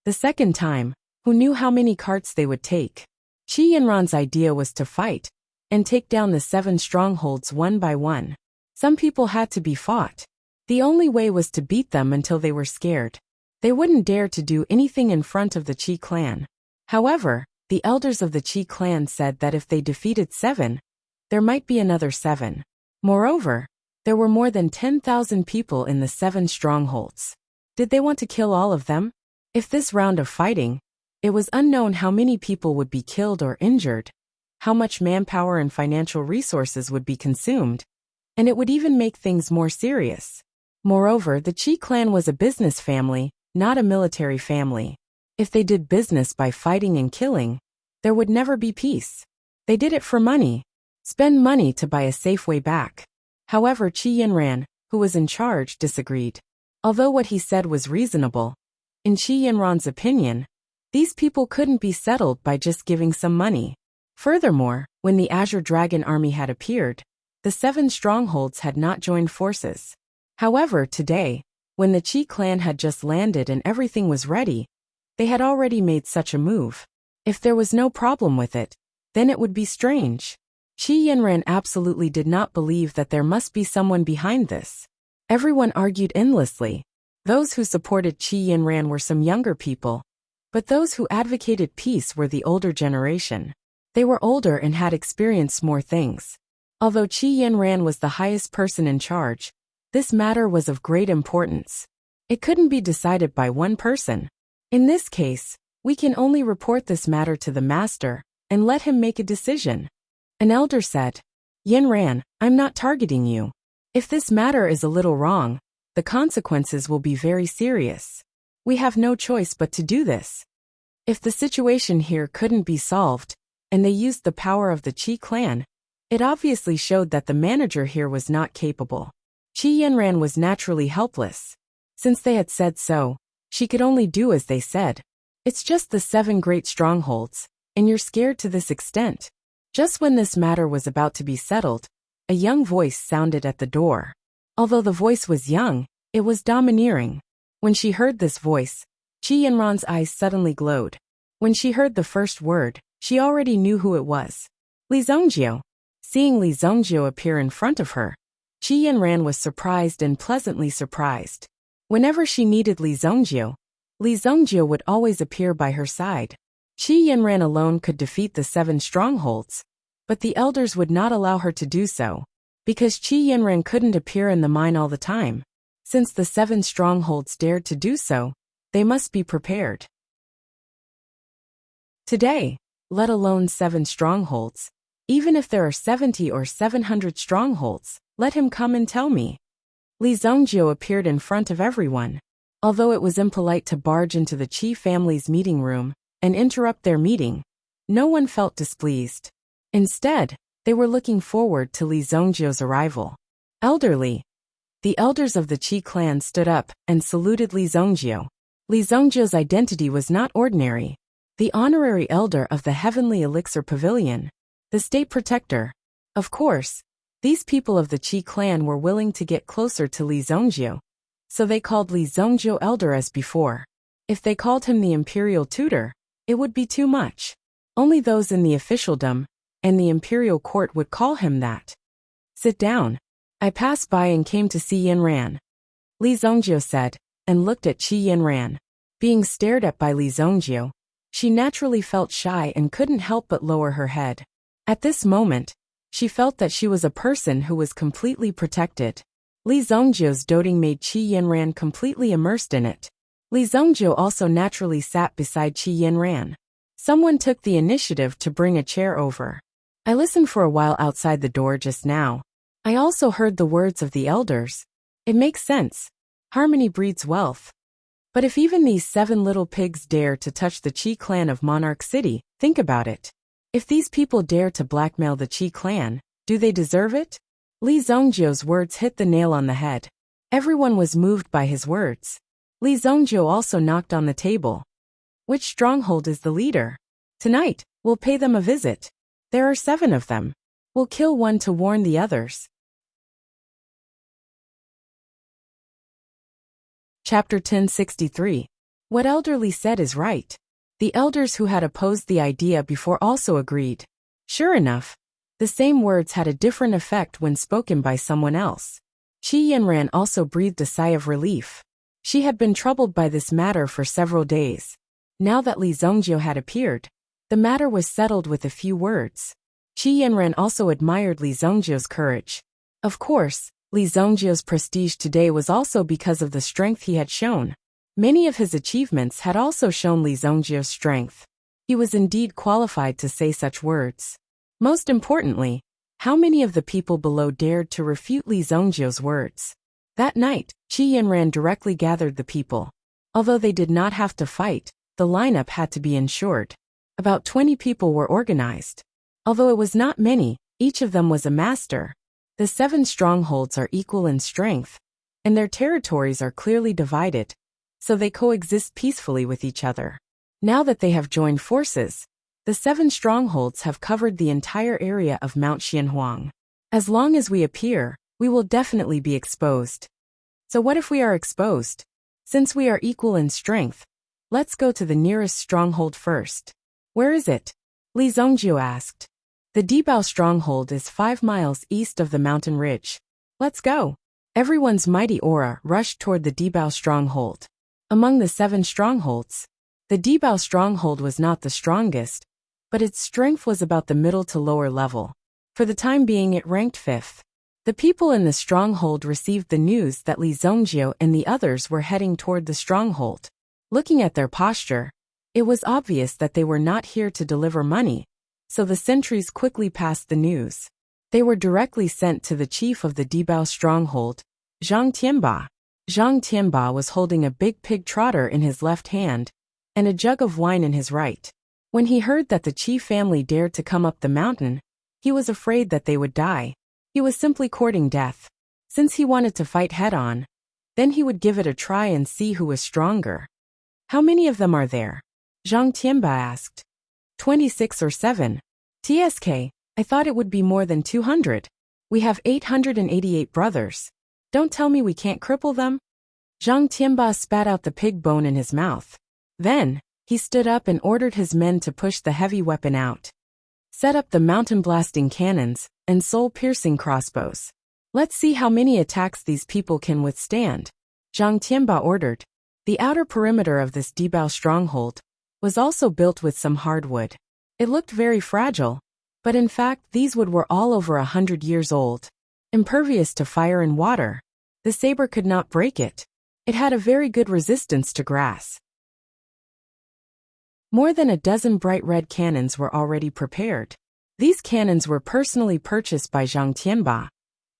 The second time, who knew how many carts they would take? Qi Yanran's idea was to fight and take down the 7 strongholds one by one. Some people had to be fought. The only way was to beat them until they were scared. They wouldn't dare to do anything in front of the Qi clan. However, the elders of the Qi clan said that if they defeated 7, there might be another 7. Moreover, There were more than 10,000 people in the 7 strongholds. Did they want to kill all of them? If this round of fighting, it was unknown how many people would be killed or injured, how much manpower and financial resources would be consumed, and it would even make things more serious. Moreover, the Qi clan was a business family, not a military family. If they did business by fighting and killing, there would never be peace. They did it for money. Spend money to buy a safe way back. However, Qi Yinran, who was in charge, disagreed. Although what he said was reasonable, in Qi Yinran's opinion, these people couldn't be settled by just giving some money. Furthermore, when the Azure Dragon army had appeared, the 7 strongholds had not joined forces. However, today, when the Qi clan had just landed and everything was ready, they had already made such a move. If there was no problem with it, then it would be strange. Qi Yinran absolutely did not believe that there must be someone behind this. Everyone argued endlessly. Those who supported Qi Yinran were some younger people, but those who advocated peace were the older generation. They were older and had experienced more things. Although Qi Yinran was the highest person in charge, this matter was of great importance. It couldn't be decided by one person. In this case, we can only report this matter to the master and let him make a decision. An elder said, Yinran, I'm not targeting you. If this matter is a little wrong, the consequences will be very serious. We have no choice but to do this. If the situation here couldn't be solved, and they used the power of the Qi clan, it obviously showed that the manager here was not capable. Qi Yinran was naturally helpless. Since they had said so, she could only do as they said. It's just the 7 great strongholds, and you're scared to this extent. Just when this matter was about to be settled, a young voice sounded at the door. Although the voice was young, it was domineering. When she heard this voice, Qi Yinran's eyes suddenly glowed. When she heard the first word, she already knew who it was. Li Zhongjie. Seeing Li Zhongjie appear in front of her, Qi Yinran was surprised and pleasantly surprised. Whenever she needed Li Zhongjie would always appear by her side. Qi Yinran alone could defeat the 7 strongholds, but the elders would not allow her to do so, because Qi Yinran couldn't appear in the mine all the time. Since the 7 strongholds dared to do so, they must be prepared. Today, let alone 7 strongholds, even if there are 70 or 700 strongholds, let him come and tell me. Li Zhongjie appeared in front of everyone. Although it was impolite to barge into the Qi family's meeting room and interrupt their meeting, no one felt displeased. Instead, they were looking forward to Li Zhongjie's arrival. Elderly. The elders of the Qi clan stood up and saluted Li Zhongjie. Li Zhongjie's identity was not ordinary. The honorary elder of the Heavenly Elixir Pavilion, the state protector. Of course, these people of the Qi clan were willing to get closer to Li Zhongjie, so they called Li Zhongjie elder as before. If they called him the imperial tutor, it would be too much. Only those in the officialdom and the imperial court would call him that. Sit down. I passed by and came to see Yinran, Li Zhongjie said, and looked at Qi Yinran. Being stared at by Li Zhongjie, she naturally felt shy and couldn't help but lower her head. At this moment, she felt that she was a person who was completely protected. Li Zhongjie's doting made Qi Yinran completely immersed in it. Li Zhongjie also naturally sat beside Qi Yinran. Someone took the initiative to bring a chair over. I listened for a while outside the door just now. I also heard the words of the elders. It makes sense. Harmony breeds wealth. But if even these 7 little pigs dare to touch the Qi clan of Monarch City, think about it. If these people dare to blackmail the Qi clan, do they deserve it? Li Zhongjie's words hit the nail on the head. Everyone was moved by his words. Li Zhongjie also knocked on the table. Which stronghold is the leader? Tonight, we'll pay them a visit. There are 7 of them. We'll kill one to warn the others. Chapter 1063. What Elderly said is right. The elders who had opposed the idea before also agreed. Sure enough, the same words had a different effect when spoken by someone else. Qi Yinran also breathed a sigh of relief. She had been troubled by this matter for several days. Now that Li Zhongjie had appeared, the matter was settled with a few words. Qi Yinran also admired Li Zhongjie's courage. Of course, Li Zhongjiu's prestige today was also because of the strength he had shown. Many of his achievements had also shown Li Zhongjiu's strength. He was indeed qualified to say such words. Most importantly, how many of the people below dared to refute Li Zhongjiu's words? That night, Qi Yanran directly gathered the people. Although they did not have to fight, the lineup had to be ensured. About 20 people were organized. Although it was not many, each of them was a master. The 7 strongholds are equal in strength, and their territories are clearly divided, so they coexist peacefully with each other. Now that they have joined forces, the 7 strongholds have covered the entire area of Mount Xianhuang. As long as we appear, we will definitely be exposed. So what if we are exposed? Since we are equal in strength, let's go to the nearest stronghold first. Where is it? Li Zhongjiu asked. The Dibao stronghold is 5 miles east of the mountain ridge. Let's go. Everyone's mighty aura rushed toward the Dibao stronghold. Among the 7 strongholds, the Dibao stronghold was not the strongest, but its strength was about the middle to lower level. For the time being it ranked 5th. The people in the stronghold received the news that Li Zhongjiu and the others were heading toward the stronghold. Looking at their posture, it was obvious that they were not here to deliver money, so the sentries quickly passed the news. They were directly sent to the chief of the Dibao stronghold, Zhang Tianba. Zhang Tianba was holding a big pig trotter in his left hand, and a jug of wine in his right. When he heard that the Qi family dared to come up the mountain, he was afraid that they would die. He was simply courting death. Since he wanted to fight head-on, then he would give it a try and see who was stronger. How many of them are there? Zhang Tianba asked. 26 or 7. TSK, I thought it would be more than 200. We have 888 brothers. Don't tell me we can't cripple them? Zhang Tianba spat out the pig bone in his mouth. Then, he stood up and ordered his men to push the heavy weapon out. Set up the mountain-blasting cannons and soul-piercing crossbows. Let's see how many attacks these people can withstand, Zhang Tianba ordered. The outer perimeter of this Dibao stronghold was also built with some hardwood. It looked very fragile, but in fact these wood were all over 100 years old. Impervious to fire and water, the saber could not break it. It had a very good resistance to grass. More than a dozen bright red cannons were already prepared. These cannons were personally purchased by Zhang Tianba,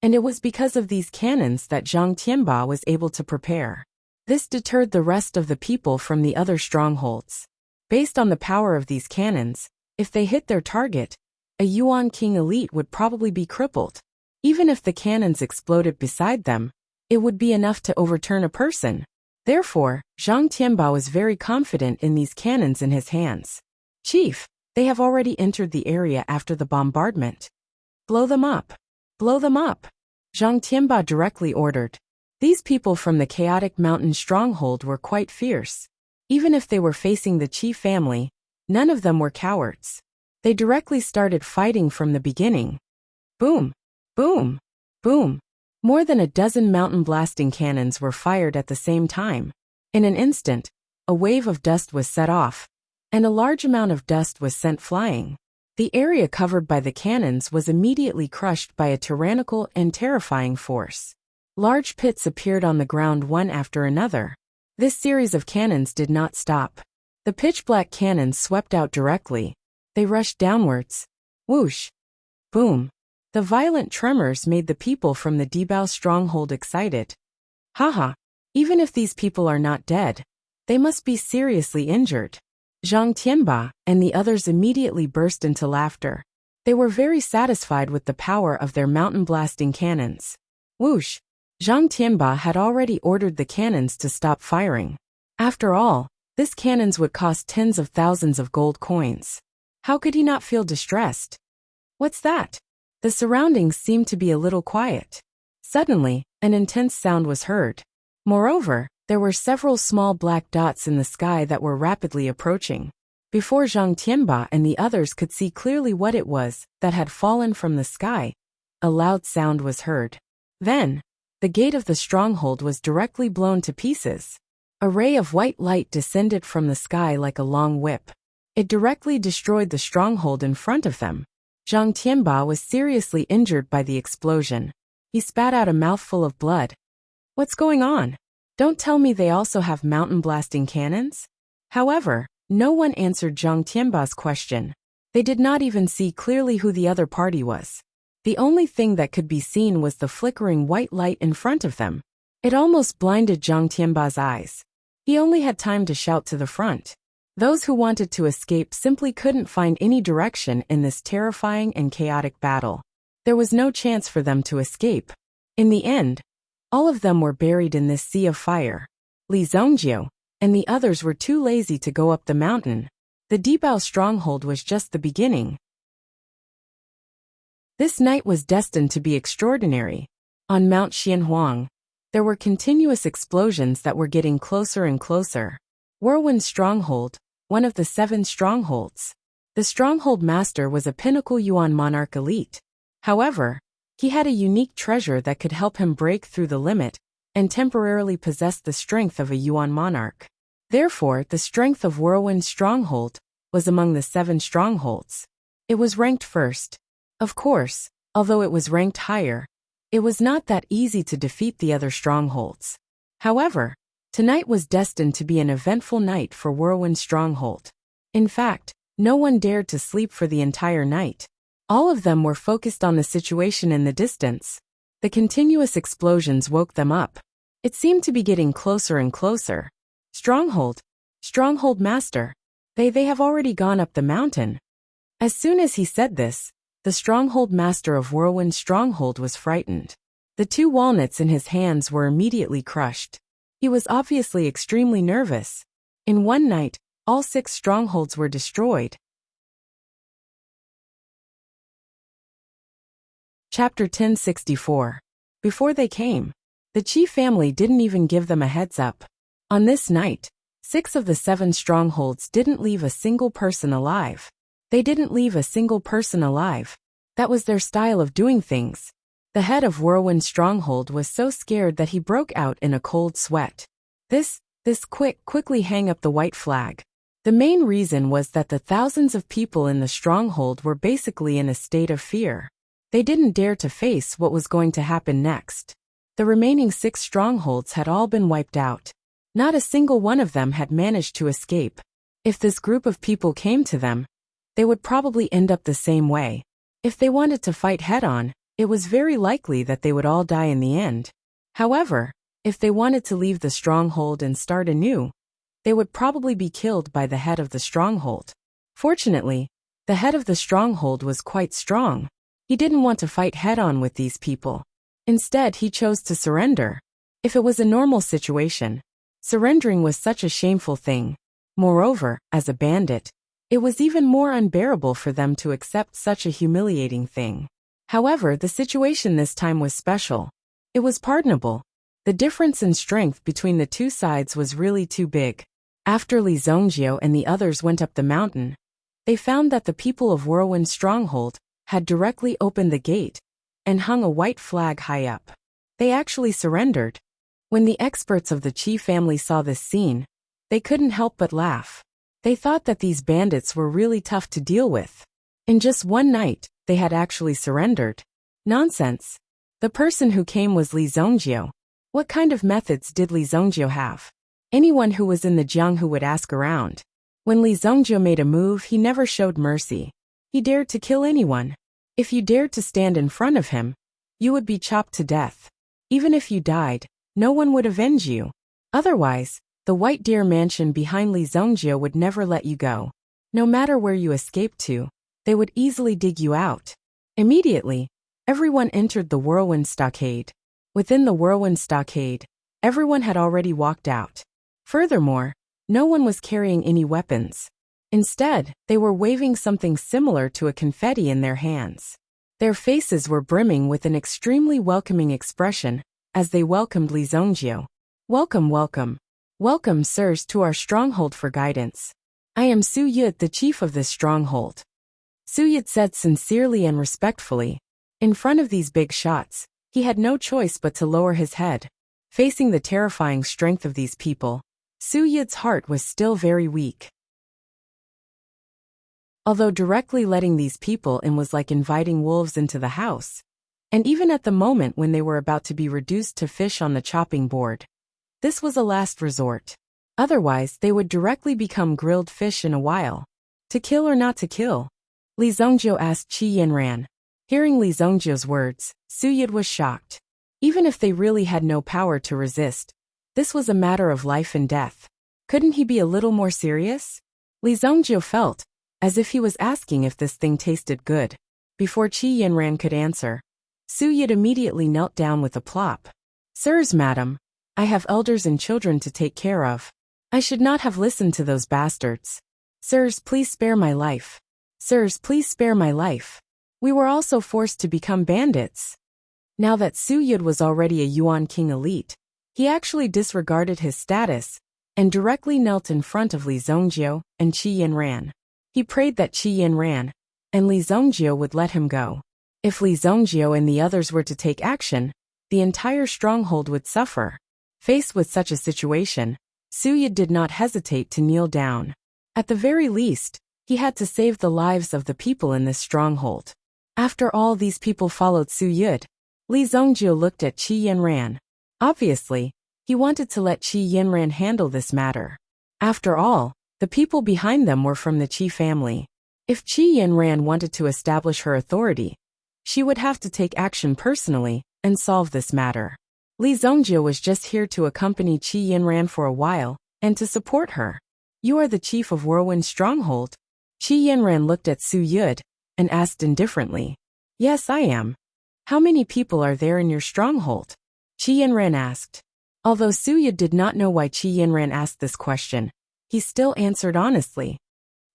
and it was because of these cannons that Zhang Tianba was able to prepare. This deterred the rest of the people from the other strongholds. Based on the power of these cannons, if they hit their target, a Yuan King elite would probably be crippled. Even if the cannons exploded beside them, it would be enough to overturn a person. Therefore, Zhang Tianba was very confident in these cannons in his hands. Chief, they have already entered the area after the bombardment. Blow them up. Blow them up. Zhang Tianba directly ordered. These people from the chaotic mountain stronghold were quite fierce. Even if they were facing the Qi family, none of them were cowards. They directly started fighting from the beginning. Boom! Boom! Boom! More than a dozen mountain-blasting cannons were fired at the same time. In an instant, a wave of dust was set off, and a large amount of dust was sent flying. The area covered by the cannons was immediately crushed by a tyrannical and terrifying force. Large pits appeared on the ground one after another. This series of cannons did not stop. The pitch-black cannons swept out directly. They rushed downwards. Whoosh! Boom! The violent tremors made the people from the Dibao stronghold excited. Haha! Even if these people are not dead, they must be seriously injured. Zhang Tianba and the others immediately burst into laughter. They were very satisfied with the power of their mountain-blasting cannons. Whoosh! Zhang Tianba had already ordered the cannons to stop firing. After all, this cannons would cost tens of thousands of gold coins. How could he not feel distressed? What's that? The surroundings seemed to be a little quiet. Suddenly, an intense sound was heard. Moreover, there were several small black dots in the sky that were rapidly approaching. Before Zhang Tianba and the others could see clearly what it was that had fallen from the sky, a loud sound was heard. Then, the gate of the stronghold was directly blown to pieces. A ray of white light descended from the sky like a long whip. It directly destroyed the stronghold in front of them. Zhang Tianba was seriously injured by the explosion. He spat out a mouthful of blood. What's going on? Don't tell me they also have mountain-blasting cannons? However, no one answered Zhang Tianba's question. They did not even see clearly who the other party was. The only thing that could be seen was the flickering white light in front of them. It almost blinded Zhang Tianba's eyes. He only had time to shout to the front. Those who wanted to escape simply couldn't find any direction in this terrifying and chaotic battle. There was no chance for them to escape. In the end, all of them were buried in this sea of fire. Li Zongjie and the others were too lazy to go up the mountain. The Dibao stronghold was just the beginning. This night was destined to be extraordinary. On Mount Xianhuang, there were continuous explosions that were getting closer and closer. Whirlwind Stronghold, one of the 7 strongholds. The stronghold master was a pinnacle Yuan monarch elite. However, he had a unique treasure that could help him break through the limit and temporarily possess the strength of a Yuan monarch. Therefore, the strength of Whirlwind Stronghold was among the 7 strongholds. It was ranked first. Of course, although it was ranked higher, it was not that easy to defeat the other strongholds. However, tonight was destined to be an eventful night for Whirlwind Stronghold. In fact, no one dared to sleep for the entire night. All of them were focused on the situation in the distance. The continuous explosions woke them up. It seemed to be getting closer and closer. Stronghold Master. They have already gone up the mountain. As soon as he said this, the Stronghold Master of Whirlwind Stronghold was frightened. The 2 walnuts in his hands were immediately crushed. He was obviously extremely nervous. In one night, all 6 strongholds were destroyed. Chapter 1064. Before they came, the Qi family didn't even give them a heads up. On this night, 6 of the 7 strongholds didn't leave a single person alive. They didn't leave a single person alive. That was their style of doing things. The head of Whirlwind Stronghold was so scared that he broke out in a cold sweat. Quickly hang up the white flag. The main reason was that the thousands of people in the stronghold were basically in a state of fear. They didn't dare to face what was going to happen next. The remaining 6 strongholds had all been wiped out. Not a single one of them had managed to escape. If this group of people came to them, they would probably end up the same way. If they wanted to fight head-on, it was very likely that they would all die in the end. However, if they wanted to leave the stronghold and start anew, they would probably be killed by the head of the stronghold. Fortunately, the head of the stronghold was quite strong. He didn't want to fight head-on with these people. Instead, he chose to surrender. If it was a normal situation, surrendering was such a shameful thing. Moreover, as a bandit, it was even more unbearable for them to accept such a humiliating thing. However, the situation this time was special. It was pardonable. The difference in strength between the 2 sides was really too big. After Li Zongjie and the others went up the mountain, they found that the people of Whirlwind Stronghold had directly opened the gate and hung a white flag high up. They actually surrendered. When the experts of the Qi family saw this scene, they couldn't help but laugh. They thought that these bandits were really tough to deal with. In just one night, they had actually surrendered. Nonsense. The person who came was Li Zongjie. What kind of methods did Li Zongjie have? Anyone who was in the Jianghu would ask around. When Li Zongjie made a move, he never showed mercy. He dared to kill anyone. If you dared to stand in front of him, you would be chopped to death. Even if you died, no one would avenge you. Otherwise, the White Deer Mansion behind Li Zongjie would never let you go. No matter where you escaped to, they would easily dig you out. Immediately, everyone entered the Whirlwind Stockade. Within the Whirlwind Stockade, everyone had already walked out. Furthermore, no one was carrying any weapons. Instead, they were waving something similar to a confetti in their hands. Their faces were brimming with an extremely welcoming expression as they welcomed Li Zongjie. Welcome, welcome. Welcome, sirs, to our stronghold for guidance. I am Su Yud, the chief of this stronghold. Su Yud said sincerely and respectfully. In front of these big shots, he had no choice but to lower his head. Facing the terrifying strength of these people, Su Yud's heart was still very weak. Although directly letting these people in was like inviting wolves into the house, And even at the moment when they were about to be reduced to fish on the chopping board. This was a last resort. Otherwise, they would directly become grilled fish in a while. To kill or not to kill? Li Zhongjiu asked Qi Yinran. Hearing Li Zhongjiu's words, Su Yid was shocked. Even if they really had no power to resist, this was a matter of life and death. Couldn't he be a little more serious? Li Zhongjiu felt as if he was asking if this thing tasted good. Before Qi Yinran could answer, Su Yid immediately knelt down with a plop. Sirs, madam, I have elders and children to take care of. I should not have listened to those bastards. Sirs, please spare my life. Sirs, please spare my life. We were also forced to become bandits. Now that Su Yid was already a Yuan King elite, he actually disregarded his status and directly knelt in front of Li Zhongjiu and Qi Yinran. He prayed that Qi Yinran and Li Zhongjiu would let him go. If Li Zhongjiu and the others were to take action, the entire stronghold would suffer. Faced with such a situation, Su Yid did not hesitate to kneel down. At the very least, he had to save the lives of the people in this stronghold. After all, these people followed Su Yid. Li Zhongjiu looked at Qi Yinran. Obviously, he wanted to let Qi Yinran handle this matter. After all, the people behind them were from the Qi family. If Qi Yinran wanted to establish her authority, she would have to take action personally and solve this matter. Li Zhongjiu was just here to accompany Qi Yinran for a while and to support her. You are the chief of Whirlwind Stronghold? Qi Yinran looked at Su Yid and asked indifferently. Yes, I am. How many people are there in your stronghold? Qi Yinran asked. Although Su Yid did not know why Qi Yinran asked this question, he still answered honestly.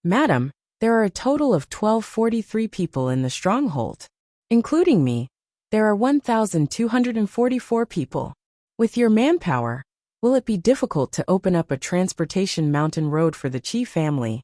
Madam, there are a total of 1,243 people in the stronghold. Including me, there are 1,244 people. With your manpower, will it be difficult to open up a transportation mountain road for the Qi family?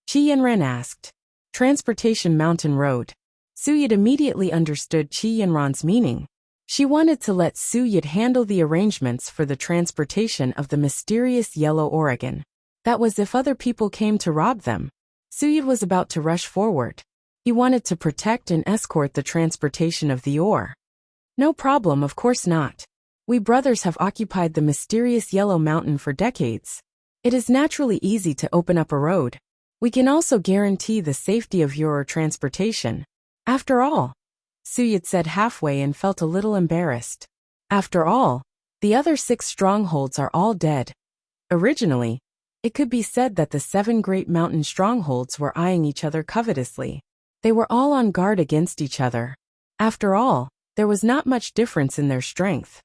Qi Yinran asked. Transportation mountain road. Su Yid immediately understood Qi Yinran's meaning. She wanted to let Su Yid handle the arrangements for the transportation of the mysterious yellow Oregon. That was if other people came to rob them. Su Yid was about to rush forward. He wanted to protect and escort the transportation of the ore. No problem, of course not. We brothers have occupied the mysterious yellow mountain for decades. It is naturally easy to open up a road. We can also guarantee the safety of your transportation. After all, Su Yid said halfway and felt a little embarrassed. After all, the other 6 strongholds are all dead. Originally, it could be said that the 7 great mountain strongholds were eyeing each other covetously. They were all on guard against each other. After all, there was not much difference in their strength.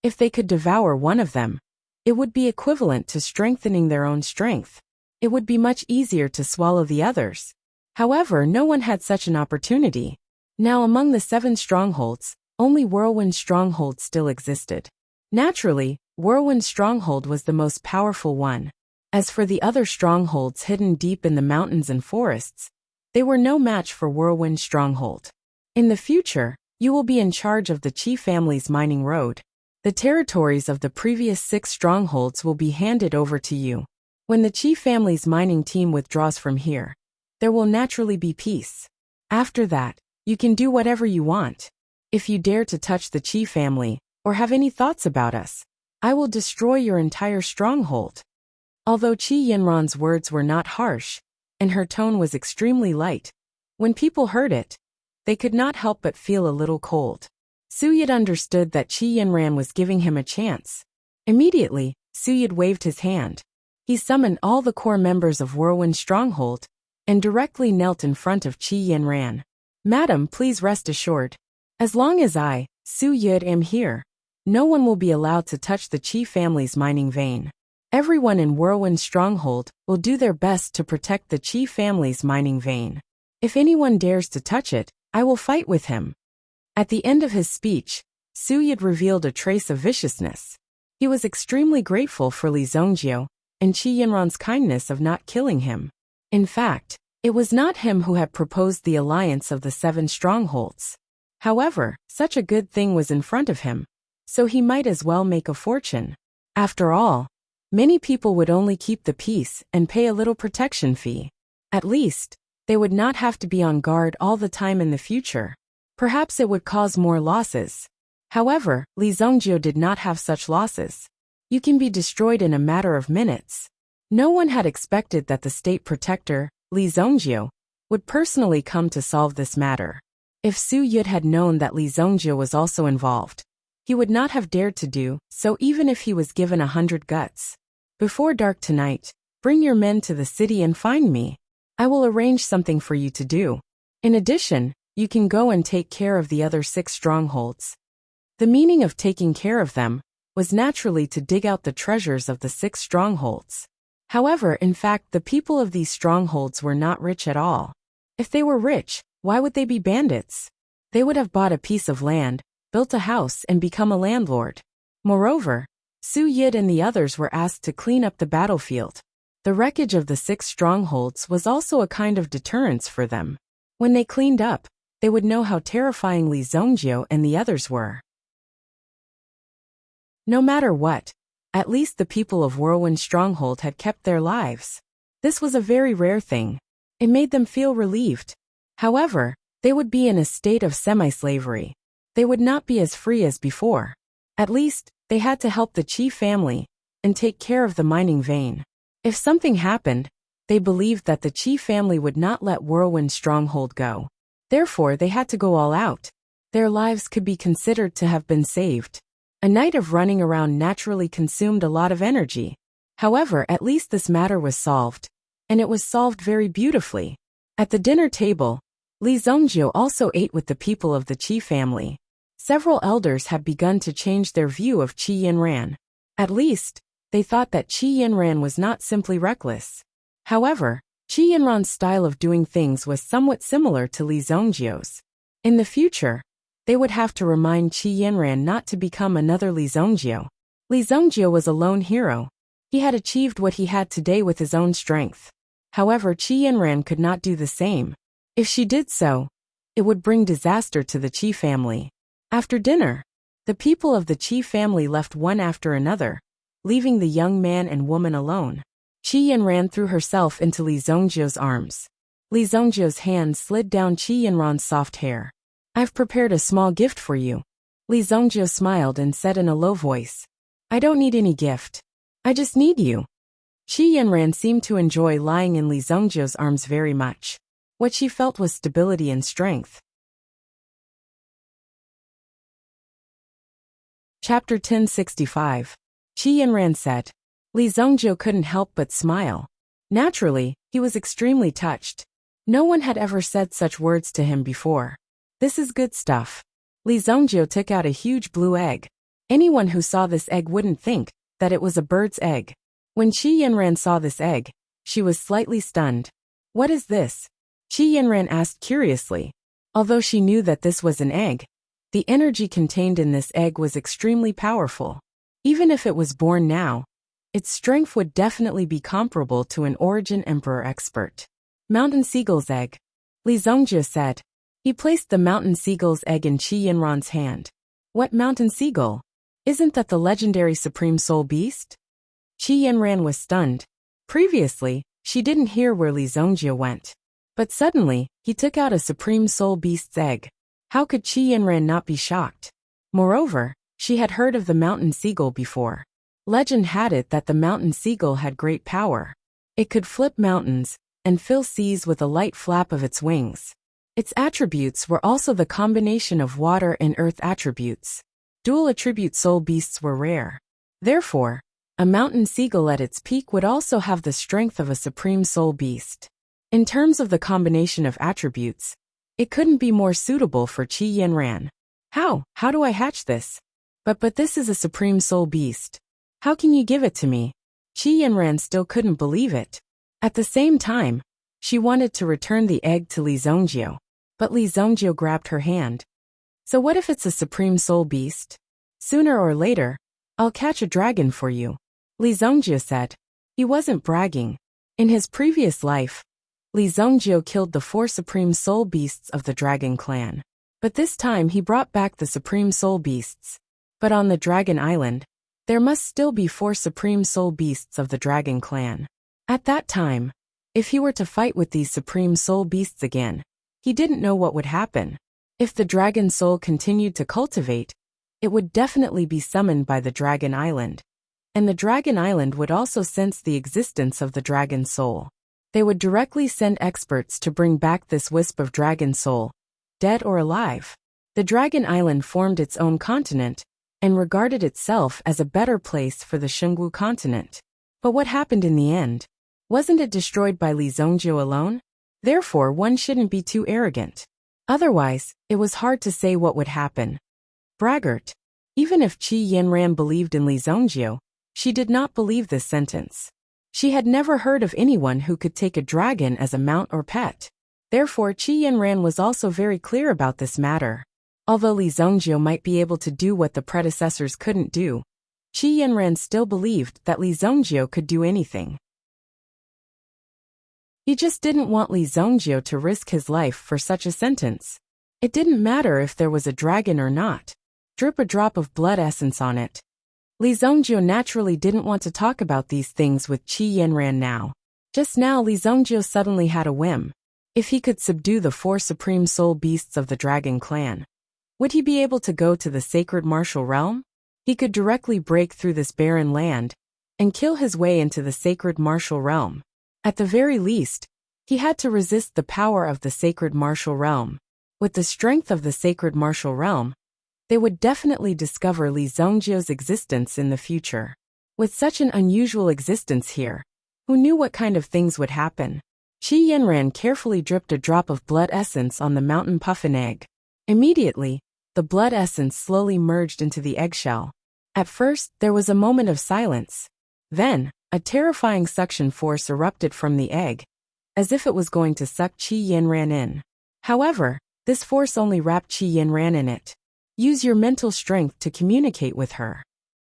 If they could devour one of them, it would be equivalent to strengthening their own strength. It would be much easier to swallow the others. However, no one had such an opportunity. Now among the 7 strongholds, only Whirlwind Stronghold still existed. Naturally, Whirlwind Stronghold was the most powerful one. As for the other strongholds hidden deep in the mountains and forests, they were no match for Whirlwind Stronghold. In the future, you will be in charge of the Qi family's mining road. The territories of the previous 6 strongholds will be handed over to you. When the Qi family's mining team withdraws from here, there will naturally be peace. After that, you can do whatever you want. If you dare to touch the Qi family, or have any thoughts about us, I will destroy your entire stronghold. Although Qi Yinran's words were not harsh, and her tone was extremely light, when people heard it, they could not help but feel a little cold. Su Yid understood that Qi Yinran was giving him a chance. Immediately, Su Yid waved his hand. He summoned all the core members of Whirlwind Stronghold, and directly knelt in front of Qi Yinran. Madam, please rest assured. As long as I, Su Yid, am here, no one will be allowed to touch the Qi family's mining vein. Everyone in Whirlwind Stronghold will do their best to protect the Qi family's mining vein. If anyone dares to touch it, I will fight with him. At the end of his speech, Su Yid revealed a trace of viciousness. He was extremely grateful for Li Zhongjiu and Qi Yinran's kindness of not killing him. In fact, it was not him who had proposed the alliance of the 7 strongholds. However, such a good thing was in front of him, so he might as well make a fortune. After all, many people would only keep the peace and pay a little protection fee. At least, they would not have to be on guard all the time in the future. Perhaps it would cause more losses. However, Li Zongjio did not have such losses. You can be destroyed in a matter of minutes. No one had expected that the state protector, Li Zongjio, would personally come to solve this matter. If Su Yud had known that Li Zongjio was also involved, he would not have dared to do so even if he was given 100 guts. Before dark tonight, bring your men to the city and find me. I will arrange something for you to do. In addition, you can go and take care of the other 6 strongholds. The meaning of taking care of them was naturally to dig out the treasures of the 6 strongholds. However, in fact, the people of these strongholds were not rich at all. If they were rich, why would they be bandits? They would have bought a piece of land, built a house, and become a landlord. Moreover, Su Yid and the others were asked to clean up the battlefield. The wreckage of the 6 strongholds was also a kind of deterrence for them. When they cleaned up, they would know how terrifying Li Zongjio and the others were. No matter what, at least the people of Whirlwind Stronghold had kept their lives. This was a very rare thing. It made them feel relieved. However, they would be in a state of semi-slavery. They would not be as free as before. At least, they had to help the Qi family and take care of the mining vein. If something happened, they believed that the Qi family would not let Whirlwind Stronghold go. Therefore, they had to go all out. Their lives could be considered to have been saved. A night of running around naturally consumed a lot of energy. However, at least this matter was solved. And it was solved very beautifully. At the dinner table, Li Zongjio also ate with the people of the Qi family. Several elders had begun to change their view of Qi Yinran. At least, they thought that Qi Yinran was not simply reckless. However, Qi Yinran's style of doing things was somewhat similar to Li Zongjio's. In the future, they would have to remind Qi Yinran not to become another Li Zongjio. Li Zongjio was a lone hero. He had achieved what he had today with his own strength. However, Qi Yinran could not do the same. If she did so, it would bring disaster to the Qi family. After dinner, the people of the Qi family left one after another, leaving the young man and woman alone. Qi Yinran threw herself into Li Zongjio's arms. Li Zongjio's hand slid down Qi Yinran's soft hair. I've prepared a small gift for you. Li Zongjio smiled and said in a low voice. I don't need any gift. I just need you. Qi Yinran seemed to enjoy lying in Li Zongjio's arms very much. What she felt was stability and strength. Chapter 1065. Qi Yinran said. Li Zongjio couldn't help but smile. Naturally, he was extremely touched. No one had ever said such words to him before. This is good stuff. Li Zongjio took out a huge blue egg. Anyone who saw this egg wouldn't think that it was a bird's egg. When Qi Yinran saw this egg, she was slightly stunned. What is this? Qi Yinran asked curiously. Although she knew that this was an egg, the energy contained in this egg was extremely powerful. Even if it was born now, its strength would definitely be comparable to an Origin Emperor expert. Mountain Seagull's egg. Li Zongjio said. He placed the Mountain Seagull's egg in Qi Yinran's hand. What Mountain Seagull? Isn't that the legendary Supreme Soul Beast? Qi Yinran was stunned. Previously, she didn't hear where Li Zongjio went. But suddenly, he took out a Supreme Soul Beast's egg. How could Qi Yinran not be shocked? Moreover, she had heard of the Mountain Seagull before. Legend had it that the Mountain Seagull had great power. It could flip mountains and fill seas with a light flap of its wings. Its attributes were also the combination of water and earth attributes. Dual attribute soul beasts were rare. Therefore, a Mountain Seagull at its peak would also have the strength of a Supreme Soul Beast. In terms of the combination of attributes, it couldn't be more suitable for Qi Yinran. How do I hatch this? But this is a Supreme Soul Beast. How can you give it to me? Qi Yinran still couldn't believe it. At the same time, she wanted to return the egg to Li Zongjio. But Li Zongjio grabbed her hand. So what if it's a Supreme Soul Beast? Sooner or later, I'll catch a dragon for you. Li Zongjio said. He wasn't bragging. In his previous life, Li Zongjio killed the 4 Supreme Soul Beasts of the Dragon Clan. But this time he brought back the Supreme Soul Beasts. But on the Dragon Island, there must still be 4 Supreme Soul Beasts of the Dragon Clan. At that time, if he were to fight with these Supreme Soul Beasts again, he didn't know what would happen. If the dragon soul continued to cultivate, it would definitely be summoned by the Dragon Island. And the Dragon Island would also sense the existence of the dragon soul. They would directly send experts to bring back this wisp of dragon soul, dead or alive. The Dragon Island formed its own continent and regarded itself as a better place for the Shungwu continent. But what happened in the end? Wasn't it destroyed by Li Zongjiu alone? Therefore, one shouldn't be too arrogant. Otherwise, it was hard to say what would happen. Braggart. Even if Qi Yanran believed in Li Zongjiu, she did not believe this sentence. She had never heard of anyone who could take a dragon as a mount or pet. Therefore, Qi Yanran was also very clear about this matter. Although Li Zongjiu might be able to do what the predecessors couldn't do, Qi Yanran still believed that Li Zongjiu could do anything. He just didn't want Li Zongjiu to risk his life for such a sentence. It didn't matter if there was a dragon or not. Drip a drop of blood essence on it. Li Zongjiu naturally didn't want to talk about these things with Qi Yanran now. Just now Li Zongjiu suddenly had a whim. If he could subdue the 4 supreme soul beasts of the dragon clan, would he be able to go to the sacred martial realm? He could directly break through this barren land and kill his way into the sacred martial realm. At the very least, he had to resist the power of the sacred martial realm. With the strength of the sacred martial realm, they would definitely discover Li Zongjiu's existence in the future. With such an unusual existence here, who knew what kind of things would happen? Qi Yanran carefully dripped a drop of blood essence on the mountain puffin egg. Immediately, the blood essence slowly merged into the eggshell. At first, there was a moment of silence. Then, a terrifying suction force erupted from the egg, as if it was going to suck Qi Yanran in. However, this force only wrapped Qi Yanran in it. Use your mental strength to communicate with her.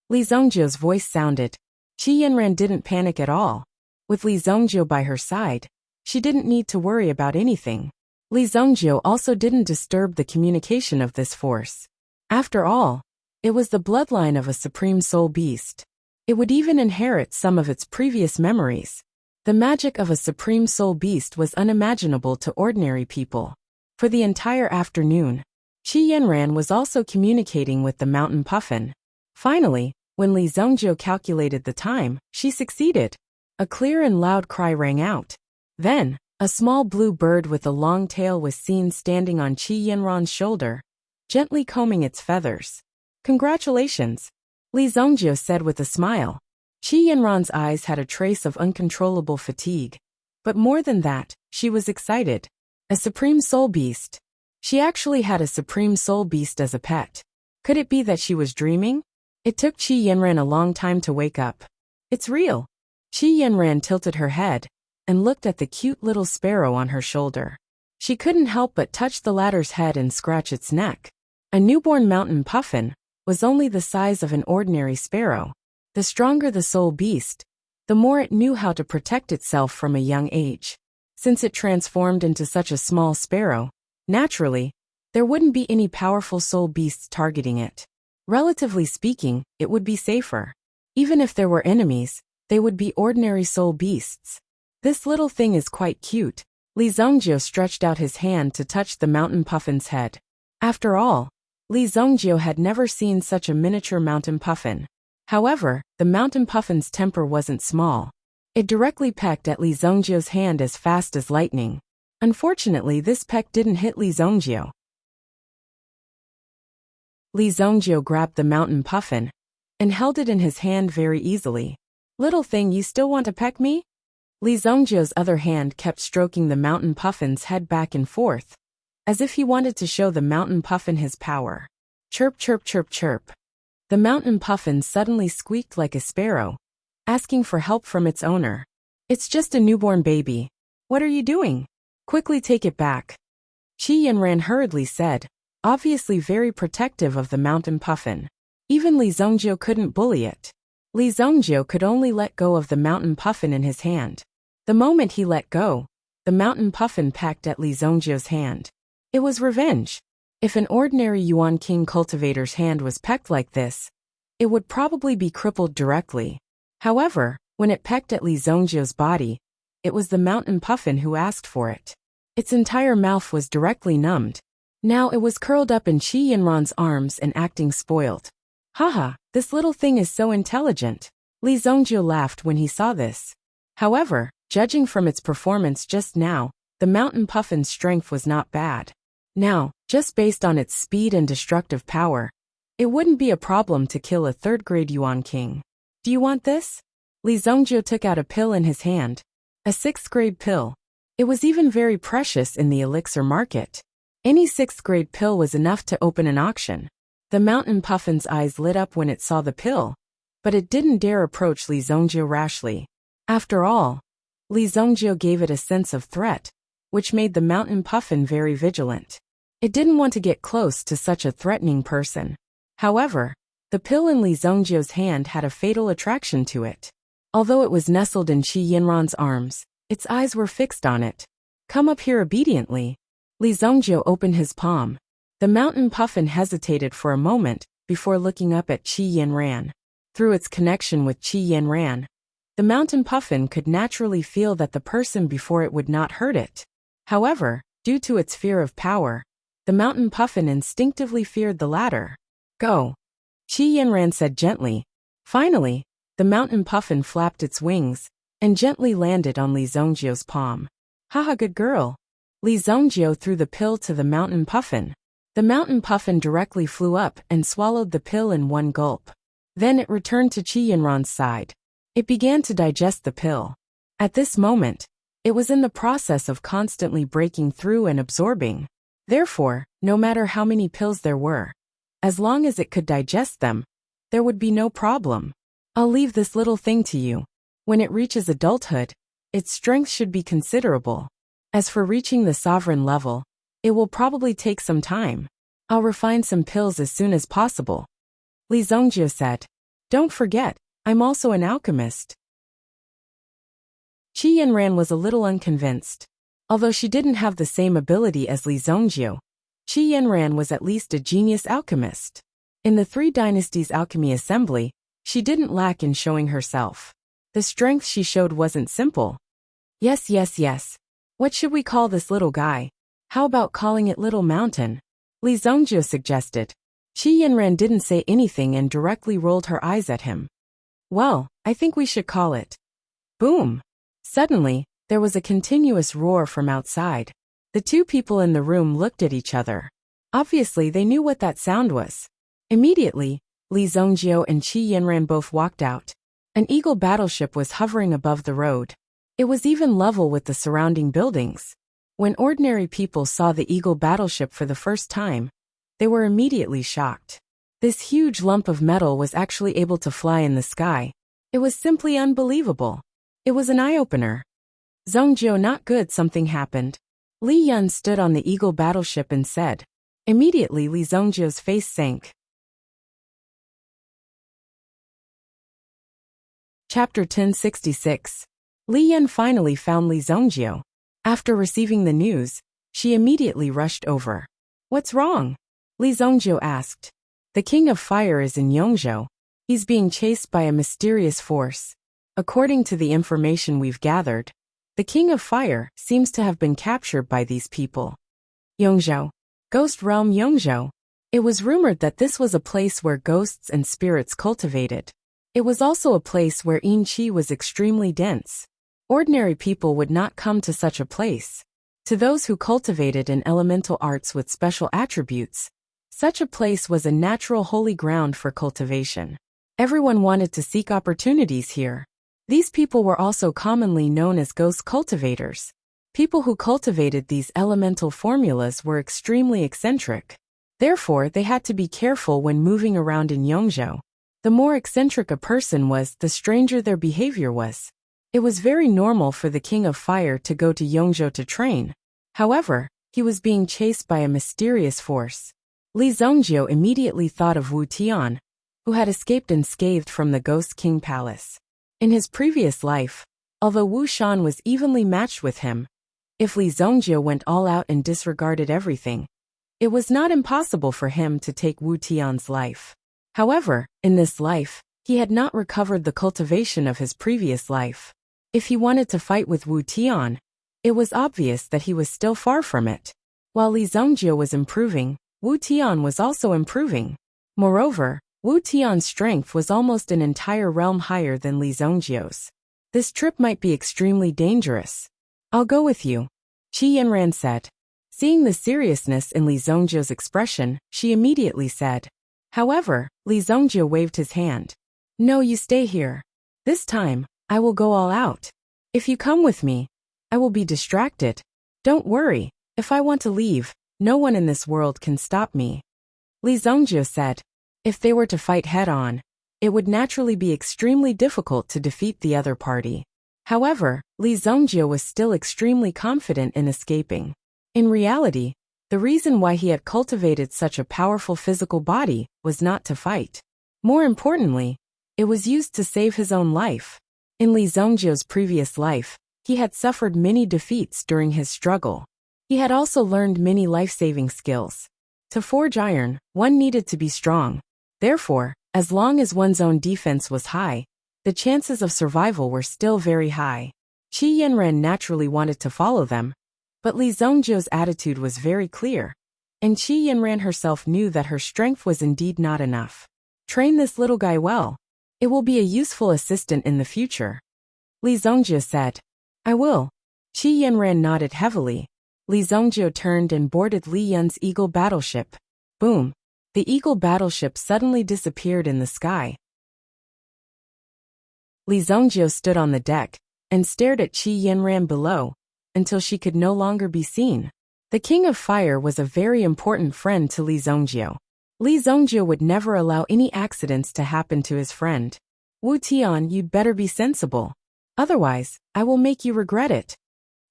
Li Zongjiu's voice sounded. Qi Yanran didn't panic at all. With Li Zongjiu by her side, she didn't need to worry about anything. Li Zongjiu also didn't disturb the communication of this force. After all, it was the bloodline of a supreme soul beast. It would even inherit some of its previous memories. The magic of a supreme soul beast was unimaginable to ordinary people. For the entire afternoon, Qi Yanran was also communicating with the mountain puffin. Finally, when Li Zongjiu calculated the time, she succeeded. A clear and loud cry rang out. Then, a small blue bird with a long tail was seen standing on Qi Yanran's shoulder, gently combing its feathers. Congratulations, Li Zongjiu said with a smile. Qi Yanran's eyes had a trace of uncontrollable fatigue. But more than that, she was excited. A supreme soul beast. She actually had a supreme soul beast as a pet. Could it be that she was dreaming? It took Qi Yanran a long time to wake up. It's real. Qi Yanran tilted her head and looked at the cute little sparrow on her shoulder. She couldn't help but touch the latter's head and scratch its neck. A newborn mountain puffin was only the size of an ordinary sparrow. The stronger the soul beast, the more it knew how to protect itself from a young age. Since it transformed into such a small sparrow, naturally, there wouldn't be any powerful soul beasts targeting it. Relatively speaking, it would be safer. Even if there were enemies, they would be ordinary soul beasts. This little thing is quite cute. Li Zongjiu stretched out his hand to touch the mountain puffin's head. After all, Li Zongjiu had never seen such a miniature mountain puffin. However, the mountain puffin's temper wasn't small. It directly pecked at Li Zongjiu's hand as fast as lightning. Unfortunately, this peck didn't hit Li Zongjiu. Li Zongjiu grabbed the mountain puffin and held it in his hand very easily. Little thing, you still want to peck me? Li Zongjiu's other hand kept stroking the mountain puffin's head back and forth, as if he wanted to show the mountain puffin his power. Chirp, chirp, chirp, chirp. The mountain puffin suddenly squeaked like a sparrow, asking for help from its owner. It's just a newborn baby. What are you doing? Quickly take it back. Qi Yanran hurriedly said, obviously very protective of the mountain puffin. Even Li Zongjiu couldn't bully it. Li Zongjiu could only let go of the mountain puffin in his hand. The moment he let go, the mountain puffin pecked at Li Zongjiu's hand. It was revenge. If an ordinary Yuan King cultivator's hand was pecked like this, it would probably be crippled directly. However, when it pecked at Li Zongjiu's body, it was the mountain puffin who asked for it. Its entire mouth was directly numbed. Now it was curled up in Qi Yinran's arms and acting spoiled. Haha, this little thing is so intelligent. Li Zhongjiu laughed when he saw this. However, judging from its performance just now, the mountain puffin's strength was not bad. Now, just based on its speed and destructive power, it wouldn't be a problem to kill a third-grade Yuan king. Do you want this? Li Zhongjiu took out a pill in his hand. A sixth-grade pill. It was even very precious in the elixir market. Any sixth-grade pill was enough to open an auction. The mountain puffin's eyes lit up when it saw the pill, but it didn't dare approach Li Zhongjiu rashly. After all, Li Zhongjiu gave it a sense of threat, which made the mountain puffin very vigilant. It didn't want to get close to such a threatening person. However, the pill in Li Zhongjiu's hand had a fatal attraction to it. Although it was nestled in Qi Yinran's arms, its eyes were fixed on it. Come up here obediently. Li Zhongjiu opened his palm. The mountain puffin hesitated for a moment before looking up at Qi Yinran. Through its connection with Qi Yinran, the mountain puffin could naturally feel that the person before it would not hurt it. However, due to its fear of power, the mountain puffin instinctively feared the latter. Go. Qi Yinran said gently. Finally, the mountain puffin flapped its wings and gently landed on Li Zhongjiu's palm. Haha, good girl. Li Zhongjiu threw the pill to the mountain puffin. The mountain puffin directly flew up and swallowed the pill in one gulp. Then it returned to Qi Yinran's side. It began to digest the pill. At this moment, it was in the process of constantly breaking through and absorbing. Therefore, no matter how many pills there were, as long as it could digest them, there would be no problem. I'll leave this little thing to you. When it reaches adulthood, its strength should be considerable. As for reaching the sovereign level, it will probably take some time. I'll refine some pills as soon as possible. Li Zhongjiu said. Don't forget, I'm also an alchemist. Qi Yinran was a little unconvinced. Although she didn't have the same ability as Li Zhongjiu, Qi Yinran was at least a genius alchemist. In the Three Dynasties Alchemy Assembly, she didn't lack in showing herself. The strength she showed wasn't simple. Yes. What should we call this little guy? How about calling it Little Mountain? Li Zhongjiu suggested. Qi Yinran didn't say anything and directly rolled her eyes at him. Well, I think we should call it. Boom! Suddenly, there was a continuous roar from outside. The two people in the room looked at each other. Obviously, they knew what that sound was. Immediately, Li Zhongjiu and Qi Yinran both walked out. An eagle battleship was hovering above the road. It was even level with the surrounding buildings. When ordinary people saw the eagle battleship for the first time, they were immediately shocked. This huge lump of metal was actually able to fly in the sky. It was simply unbelievable. It was an eye-opener. Zhongjiu, not good, something happened. Li Yun stood on the eagle battleship and said. Immediately Li Zhongjiu's face sank. Chapter 1066. Li Yun finally found Li Zhongjiu. After receiving the news, she immediately rushed over. What's wrong? Li Zhongjiu asked. The King of Fire is in Yongzhou. He's being chased by a mysterious force. According to the information we've gathered, the King of Fire seems to have been captured by these people. Yongzhou. Ghost Realm Yongzhou. It was rumored that this was a place where ghosts and spirits cultivated. It was also a place where yin qi was extremely dense. Ordinary people would not come to such a place. To those who cultivated in elemental arts with special attributes, such a place was a natural holy ground for cultivation. Everyone wanted to seek opportunities here. These people were also commonly known as ghost cultivators. People who cultivated these elemental formulas were extremely eccentric. Therefore, they had to be careful when moving around in Yongzhou. The more eccentric a person was, the stranger their behavior was. It was very normal for the King of Fire to go to Yongzhou to train. However, he was being chased by a mysterious force. Li Zhongjiu immediately thought of Wu Tian, who had escaped unscathed from the Ghost King Palace. In his previous life, although Wu Shan was evenly matched with him, if Li Zhongjiu went all out and disregarded everything, it was not impossible for him to take Wu Tian's life. However, in this life, he had not recovered the cultivation of his previous life. If he wanted to fight with Wu Tian, it was obvious that he was still far from it. While Li Zongjie was improving, Wu Tian was also improving. Moreover, Wu Tian's strength was almost an entire realm higher than Li Zongjie's. This trip might be extremely dangerous. I'll go with you, Qi Yanran said. Seeing the seriousness in Li Zongjie's expression, she immediately said. However, Li Zongjie waved his hand. No, you stay here. This time, I will go all out. If you come with me, I will be distracted. Don't worry, if I want to leave, no one in this world can stop me. Li Zongjie said. If they were to fight head-on, it would naturally be extremely difficult to defeat the other party. However, Li Zongjie was still extremely confident in escaping. In reality, the reason why he had cultivated such a powerful physical body was not to fight. More importantly, it was used to save his own life. In Li Zongjie's previous life, he had suffered many defeats during his struggle. He had also learned many life-saving skills. To forge iron, one needed to be strong. Therefore, as long as one's own defense was high, the chances of survival were still very high. Qi Yanran naturally wanted to follow them, but Li Zongjie's attitude was very clear, and Qi Yanran herself knew that her strength was indeed not enough. Train this little guy well. It will be a useful assistant in the future. Li Zongjie said. I will. Qi Yanran nodded heavily. Li Zongjie turned and boarded Li Yun's eagle battleship. Boom. The eagle battleship suddenly disappeared in the sky. Li Zongjie stood on the deck and stared at Qi Yanran below until she could no longer be seen. The King of Fire was a very important friend to Li Zongjie. Li Zongjie would never allow any accidents to happen to his friend. Wu Tian, you'd better be sensible. Otherwise, I will make you regret it.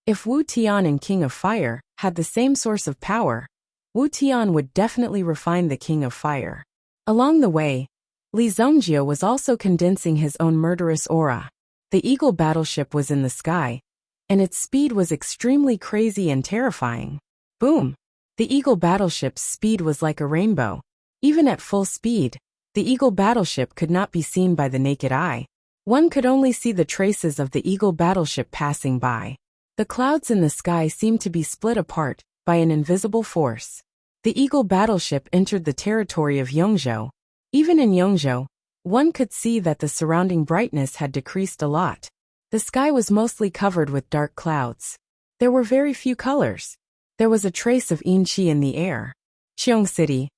If Wu Tian and King of Fire had the same source of power, Wu Tian would definitely refine the King of Fire. Along the way, Li Zongjie was also condensing his own murderous aura. The eagle battleship was in the sky, and its speed was extremely crazy and terrifying. Boom! The eagle battleship's speed was like a rainbow. Even at full speed, the eagle battleship could not be seen by the naked eye. One could only see the traces of the eagle battleship passing by. The clouds in the sky seemed to be split apart by an invisible force. The eagle battleship entered the territory of Yongzhou. Even in Yongzhou, one could see that the surrounding brightness had decreased a lot. The sky was mostly covered with dark clouds. There were very few colors. There was a trace of Yinqi in the air. Qiong City.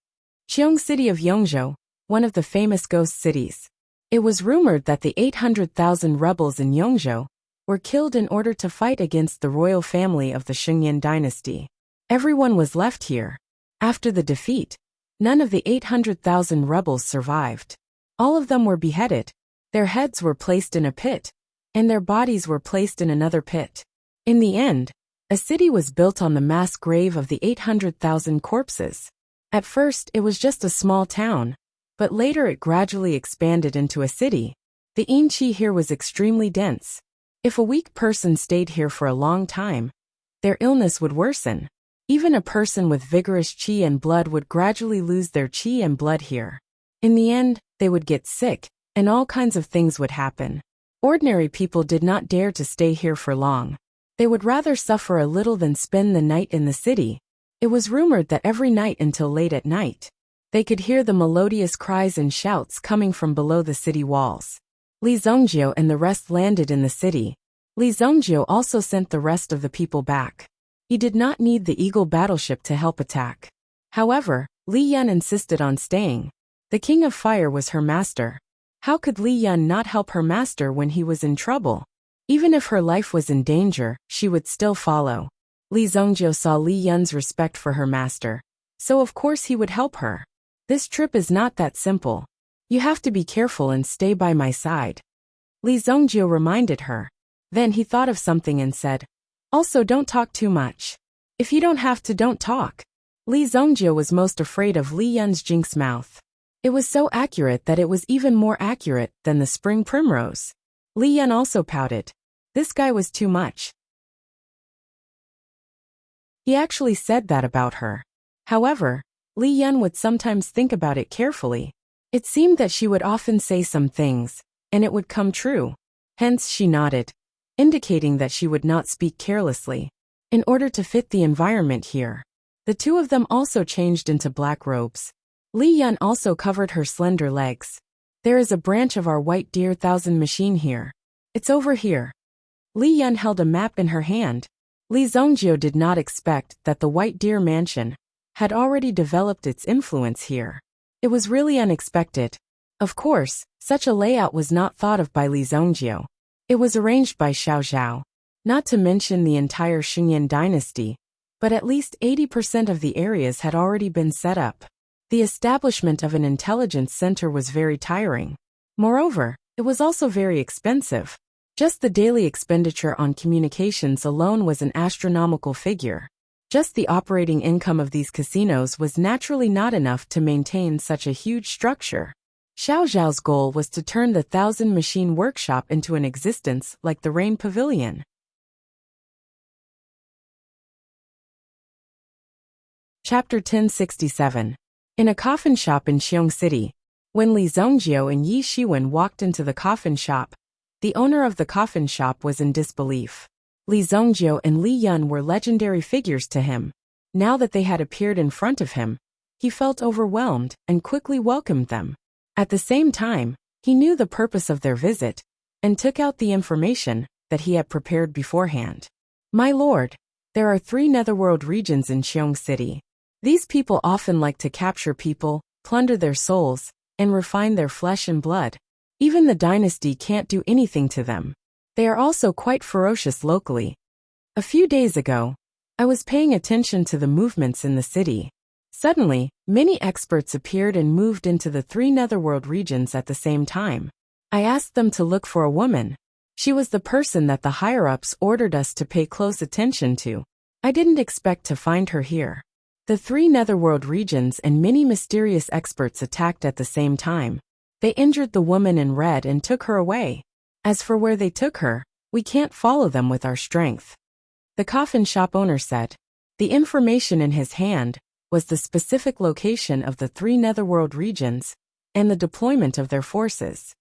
Qiong City of Yongzhou, one of the famous ghost cities. It was rumored that the 800,000 rebels in Yongzhou were killed in order to fight against the royal family of the Shengyan dynasty. Everyone was left here. After the defeat, none of the 800,000 rebels survived. All of them were beheaded. Their heads were placed in a pit, and their bodies were placed in another pit. In the end, a city was built on the mass grave of the 800,000 corpses. At first, it was just a small town, but later it gradually expanded into a city. The Yinqi here was extremely dense. If a weak person stayed here for a long time, their illness would worsen. Even a person with vigorous qi and blood would gradually lose their qi and blood here. In the end, they would get sick, and all kinds of things would happen. Ordinary people did not dare to stay here for long. They would rather suffer a little than spend the night in the city. It was rumored that every night until late at night, they could hear the melodious cries and shouts coming from below the city walls. Li Zongjie and the rest landed in the city. Li Zongjie also sent the rest of the people back. He did not need the eagle battleship to help attack. However, Li Yun insisted on staying. The King of Fire was her master. How could Li Yun not help her master when he was in trouble? Even if her life was in danger, she would still follow. Li Zongjie saw Li Yun's respect for her master, so of course he would help her. This trip is not that simple. You have to be careful and stay by my side. Li Zongjie reminded her. Then he thought of something and said, also don't talk too much. If you don't have to, don't talk. Li Zongjie was most afraid of Li Yun's jinx mouth. It was so accurate that it was even more accurate than the spring primrose. Li Yun also pouted. This guy was too much. He actually said that about her. However, Li Yun would sometimes think about it carefully. It seemed that she would often say some things, and it would come true. Hence she nodded, indicating that she would not speak carelessly. In order to fit the environment here, The two of them also changed into black robes. Li Yun also covered her slender legs. There is a branch of our White Deer Thousand machine here. It's over here. Li Yun held a map in her hand. Li Zongjio did not expect that the White Deer Mansion had already developed its influence here. It was really unexpected. Of course, such a layout was not thought of by Li Zongjio. It was arranged by Xiao Zhao. Not to mention the entire Xingyan dynasty, but at least 80% of the areas had already been set up. The establishment of an intelligence center was very tiring. Moreover, it was also very expensive. Just the daily expenditure on communications alone was an astronomical figure. Just the operating income of these casinos was naturally not enough to maintain such a huge structure. Xiao Zhao's goal was to turn the Thousand Machine Workshop into an existence like the Rain Pavilion. Chapter 1067. In a coffin shop in Xiong City, when Li Zongjio and Yi Shiwen walked into the coffin shop, the owner of the coffin shop was in disbelief. Li Zongjio and Li Yun were legendary figures to him. Now that they had appeared in front of him, he felt overwhelmed and quickly welcomed them. At the same time, he knew the purpose of their visit and took out the information that he had prepared beforehand. My lord, there are 3 netherworld regions in Xiong City. These people often like to capture people, plunder their souls, and refine their flesh and blood. Even the dynasty can't do anything to them. They are also quite ferocious locally. A few days ago, I was paying attention to the movements in the city. Suddenly, many experts appeared and moved into the 3 netherworld regions at the same time. I asked them to look for a woman. She was the person that the higher-ups ordered us to pay close attention to. I didn't expect to find her here. The 3 netherworld regions and many mysterious experts attacked at the same time. They injured the woman in red and took her away. As for where they took her, we can't follow them with our strength. The coffin shop owner said. The information in his hand was the specific location of the 3 netherworld regions and the deployment of their forces.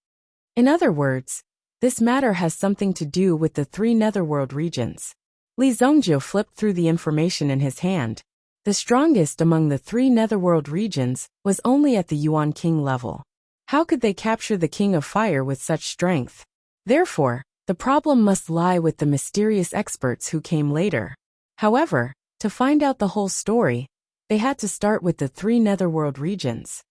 In other words, this matter has something to do with the 3 netherworld regions. Li Zongjio flipped through the information in his hand. The strongest among the 3 netherworld regions was only at the Yuan King level. How could they capture the King of Fire with such strength? Therefore, the problem must lie with the mysterious experts who came later. However, to find out the whole story, they had to start with the 3 netherworld regions.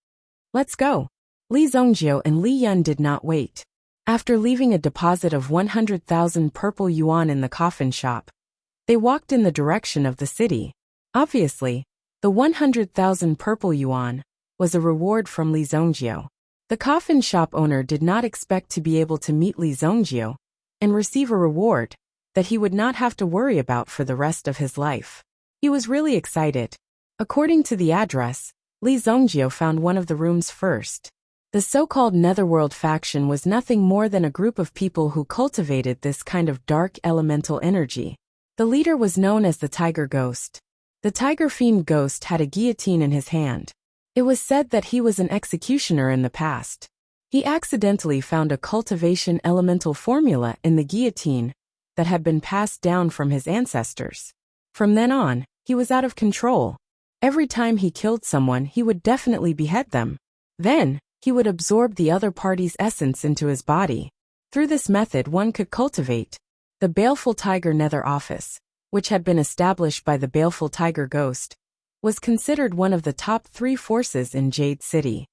Let's go. Li Zongjio and Li Yun did not wait. After leaving a deposit of 100,000 purple yuan in the coffin shop, they walked in the direction of the city. Obviously, the 100,000 purple yuan was a reward from Li Zongjio. The coffin shop owner did not expect to be able to meet Li Zongjio and receive a reward that he would not have to worry about for the rest of his life. He was really excited. According to the address, Li Zongjio found one of the rooms first. The so-called Netherworld faction was nothing more than a group of people who cultivated this kind of dark elemental energy. The leader was known as the Tiger Ghost. The Tiger Fiend Ghost had a guillotine in his hand. It was said that he was an executioner in the past. He accidentally found a cultivation elemental formula in the guillotine that had been passed down from his ancestors. From then on, he was out of control. Every time he killed someone, he would definitely behead them. Then, he would absorb the other party's essence into his body. Through this method, one could cultivate the Baleful Tiger Nether Office, which had been established by the Baleful Tiger Ghost, was considered one of the top 3 forces in Jade City.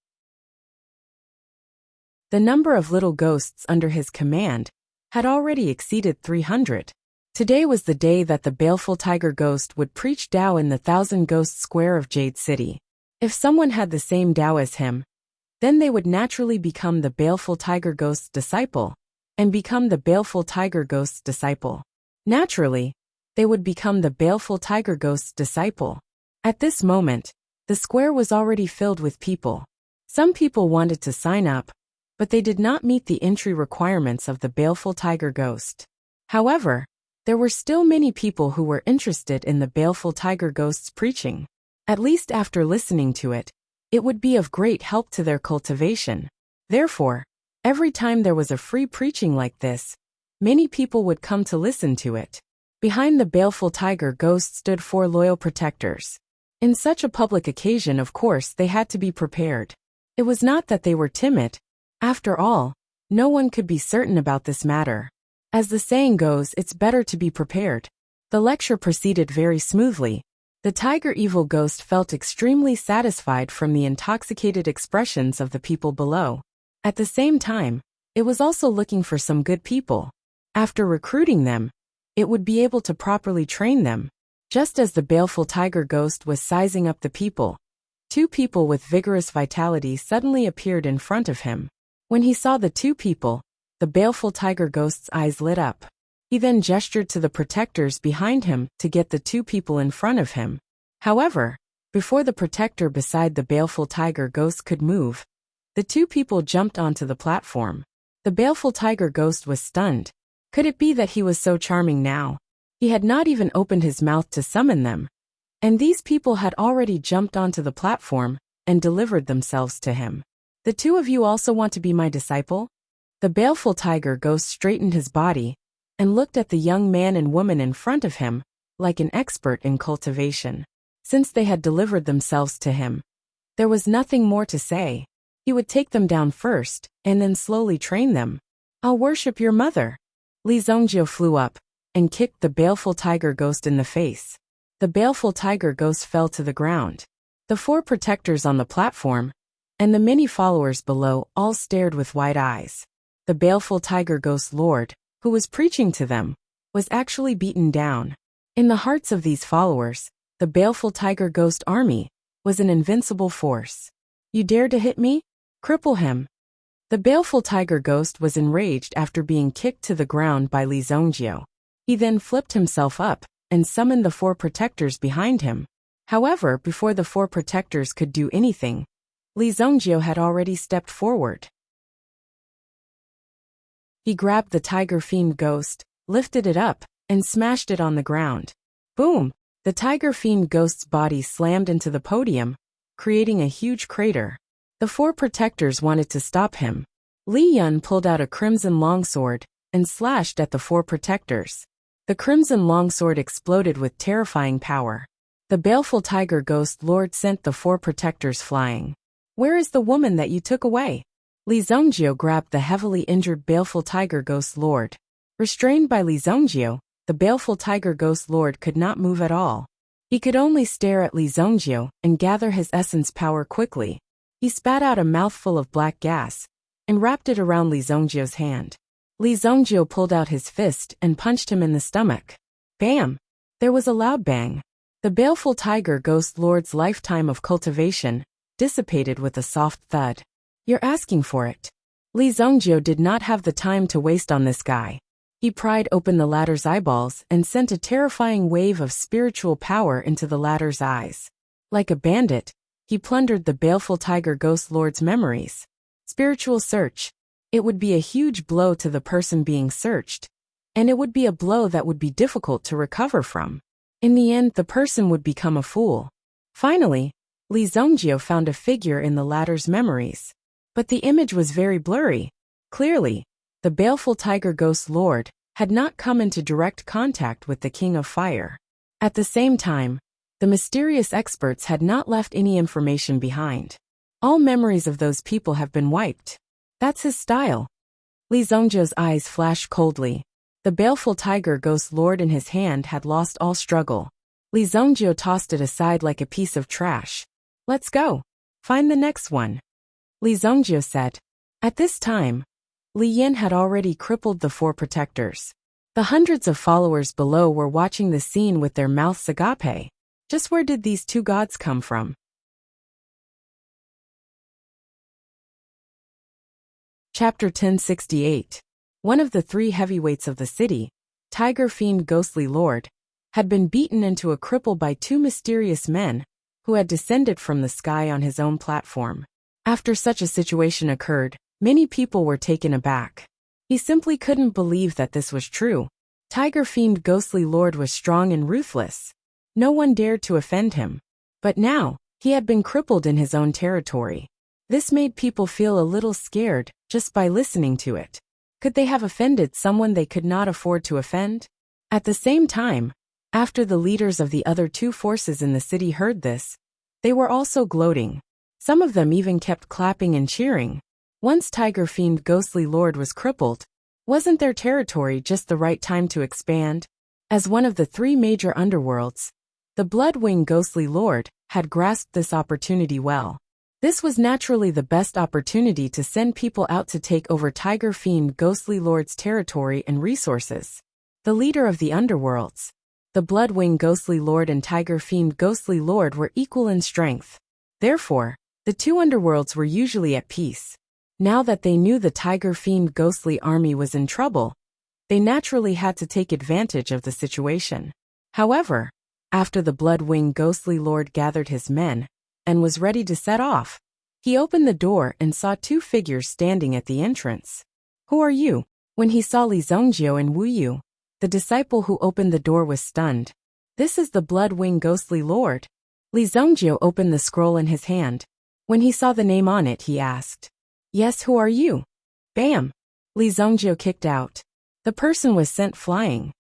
The number of little ghosts under his command had already exceeded 300. Today was the day that the Baleful Tiger Ghost would preach Tao in the 1,000 Ghost Square of Jade City. If someone had the same Tao as him, then they would naturally become the Baleful Tiger Ghost's disciple, and become the Baleful Tiger Ghost's disciple. Naturally, they would become the Baleful Tiger Ghost's disciple. At this moment, the square was already filled with people. Some people wanted to sign up, but they did not meet the entry requirements of the Baleful Tiger Ghost. However, there were still many people who were interested in the Baleful Tiger Ghost's preaching. At least after listening to it, it would be of great help to their cultivation. Therefore, every time there was a free preaching like this, many people would come to listen to it. Behind the Baleful Tiger Ghost stood 4 loyal protectors. In such a public occasion, of course, they had to be prepared. It was not that they were timid. After all, no one could be certain about this matter. As the saying goes, it's better to be prepared. The lecture proceeded very smoothly. The tiger evil ghost felt extremely satisfied from the intoxicated expressions of the people below. At the same time, it was also looking for some good people. After recruiting them, it would be able to properly train them. Just as the baleful tiger ghost was sizing up the people, two people with vigorous vitality suddenly appeared in front of him. When he saw the two people, the baleful tiger ghost's eyes lit up. He then gestured to the protectors behind him to get the two people in front of him. However, before the protector beside the baleful tiger ghost could move, the two people jumped onto the platform. The baleful tiger ghost was stunned. Could it be that he was so charming now? He had not even opened his mouth to summon them. And these people had already jumped onto the platform and delivered themselves to him. The two of you also want to be my disciple? The baleful tiger ghost straightened his body and looked at the young man and woman in front of him, like an expert in cultivation. Since they had delivered themselves to him, there was nothing more to say. He would take them down first, and then slowly train them. I'll worship your mother. Li Zongjio flew up and kicked the baleful tiger ghost in the face. The baleful tiger ghost fell to the ground. The four protectors on the platform and the many followers below all stared with wide eyes. The baleful tiger ghost lord, who was preaching to them, was actually beaten down. In the hearts of these followers, the baleful tiger ghost army was an invincible force. You dare to hit me? Cripple him. The baleful tiger ghost was enraged after being kicked to the ground by Li Zongjio. He then flipped himself up and summoned the four protectors behind him. However, before the four protectors could do anything, Li Zongjio had already stepped forward. He grabbed the tiger fiend ghost, lifted it up, and smashed it on the ground. Boom! The tiger fiend ghost's body slammed into the podium, creating a huge crater. The four protectors wanted to stop him. Li Yun pulled out a crimson longsword and slashed at the four protectors. The crimson longsword exploded with terrifying power. The baleful tiger ghost lord sent the four protectors flying. Where is the woman that you took away? Li Zongjio grabbed the heavily injured baleful tiger ghost lord. Restrained by Li Zongjio, the baleful tiger ghost lord could not move at all. He could only stare at Li Zongjio and gather his essence power quickly. He spat out a mouthful of black gas and wrapped it around Li Zongjio's hand. Li Zongjio pulled out his fist and punched him in the stomach. Bam! There was a loud bang. The baleful tiger ghost lord's lifetime of cultivation dissipated with a soft thud. You're asking for it. Li Zongjio did not have the time to waste on this guy. He pried open the latter's eyeballs and sent a terrifying wave of spiritual power into the latter's eyes. Like a bandit, he plundered the baleful tiger ghost lord's memories. Spiritual search. It would be a huge blow to the person being searched, and it would be a blow that would be difficult to recover from. In the end, the person would become a fool. Finally, Li Zongjio found a figure in the latter's memories. But the image was very blurry. Clearly, the baleful tiger ghost lord had not come into direct contact with the King of Fire. At the same time, the mysterious experts had not left any information behind. All memories of those people have been wiped. That's his style. Li Zongjio's eyes flashed coldly. The baleful tiger ghost lord in his hand had lost all struggle. Li Zongjio tossed it aside like a piece of trash. Let's go. Find the next one. Li Zongjio said. At this time, Li Yin had already crippled the four protectors. The hundreds of followers below were watching the scene with their mouths agape. Just where did these two gods come from? Chapter 1068. One of the three heavyweights of the city, Tiger Fiend Ghostly Lord, had been beaten into a cripple by two mysterious men who had descended from the sky on his own platform. After such a situation occurred, many people were taken aback. He simply couldn't believe that this was true. Tiger Fiend Ghostly Lord was strong and ruthless. No one dared to offend him. But now, he had been crippled in his own territory. This made people feel a little scared just by listening to it. Could they have offended someone they could not afford to offend? At the same time, After the leaders of the other two forces in the city heard this, they were also gloating. Some of them even kept clapping and cheering. Once tiger-fiend Ghostly Lord was crippled, wasn't their territory just the right time to expand? As one of the three major underworlds, the Bloodwing Ghostly Lord had grasped this opportunity well. This was naturally the best opportunity to send people out to take over Tiger Fiend Ghostly Lord's territory and resources. The leader of the underworlds, the Bloodwing Ghostly Lord and Tiger Fiend Ghostly Lord were equal in strength. Therefore, the two underworlds were usually at peace. Now that they knew the Tiger Fiend Ghostly army was in trouble, they naturally had to take advantage of the situation. However, after the Bloodwing Ghostly Lord gathered his men and was ready to set off, he opened the door and saw two figures standing at the entrance. "Who are you?" When he saw Li Zhongjio and Wu Yu, the disciple who opened the door was stunned. "This is the Bloodwing Ghostly Lord." Li Zhongjio opened the scroll in his hand. When he saw the name on it, he asked, "Yes, who are you?" Bam! Li Zhongjio kicked out. The person was sent flying.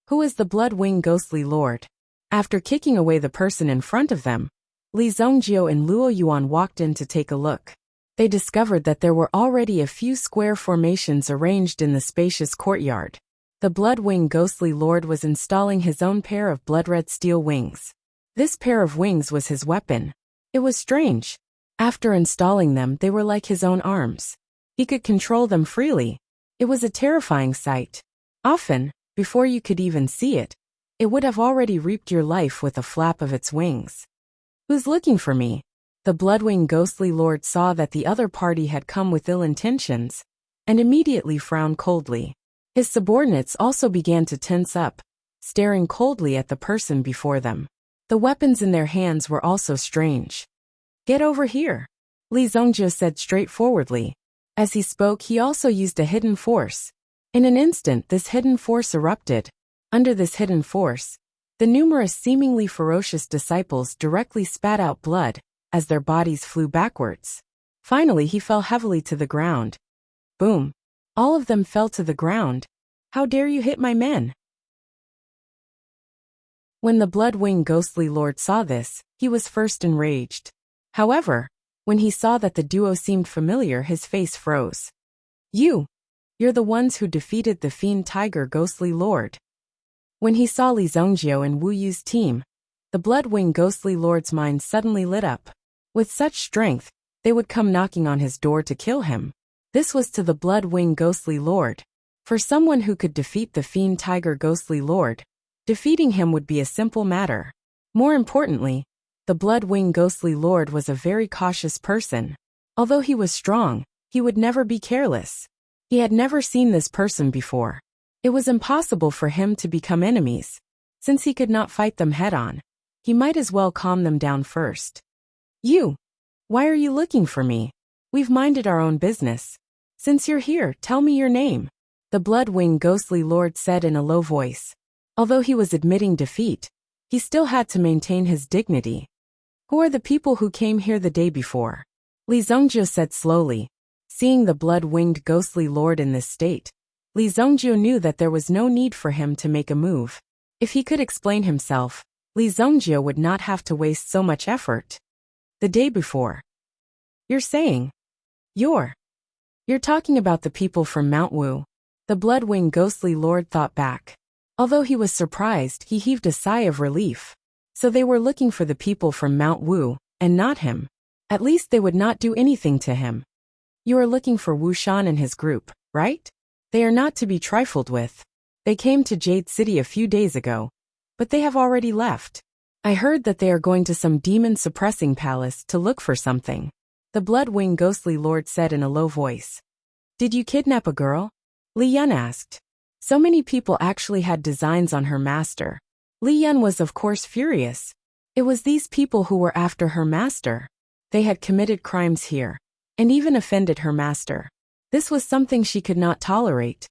"Who is the Bloodwing Ghostly Lord?" After kicking away the person in front of them, Li Zhongjio and Luo Yuan walked in to take a look. They discovered that there were already a few square formations arranged in the spacious courtyard. The Bloodwing Ghostly Lord was installing his own pair of blood-red steel wings. This pair of wings was his weapon. It was strange. After installing them, they were like his own arms. He could control them freely. It was a terrifying sight. Often, before you could even see it, it would have already reaped your life with a flap of its wings. "Who's looking for me?" The Bloodwing Ghostly Lord saw that the other party had come with ill intentions, and immediately frowned coldly. His subordinates also began to tense up, staring coldly at the person before them. The weapons in their hands were also strange. "Get over here," Li Zhongjio said straightforwardly. As he spoke, he also used a hidden force. In an instant, this hidden force erupted. Under this hidden force, the numerous seemingly ferocious disciples directly spat out blood as their bodies flew backwards. Finally, he fell heavily to the ground. Boom! All of them fell to the ground. "How dare you hit my men?" When the Bloodwing Ghostly Lord saw this, he was first enraged. However, when he saw that the duo seemed familiar, his face froze. You're the ones who defeated the Fiend Tiger Ghostly Lord." When he saw Li Zhongjio and Wu Yu's team, the Bloodwing Ghostly Lord's mind suddenly lit up. With such strength, they would come knocking on his door to kill him. This was to the Bloodwing Ghostly Lord. For someone who could defeat the Fiend Tiger Ghostly Lord, defeating him would be a simple matter. More importantly, the Bloodwing Ghostly Lord was a very cautious person. Although he was strong, he would never be careless. He had never seen this person before. It was impossible for him to become enemies. Since he could not fight them head-on, he might as well calm them down first. Why are you looking for me? We've minded our own business. Since you're here, tell me your name," the Bloodwing Ghostly Lord said in a low voice. Although he was admitting defeat, he still had to maintain his dignity. "Who are the people who came here the day before?" Li Zhongjio said slowly. Seeing the blood-winged Ghostly Lord in this state, Li Zhongjio knew that there was no need for him to make a move. If he could explain himself, Li Zhongjio would not have to waste so much effort. "The day before. You're saying? You're talking about the people from Mount Wu," the Bloodwing Ghostly Lord thought back. Although he was surprised, he heaved a sigh of relief. So they were looking for the people from Mount Wu, and not him. At least they would not do anything to him. "You are looking for Wu Shan and his group, right? They are not to be trifled with. They came to Jade City a few days ago, but they have already left. I heard that they are going to some demon-suppressing palace to look for something," the Bloodwing Ghostly Lord said in a low voice. "Did you kidnap a girl?" Li Yun asked. So many people actually had designs on her master. Li Yun was of course furious. It was these people who were after her master. They had committed crimes here, and even offended her master. This was something she could not tolerate.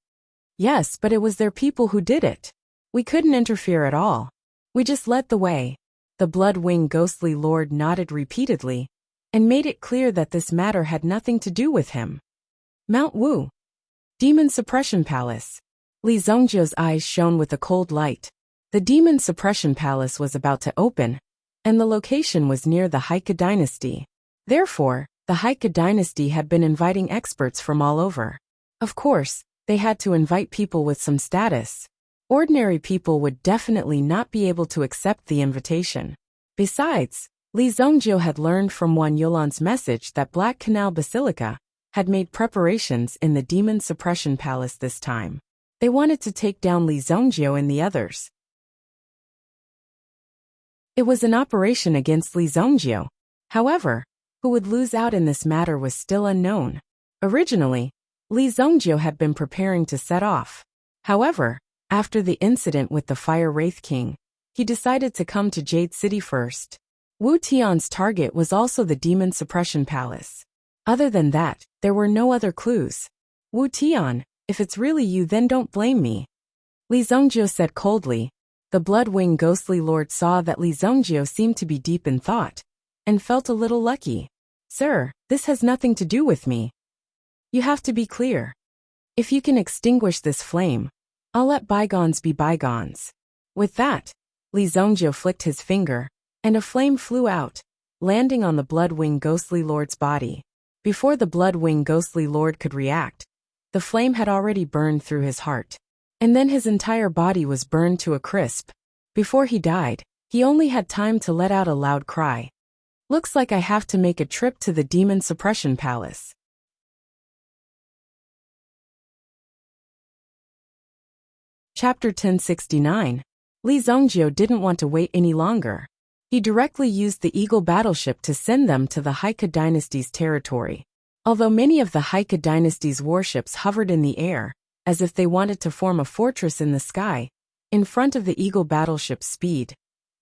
"Yes, but it was their people who did it. We couldn't interfere at all. We just led the way." The Bloodwing Ghostly Lord nodded repeatedly, and made it clear that this matter had nothing to do with him. "Mount Wu. Demon Suppression Palace." Li Zhongjio's eyes shone with a cold light. The Demon Suppression Palace was about to open, and the location was near the Haika dynasty. Therefore, the Haika dynasty had been inviting experts from all over. Of course, they had to invite people with some status. Ordinary people would definitely not be able to accept the invitation. Besides, Li Zhongjiu had learned from Wan Yulan's message that Black Canal Basilica had made preparations in the Demon Suppression Palace this time. They wanted to take down Li Zhongjiu and the others. It was an operation against Li Zhongjiu. However, who would lose out in this matter was still unknown. Originally, Li Zhongjiu had been preparing to set off. However, after the incident with the Fire Wraith King, he decided to come to Jade City first. Wu Tian's target was also the Demon Suppression Palace. Other than that, there were no other clues. Wu Tian, if it's really you, then don't blame me. Li Zhongjiu said coldly. The Blood-Winged Ghostly Lord saw that Li Zhongjiu seemed to be deep in thought, and felt a little lucky. Sir, this has nothing to do with me. You have to be clear. If you can extinguish this flame, I'll let bygones be bygones. With that, Li Zhongjiu flicked his finger, and a flame flew out, landing on the Blood-Winged Ghostly Lord's body. Before the Blood-Winged Ghostly Lord could react, the flame had already burned through his heart, and then his entire body was burned to a crisp. Before he died, he only had time to let out a loud cry. Looks like I have to make a trip to the Demon Suppression Palace. Chapter 1069. Li Zhongjiu didn't want to wait any longer. He directly used the Eagle battleship to send them to the Haika dynasty's territory. Although many of the Haika dynasty's warships hovered in the air, as if they wanted to form a fortress in the sky, in front of the Eagle battleship's speed,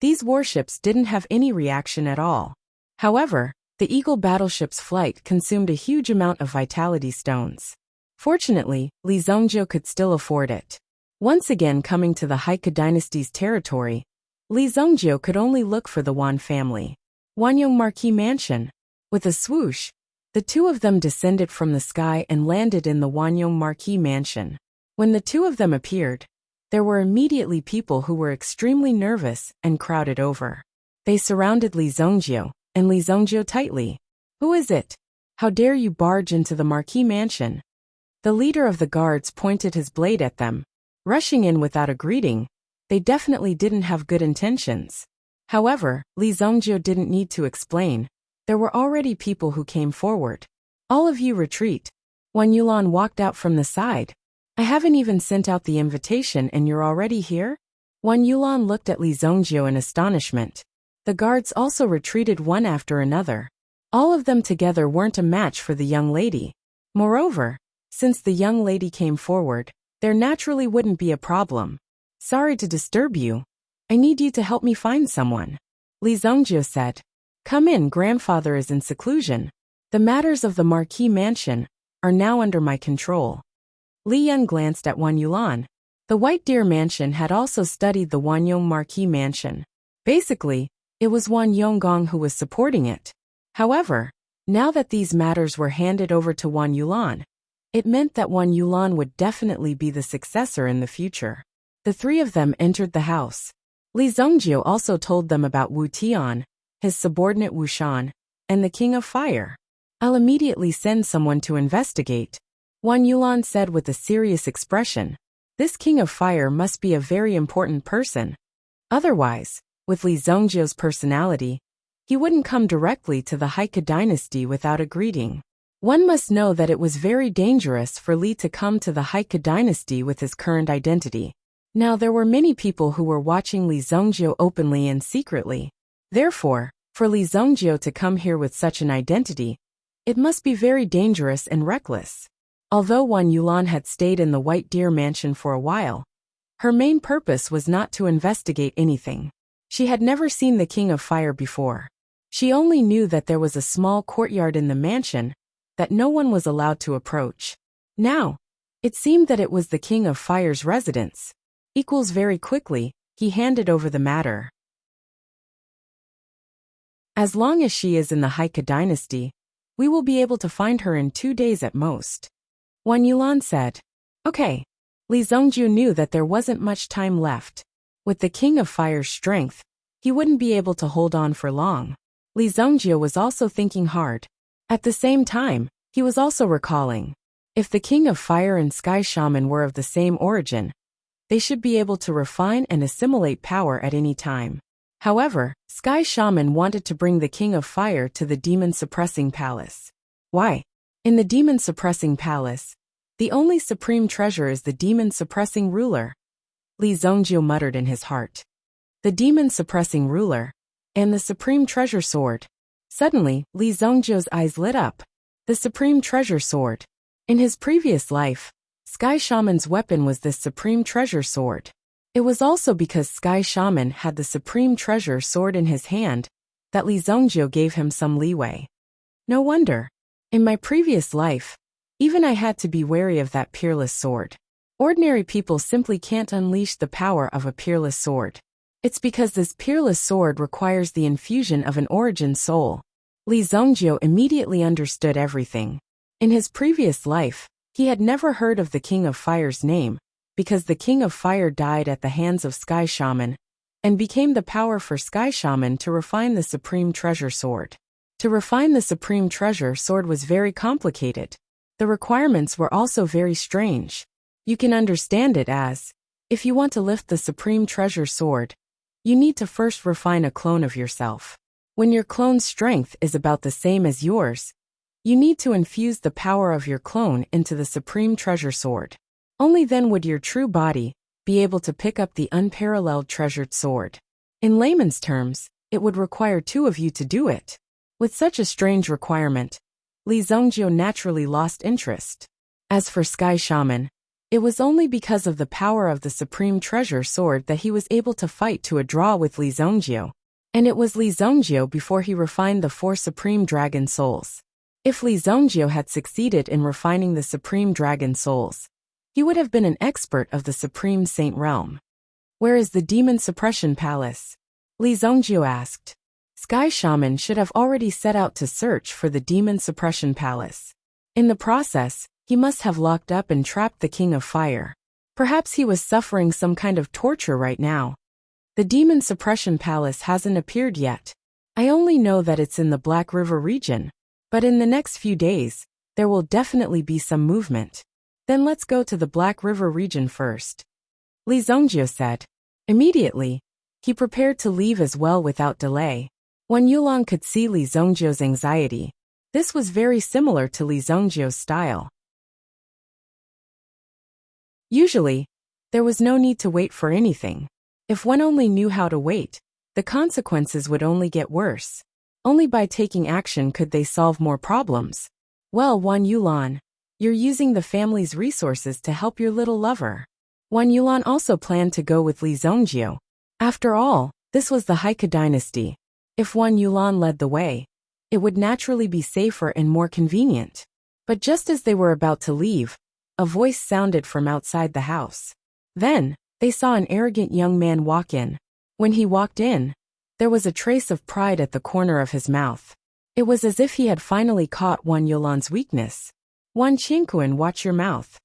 these warships didn't have any reaction at all. However, the Eagle battleship's flight consumed a huge amount of vitality stones. Fortunately, Li Zhongjiu could still afford it. Once again coming to the Haika dynasty's territory, Li Zhongjiu could only look for the Wan family. Wanyong Marquis Mansion. With a swoosh, the two of them descended from the sky and landed in the Wanyong Marquis Mansion. When the two of them appeared, there were immediately people who were extremely nervous and crowded over. They surrounded Li Zhongjiu, and Li Zhongjiu tightly. Who is it? How dare you barge into the Marquis Mansion? The leader of the guards pointed his blade at them. Rushing in without a greeting, they definitely didn't have good intentions. However, Li Zhongjiu didn't need to explain. There were already people who came forward. All of you retreat. Wan Yulan walked out from the side. I haven't even sent out the invitation and you're already here? Wan Yulan looked at Li Zhongjiu in astonishment. The guards also retreated one after another. All of them together weren't a match for the young lady. Moreover, since the young lady came forward, there naturally wouldn't be a problem. Sorry to disturb you. I need you to help me find someone. Li Zhongjiu said. Come in, grandfather is in seclusion. The matters of the Marquis Mansion are now under my control. Li Yun glanced at Wan Yulan. The White Deer Mansion had also studied the Wanyong Marquis Mansion. Basically, it was Wan Yonggong who was supporting it. However, now that these matters were handed over to Wan Yulan, it meant that Wan Yulan would definitely be the successor in the future. The three of them entered the house. Li Zhongjiu also told them about Wu Tian, his subordinate Wu Shan, and the King of Fire. I'll immediately send someone to investigate. Wan Yulan said with a serious expression. This King of Fire must be a very important person. Otherwise, with Li Zhongjiu's personality, he wouldn't come directly to the Haika dynasty without a greeting. One must know that it was very dangerous for Li to come to the Haika dynasty with his current identity. Now there were many people who were watching Li Zhongjiu openly and secretly. Therefore, for Li Zhongjiu to come here with such an identity, it must be very dangerous and reckless. Although Wan Yulan had stayed in the White Deer Mansion for a while, her main purpose was not to investigate anything. She had never seen the King of Fire before. She only knew that there was a small courtyard in the mansion that no one was allowed to approach. Now, it seemed that it was the King of Fire's residence. Very quickly, he handed over the matter. As long as she is in the Haika dynasty, we will be able to find her in 2 days at most. Wan Yulan said. Okay. Li Zhongjiu knew that there wasn't much time left. With the King of Fire's strength, he wouldn't be able to hold on for long. Li Zongjie was also thinking hard. At the same time, he was also recalling, if the King of Fire and Sky Shaman were of the same origin, they should be able to refine and assimilate power at any time. However, Sky Shaman wanted to bring the King of Fire to the Demon Suppressing Palace. Why? In the Demon Suppressing Palace, the only supreme treasure is the Demon Suppressing Ruler. Li Zongjie muttered in his heart. The Demon Suppressing Ruler, and the Supreme Treasure Sword. Suddenly, Li Zongjie's eyes lit up. The Supreme Treasure Sword. In his previous life, Sky Shaman's weapon was this Supreme Treasure Sword. It was also because Sky Shaman had the Supreme Treasure Sword in his hand that Li Zongjie gave him some leeway. No wonder. In my previous life, even I had to be wary of that peerless sword. Ordinary people simply can't unleash the power of a peerless sword. It's because this peerless sword requires the infusion of an origin soul. Li Zongjie immediately understood everything. In his previous life, he had never heard of the King of Fire's name, because the King of Fire died at the hands of Sky Shaman, and became the power for Sky Shaman to refine the Supreme Treasure Sword. To refine the Supreme Treasure Sword was very complicated. The requirements were also very strange. You can understand it as, if you want to lift the Supreme Treasure Sword, you need to first refine a clone of yourself. When your clone's strength is about the same as yours, you need to infuse the power of your clone into the Supreme Treasure Sword. Only then would your true body be able to pick up the unparalleled treasured sword. In layman's terms, it would require two of you to do it. With such a strange requirement, Li Zongjie naturally lost interest. As for Sky Shaman, it was only because of the power of the Supreme Treasure Sword that he was able to fight to a draw with Li Zongjie. And it was Li Zongjie before he refined the 4 Supreme Dragon Souls. If Li Zongjie had succeeded in refining the Supreme Dragon Souls, he would have been an expert of the Supreme Saint Realm. Where is the Demon Suppression Palace? Li Zongjie asked. Sky Shaman should have already set out to search for the Demon Suppression Palace. In the process, he must have locked up and trapped the King of Fire. Perhaps he was suffering some kind of torture right now. The Demon Suppression Palace hasn't appeared yet. I only know that it's in the Black River region. But in the next few days, there will definitely be some movement. Then let's go to the Black River region first. Li Zongjie said. Immediately, he prepared to leave as well without delay. Wan Yulong could see Li Zongjie's anxiety. This was very similar to Li Zongjie's style. Usually, there was no need to wait for anything. If one only knew how to wait, the consequences would only get worse. Only by taking action could they solve more problems. Well, Wan Yulong, you're using the family's resources to help your little lover. Wan Yulong also planned to go with Li Zongjie. After all, this was the Heike dynasty. If Wan Yulong led the way, it would naturally be safer and more convenient. But just as they were about to leave, a voice sounded from outside the house. Then, they saw an arrogant young man walk in. When he walked in, there was a trace of pride at the corner of his mouth. It was as if he had finally caught Wan Yulong's weakness. Wan Qingquan, watch your mouth.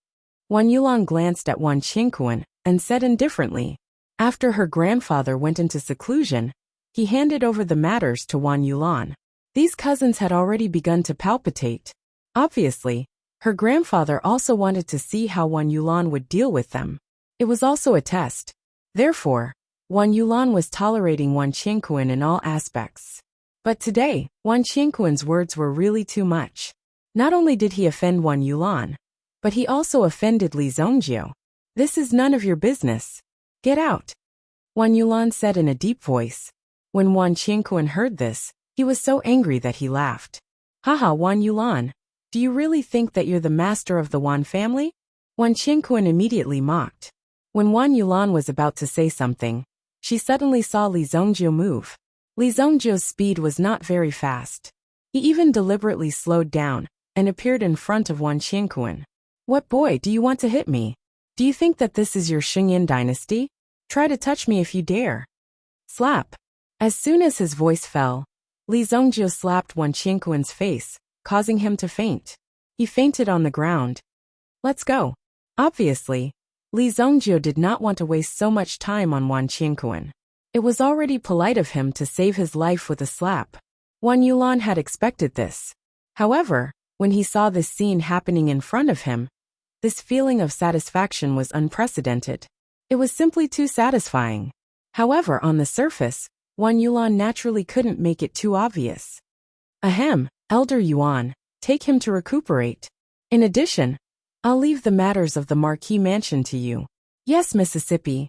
Wan Yulong glanced at Wan Qingquan and said indifferently. After her grandfather went into seclusion, he handed over the matters to Wan Yulong. These cousins had already begun to palpitate. Obviously, her grandfather also wanted to see how Wan Yulong would deal with them. It was also a test. Therefore, Wan Yulong was tolerating Wan Qingquan in all aspects. But today, Wan Qingquan's words were really too much. Not only did he offend Wan Yulong, but he also offended Li Zongjie. This is none of your business. Get out. Wan Yulong said in a deep voice. When Wan Qingquan heard this, he was so angry that he laughed. Haha, Wan Yulong, do you really think that you're the master of the Wan family? Wan Qingquan immediately mocked. When Wan Yulong was about to say something, she suddenly saw Li Zongjie move. Li Zongjie's speed was not very fast. He even deliberately slowed down and appeared in front of Wan Qingquan. What boy, do you want to hit me? Do you think that this is your Xingyin dynasty? Try to touch me if you dare. Slap. As soon as his voice fell, Li Zongjie slapped Wan Qingquan's face, causing him to faint. He fainted on the ground. Let's go. Obviously, Li Zongjio did not want to waste so much time on Wan Qiankuan. It was already polite of him to save his life with a slap. Wan Yulan had expected this. However, when he saw this scene happening in front of him, this feeling of satisfaction was unprecedented. It was simply too satisfying. However, on the surface, Wan Yulan naturally couldn't make it too obvious. Ahem, Elder Yuan, take him to recuperate. In addition, I'll leave the matters of the Marquis Mansion to you. Yes, Mississippi.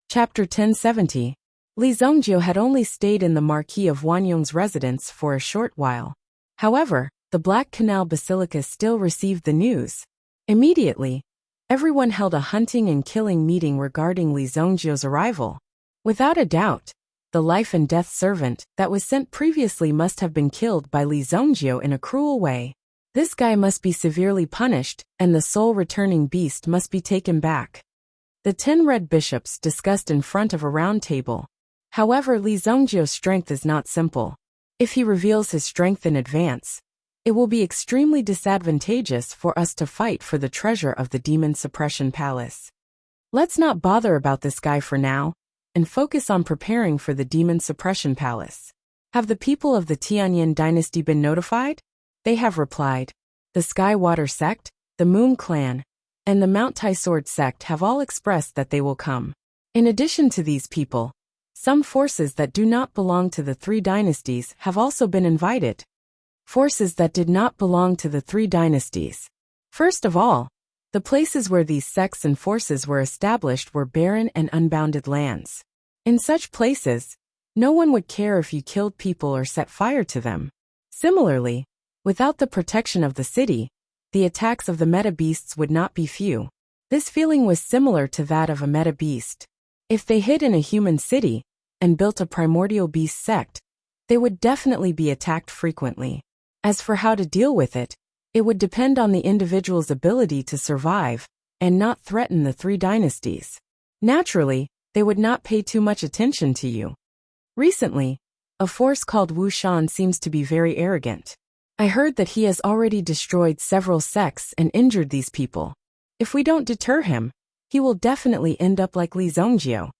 Chapter 1070. Li Zongjio had only stayed in the Marquis of Wanyong's residence for a short while. However, the Black Canal Basilica still received the news. Immediately, everyone held a hunting and killing meeting regarding Li Zongjio's arrival. Without a doubt, the life and death servant that was sent previously must have been killed by Li Zongjio in a cruel way. This guy must be severely punished, and the soul-returning beast must be taken back. The 10 red bishops discussed in front of a round table. However, Li Zongjio's strength is not simple. If he reveals his strength in advance, it will be extremely disadvantageous for us to fight for the treasure of the Demon Suppression Palace. Let's not bother about this guy for now, and focus on preparing for the Demon Suppression Palace. Have the people of the Tianyin dynasty been notified? They have replied. The Sky Water sect, the Moon Clan, and the Mount Tai Sword sect have all expressed that they will come. In addition to these people, some forces that do not belong to the 3 dynasties have also been invited. Forces that did not belong to the 3 dynasties. First of all, the places where these sects and forces were established were barren and unbounded lands. In such places, no one would care if you killed people or set fire to them. Similarly, without the protection of the city, the attacks of the meta beasts would not be few. This feeling was similar to that of a meta beast. If they hid in a human city and built a primordial beast sect, they would definitely be attacked frequently. As for how to deal with it, it would depend on the individual's ability to survive and not threaten the 3 dynasties. Naturally, they would not pay too much attention to you. Recently, a force called Wuxia seems to be very arrogant. I heard that he has already destroyed several sects and injured these people. If we don't deter him, he will definitely end up like Li Zongjio.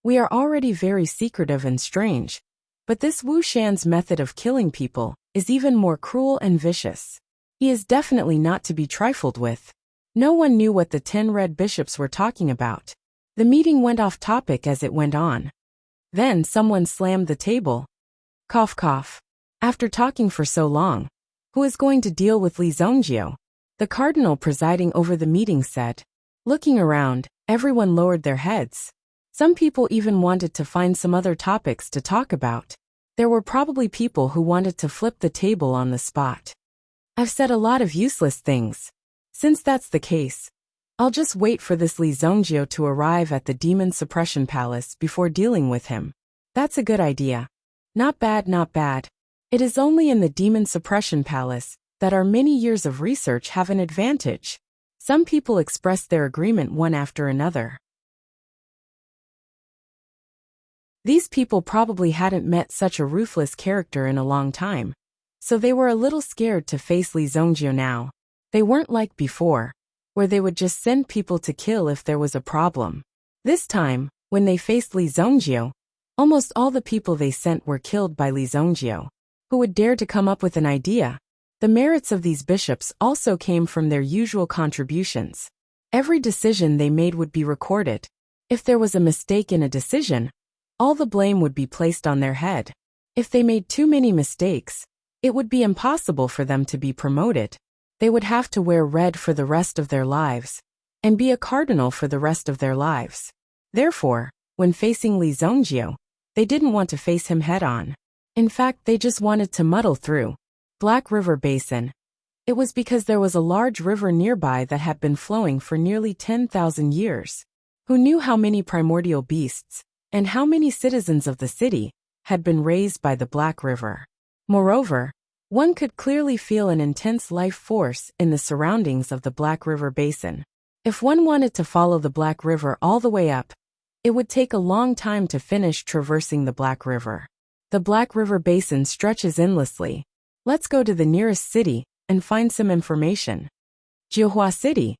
We are already very secretive and strange, but this Wuxia's method of killing people is even more cruel and vicious. He is definitely not to be trifled with. No one knew what the 10 red bishops were talking about. The meeting went off topic as it went on. Then someone slammed the table. Cough cough. After talking for so long, who is going to deal with Li Zongjio? The cardinal presiding over the meeting said. Looking around, everyone lowered their heads. Some people even wanted to find some other topics to talk about. There were probably people who wanted to flip the table on the spot. I've said a lot of useless things. Since that's the case, I'll just wait for this Li Zongjio to arrive at the Demon Suppression Palace before dealing with him. That's a good idea. Not bad, not bad. It is only in the Demon Suppression Palace that our many years of research have an advantage. Some people expressed their agreement one after another. These people probably hadn't met such a ruthless character in a long time, so they were a little scared to face Li Zongjio now. They weren't like before, where they would just send people to kill if there was a problem. This time, when they faced Li Zongjio, almost all the people they sent were killed by Li Zongjio. Who would dare to come up with an idea? The merits of these bishops also came from their usual contributions. Every decision they made would be recorded. If there was a mistake in a decision, all the blame would be placed on their head. If they made too many mistakes, it would be impossible for them to be promoted. They would have to wear red for the rest of their lives, and be a cardinal for the rest of their lives. Therefore, when facing Li Zongjio, they didn't want to face him head-on. In fact, they just wanted to muddle through. Black River Basin. It was because there was a large river nearby that had been flowing for nearly 10,000 years. Who knew how many primordial beasts, and how many citizens of the city, had been raised by the Black River? Moreover, one could clearly feel an intense life force in the surroundings of the Black River Basin. If one wanted to follow the Black River all the way up, it would take a long time to finish traversing the Black River. The Black River Basin stretches endlessly. Let's go to the nearest city and find some information. Jiuhua City.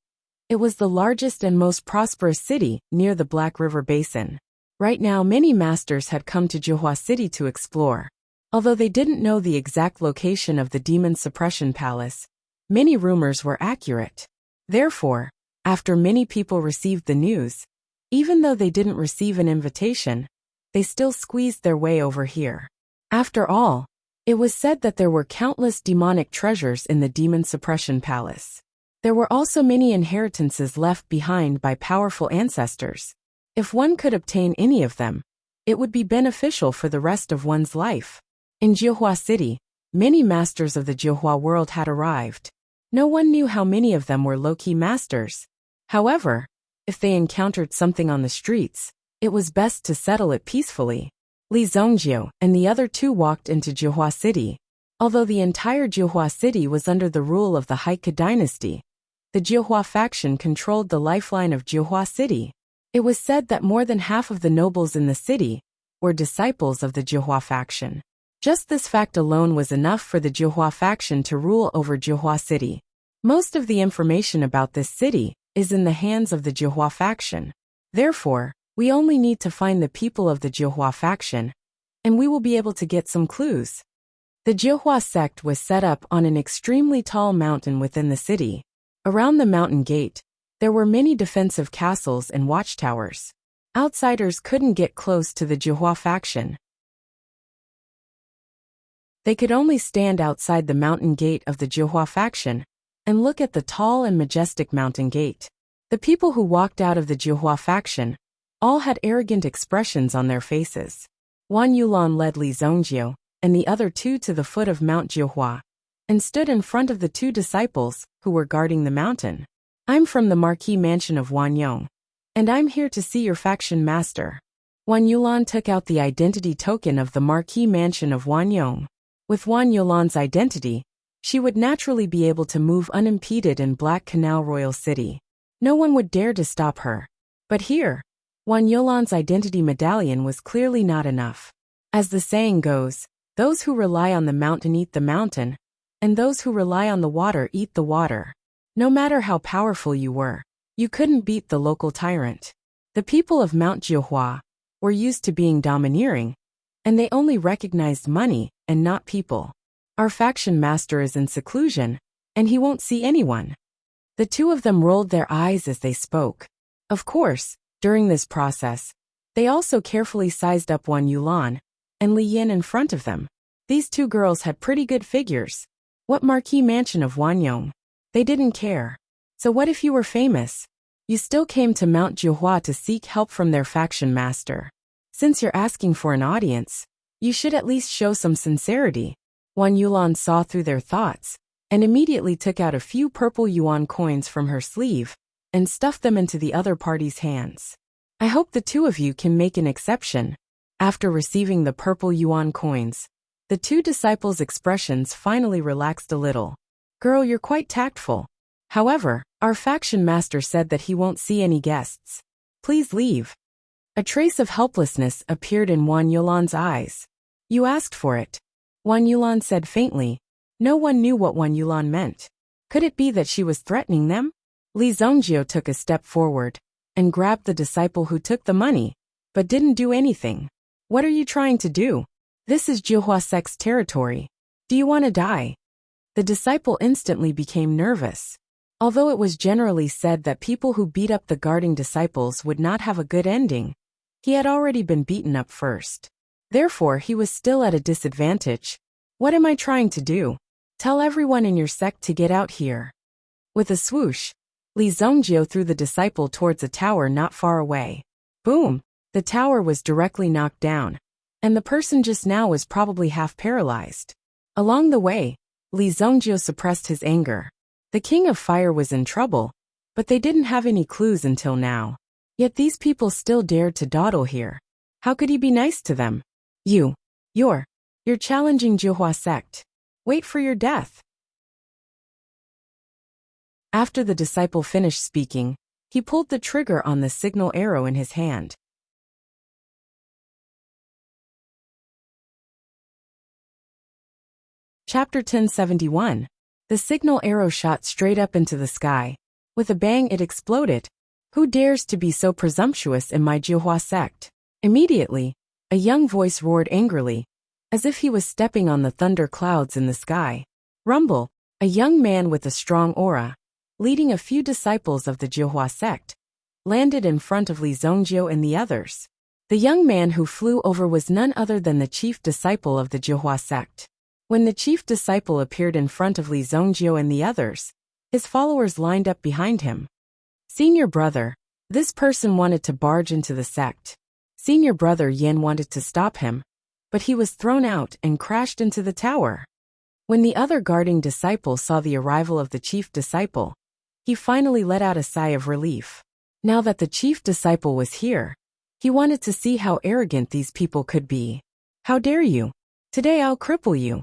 It was the largest and most prosperous city near the Black River Basin. Right now, many masters had come to Jiuhua City to explore. Although they didn't know the exact location of the Demon Suppression Palace, many rumors were accurate. Therefore, after many people received the news, even though they didn't receive an invitation, they still squeezed their way over here. After all, it was said that there were countless demonic treasures in the Demon Suppression Palace. There were also many inheritances left behind by powerful ancestors. If one could obtain any of them, it would be beneficial for the rest of one's life. In Jiuhua City, many masters of the Jiuhua world had arrived. No one knew how many of them were low-key masters. However, if they encountered something on the streets, it was best to settle it peacefully. Li Zhongjiu and the other two walked into Jiuhua City. Although the entire Jiuhua City was under the rule of the Haike dynasty, the Jiuhua faction controlled the lifeline of Jiuhua City. It was said that more than half of the nobles in the city were disciples of the Jiuhua faction. Just this fact alone was enough for the Jiuhua faction to rule over Jiuhua City. Most of the information about this city is in the hands of the Jiuhua faction. Therefore, we only need to find the people of the Jiuhua faction, and we will be able to get some clues. The Jiuhua sect was set up on an extremely tall mountain within the city. Around the mountain gate, there were many defensive castles and watchtowers. Outsiders couldn't get close to the Jiuhua faction. They could only stand outside the mountain gate of the Jiuhua faction and look at the tall and majestic mountain gate. The people who walked out of the Jiuhua faction all had arrogant expressions on their faces. Wan Yulan led Li Zhongjiu and the other two to the foot of Mount Jiuhua and stood in front of the two disciples who were guarding the mountain. I'm from the Marquis Mansion of Wan Yong, and I'm here to see your faction master. Wan Yulan took out the identity token of the Marquis Mansion of Wan Yong. With Wan Yulan's identity, she would naturally be able to move unimpeded in Black Canal Royal City. No one would dare to stop her. But here, Wan Yulan's identity medallion was clearly not enough. As the saying goes, those who rely on the mountain eat the mountain, and those who rely on the water eat the water. No matter how powerful you were, you couldn't beat the local tyrant. The people of Mount Jiuhua were used to being domineering, and they only recognized money and not people. Our faction master is in seclusion, and he won't see anyone. The two of them rolled their eyes as they spoke. Of course, during this process, they also carefully sized up Wan Yulan and Li Yin in front of them. These two girls had pretty good figures. What Marquis Mansion of Wan Yong? They didn't care. So what if you were famous? You still came to Mount Jiuhua to seek help from their faction master. Since you're asking for an audience, you should at least show some sincerity. Wan Yulan saw through their thoughts and immediately took out a few purple yuan coins from her sleeve and stuffed them into the other party's hands. I hope the two of you can make an exception. After receiving the purple yuan coins, the two disciples' expressions finally relaxed a little. Girl, you're quite tactful. However, our faction master said that he won't see any guests. Please leave. A trace of helplessness appeared in Wan Yulan's eyes. You asked for it. Wan Yulan said faintly. No one knew what Wan Yulan meant. Could it be that she was threatening them? Li Zhongjiu took a step forward and grabbed the disciple who took the money, but didn't do anything. What are you trying to do? This is Jiuhua sect's territory. Do you want to die? The disciple instantly became nervous. Although it was generally said that people who beat up the guarding disciples would not have a good ending, he had already been beaten up first. Therefore, he was still at a disadvantage. What am I trying to do? Tell everyone in your sect to get out here. With a swoosh, Li Zhongjiu threw the disciple towards a tower not far away. Boom! The tower was directly knocked down, and the person just now was probably half paralyzed. Along the way, Li Zhongjiu suppressed his anger. The King of Fire was in trouble, but they didn't have any clues until now. Yet these people still dared to dawdle here. How could he be nice to them? You're challenging Jiuhua sect. Wait for your death. After the disciple finished speaking, he pulled the trigger on the signal arrow in his hand. Chapter 1071. The signal arrow shot straight up into the sky. With a bang it exploded. Who dares to be so presumptuous in my Jiuhua sect? Immediately, a young voice roared angrily, as if he was stepping on the thunder clouds in the sky. Rumble, a young man with a strong aura, leading a few disciples of the Jiuhua sect, landed in front of Li Zhongjio and the others. The young man who flew over was none other than the chief disciple of the Jiuhua sect. When the chief disciple appeared in front of Li Zhongjio and the others, his followers lined up behind him. Senior brother, this person wanted to barge into the sect. Senior brother Yan wanted to stop him, but he was thrown out and crashed into the tower. When the other guarding disciple saw the arrival of the chief disciple, he finally let out a sigh of relief. Now that the chief disciple was here, he wanted to see how arrogant these people could be. How dare you? Today I'll cripple you.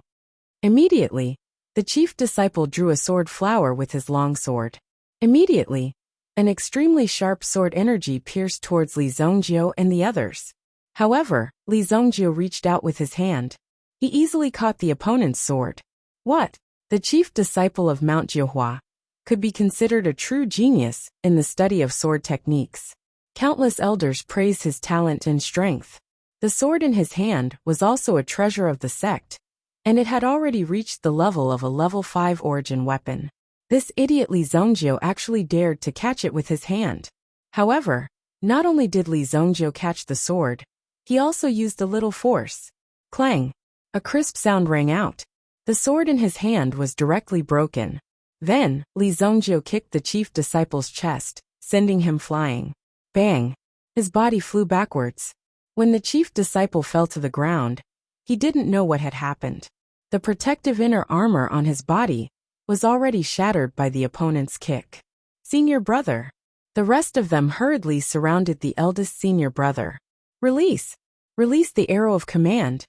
Immediately, the chief disciple drew a sword flower with his long sword. Immediately, an extremely sharp sword energy pierced towards Li Zhongjio and the others. However, Li Zhongjio reached out with his hand. He easily caught the opponent's sword. What? The chief disciple of Mount Jiuhua could be considered a true genius in the study of sword techniques. Countless elders praised his talent and strength. The sword in his hand was also a treasure of the sect, and it had already reached the level of a level 5 origin weapon. This idiot Li Zhongjio actually dared to catch it with his hand. However, not only did Li Zhongjio catch the sword, he also used a little force. Clang! A crisp sound rang out. The sword in his hand was directly broken. Then, Li Zhongjio kicked the chief disciple's chest, sending him flying. Bang! His body flew backwards. When the chief disciple fell to the ground, he didn't know what had happened. The protective inner armor on his body was already shattered by the opponent's kick. Senior brother. The rest of them hurriedly surrounded the eldest senior brother. Release! Release the arrow of command.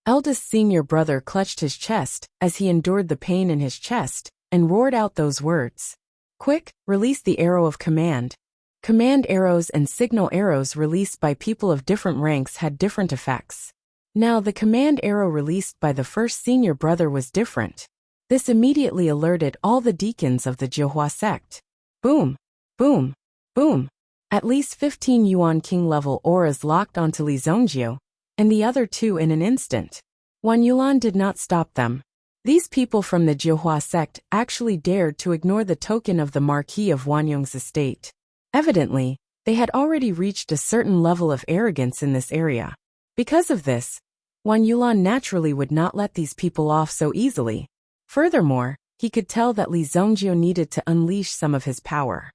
Eldest senior brother clutched his chest as he endured the pain in his chest and roared out those words. Quick, release the arrow of command. Command arrows and signal arrows released by people of different ranks had different effects. Now the command arrow released by the first senior brother was different. This immediately alerted all the deacons of the Jiuhua sect. Boom! Boom! Boom! At least 15 Yuan King level auras locked onto Li Zhongjio, and the other two in an instant. Wan Yulan did not stop them. These people from the Jiuhua sect actually dared to ignore the token of the Marquis of Wanyong's estate. Evidently, they had already reached a certain level of arrogance in this area. Because of this, Wan Yulan naturally would not let these people off so easily. Furthermore, he could tell that Li Zhongjio needed to unleash some of his power.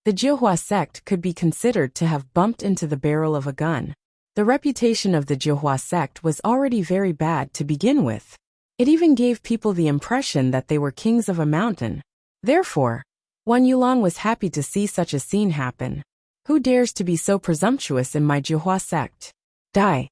The Jiuhua sect could be considered to have bumped into the barrel of a gun. The reputation of the Jiuhua sect was already very bad to begin with. It even gave people the impression that they were kings of a mountain. Therefore, Wan Yulan was happy to see such a scene happen. Who dares to be so presumptuous in my Jiuhua sect? Die!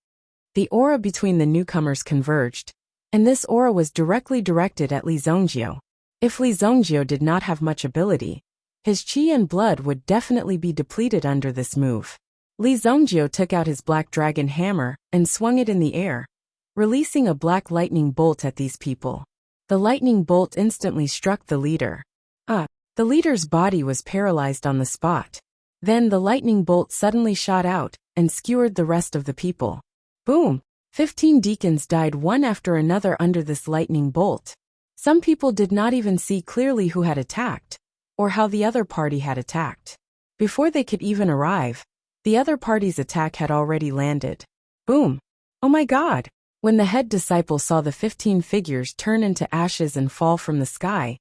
The aura between the newcomers converged, and this aura was directly directed at Li Zhongjio. If Li Zhongjio did not have much ability, his qi and blood would definitely be depleted under this move. Li Zhongjio took out his black dragon hammer and swung it in the air, releasing a black lightning bolt at these people. The lightning bolt instantly struck the leader. The leader's body was paralyzed on the spot. Then the lightning bolt suddenly shot out and skewered the rest of the people. Boom! 15 deacons died one after another under this lightning bolt. Some people did not even see clearly who had attacked, or how the other party had attacked. Before they could even arrive, the other party's attack had already landed. Boom! Oh my God! When the head disciple saw the 15 figures turn into ashes and fall from the sky,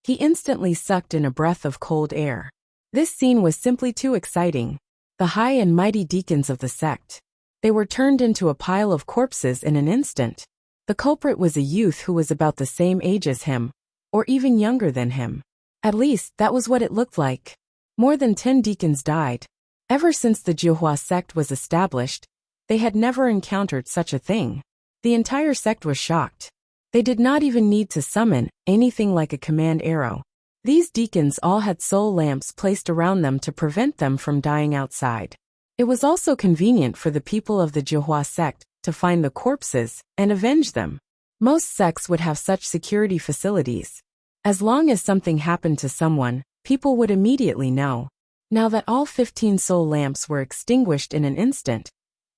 he instantly sucked in a breath of cold air. This scene was simply too exciting. The high and mighty deacons of the sect. They were turned into a pile of corpses in an instant. The culprit was a youth who was about the same age as him, or even younger than him. At least, that was what it looked like. More than 10 deacons died. Ever since the Jiuhua sect was established, they had never encountered such a thing. The entire sect was shocked. They did not even need to summon anything like a command arrow. These deacons all had soul lamps placed around them to prevent them from dying outside. It was also convenient for the people of the Jiuhua sect to find the corpses and avenge them. Most sects would have such security facilities. As long as something happened to someone, people would immediately know. Now that all 15 soul lamps were extinguished in an instant,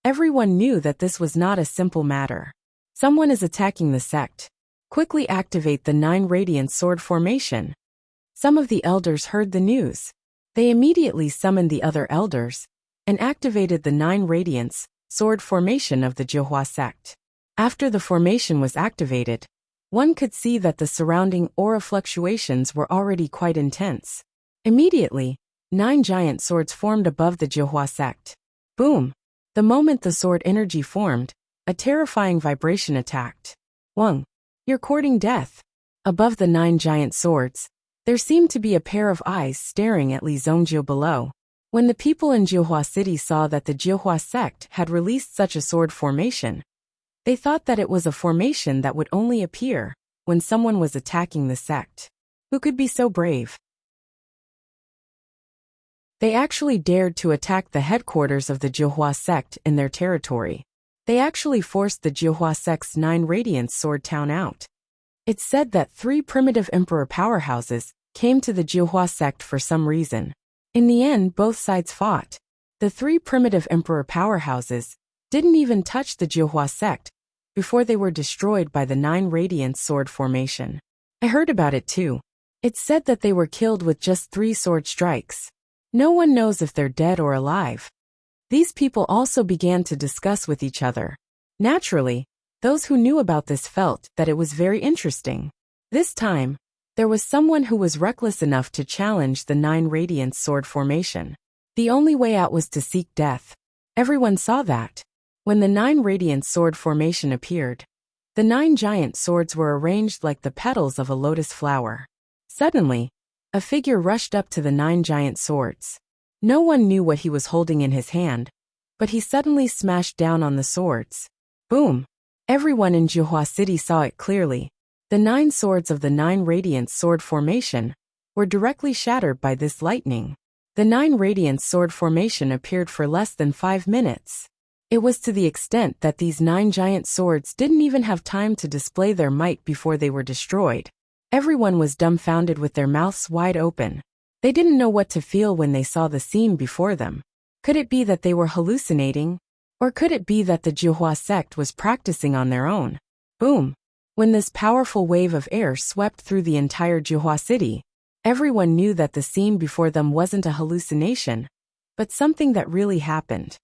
everyone knew that this was not a simple matter. Someone is attacking the sect. Quickly activate the 9 radiant sword formation. Some of the elders heard the news. They immediately summoned the other elders and activated the 9 radiance sword formation of the Jihua sect. After the formation was activated, one could see that the surrounding aura fluctuations were already quite intense. Immediately, 9 giant swords formed above the Jihua sect. Boom! The moment the sword energy formed, a terrifying vibration attacked. Wang, you're courting death. Above the 9 giant swords, there seemed to be a pair of eyes staring at Li Zongjiu below. When the people in Jihua City saw that the Jihua sect had released such a sword formation, they thought that it was a formation that would only appear when someone was attacking the sect. Who could be so brave? They actually dared to attack the headquarters of the Jihua sect in their territory. They actually forced the Jihua sect's 9 radiance sword town out. It's said that 3 primitive emperor powerhouses came to the Jihua sect for some reason. In the end, both sides fought. The 3 primitive emperor powerhouses didn't even touch the Jihua sect before they were destroyed by the 9 radiance sword formation. I heard about it too. It's said that they were killed with just 3 sword strikes. No one knows if they're dead or alive. These people also began to discuss with each other. Naturally, those who knew about this felt that it was very interesting. This time, there was someone who was reckless enough to challenge the 9 radiance sword formation. The only way out was to seek death. Everyone saw that. When the 9 radiance sword formation appeared, the 9 giant swords were arranged like the petals of a lotus flower. Suddenly, a figure rushed up to the 9 giant swords. No one knew what he was holding in his hand, but he suddenly smashed down on the swords. Boom! Everyone in Jihua City saw it clearly. The 9 swords of the 9 radiant sword formation were directly shattered by this lightning. The 9 radiant sword formation appeared for less than 5 minutes. It was to the extent that these 9 giant swords didn't even have time to display their might before they were destroyed. Everyone was dumbfounded with their mouths wide open. They didn't know what to feel when they saw the scene before them. Could it be that they were hallucinating? Or could it be that the Jihua sect was practicing on their own? Boom! When this powerful wave of air swept through the entire Jihua City, everyone knew that the scene before them wasn't a hallucination, but something that really happened.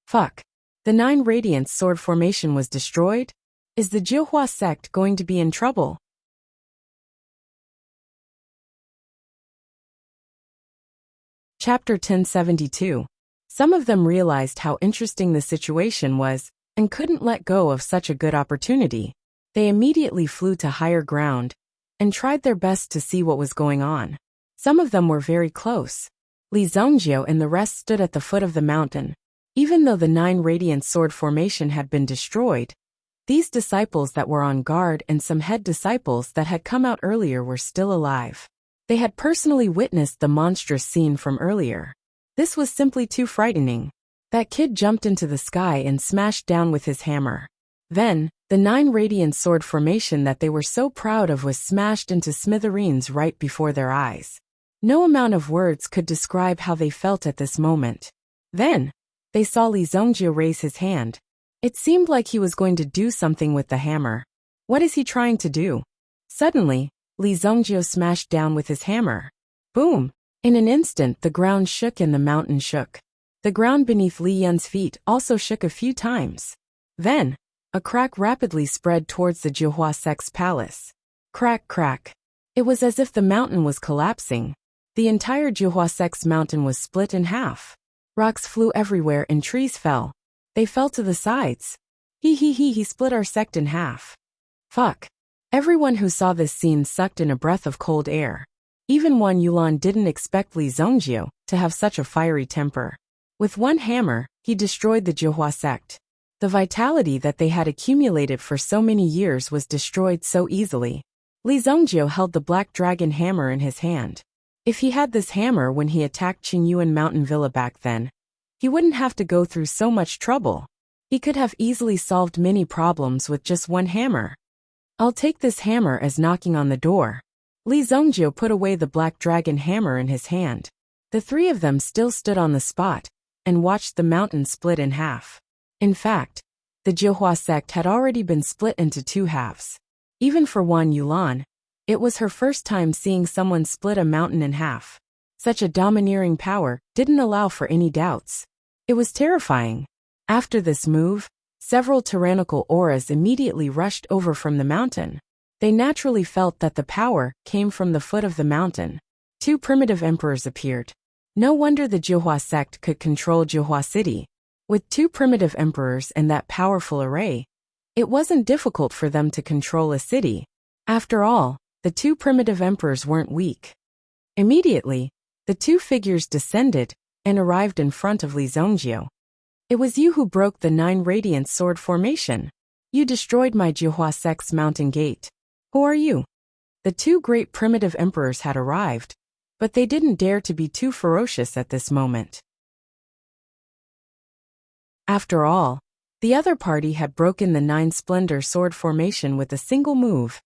Fuck! The 9 radiance sword formation was destroyed? Is the Jihua sect going to be in trouble? Chapter 1072. Some of them realized how interesting the situation was and couldn't let go of such a good opportunity. They immediately flew to higher ground and tried their best to see what was going on. Some of them were very close. Li Zongjiu and the rest stood at the foot of the mountain. Even though the 9 radiant sword formation had been destroyed, these disciples that were on guard and some head disciples that had come out earlier were still alive. They had personally witnessed the monstrous scene from earlier. This was simply too frightening. That kid jumped into the sky and smashed down with his hammer. Then, the 9 radiant sword formation that they were so proud of was smashed into smithereens right before their eyes. No amount of words could describe how they felt at this moment. Then, they saw Li Zongjiu raise his hand. It seemed like he was going to do something with the hammer. What is he trying to do? Suddenly, Li Zongjiu smashed down with his hammer. Boom! In an instant the ground shook and the mountain shook. The ground beneath Li Yun's feet also shook a few times. Then, a crack rapidly spread towards the Jihua sect's palace. Crack, crack. It was as if the mountain was collapsing. The entire Jihua sect's mountain was split in half. Rocks flew everywhere and trees fell. They fell to the sides. He split our sect in half. Fuck. Everyone who saw this scene sucked in a breath of cold air. Even Wan Yulan didn't expect Li Zongjiu to have such a fiery temper. With one hammer, he destroyed the Jihua sect. The vitality that they had accumulated for so many years was destroyed so easily. Li Zongjiu held the black dragon hammer in his hand. If he had this hammer when he attacked Qingyuan Mountain Villa back then, he wouldn't have to go through so much trouble. He could have easily solved many problems with just one hammer. I'll take this hammer as knocking on the door. Li Zongjio put away the black dragon hammer in his hand. The three of them still stood on the spot and watched the mountain split in half. In fact, the Jiuhua sect had already been split into two halves. Even for Wan Yulan, it was her first time seeing someone split a mountain in half. Such a domineering power didn't allow for any doubts. It was terrifying. After this move, several tyrannical auras immediately rushed over from the mountain. They naturally felt that the power came from the foot of the mountain. Two primitive emperors appeared. No wonder the Jiuhua sect could control Jiuhua City. With two primitive emperors and that powerful array, it wasn't difficult for them to control a city. After all, the two primitive emperors weren't weak. Immediately, the two figures descended and arrived in front of Li Zongjio. It was you who broke the 9 radiant sword formation. You destroyed my Jiuhua sect's mountain gate. Who are you? The two great primitive emperors had arrived, but they didn't dare to be too ferocious at this moment. After all, the other party had broken the 9 splendor sword formation with a single move,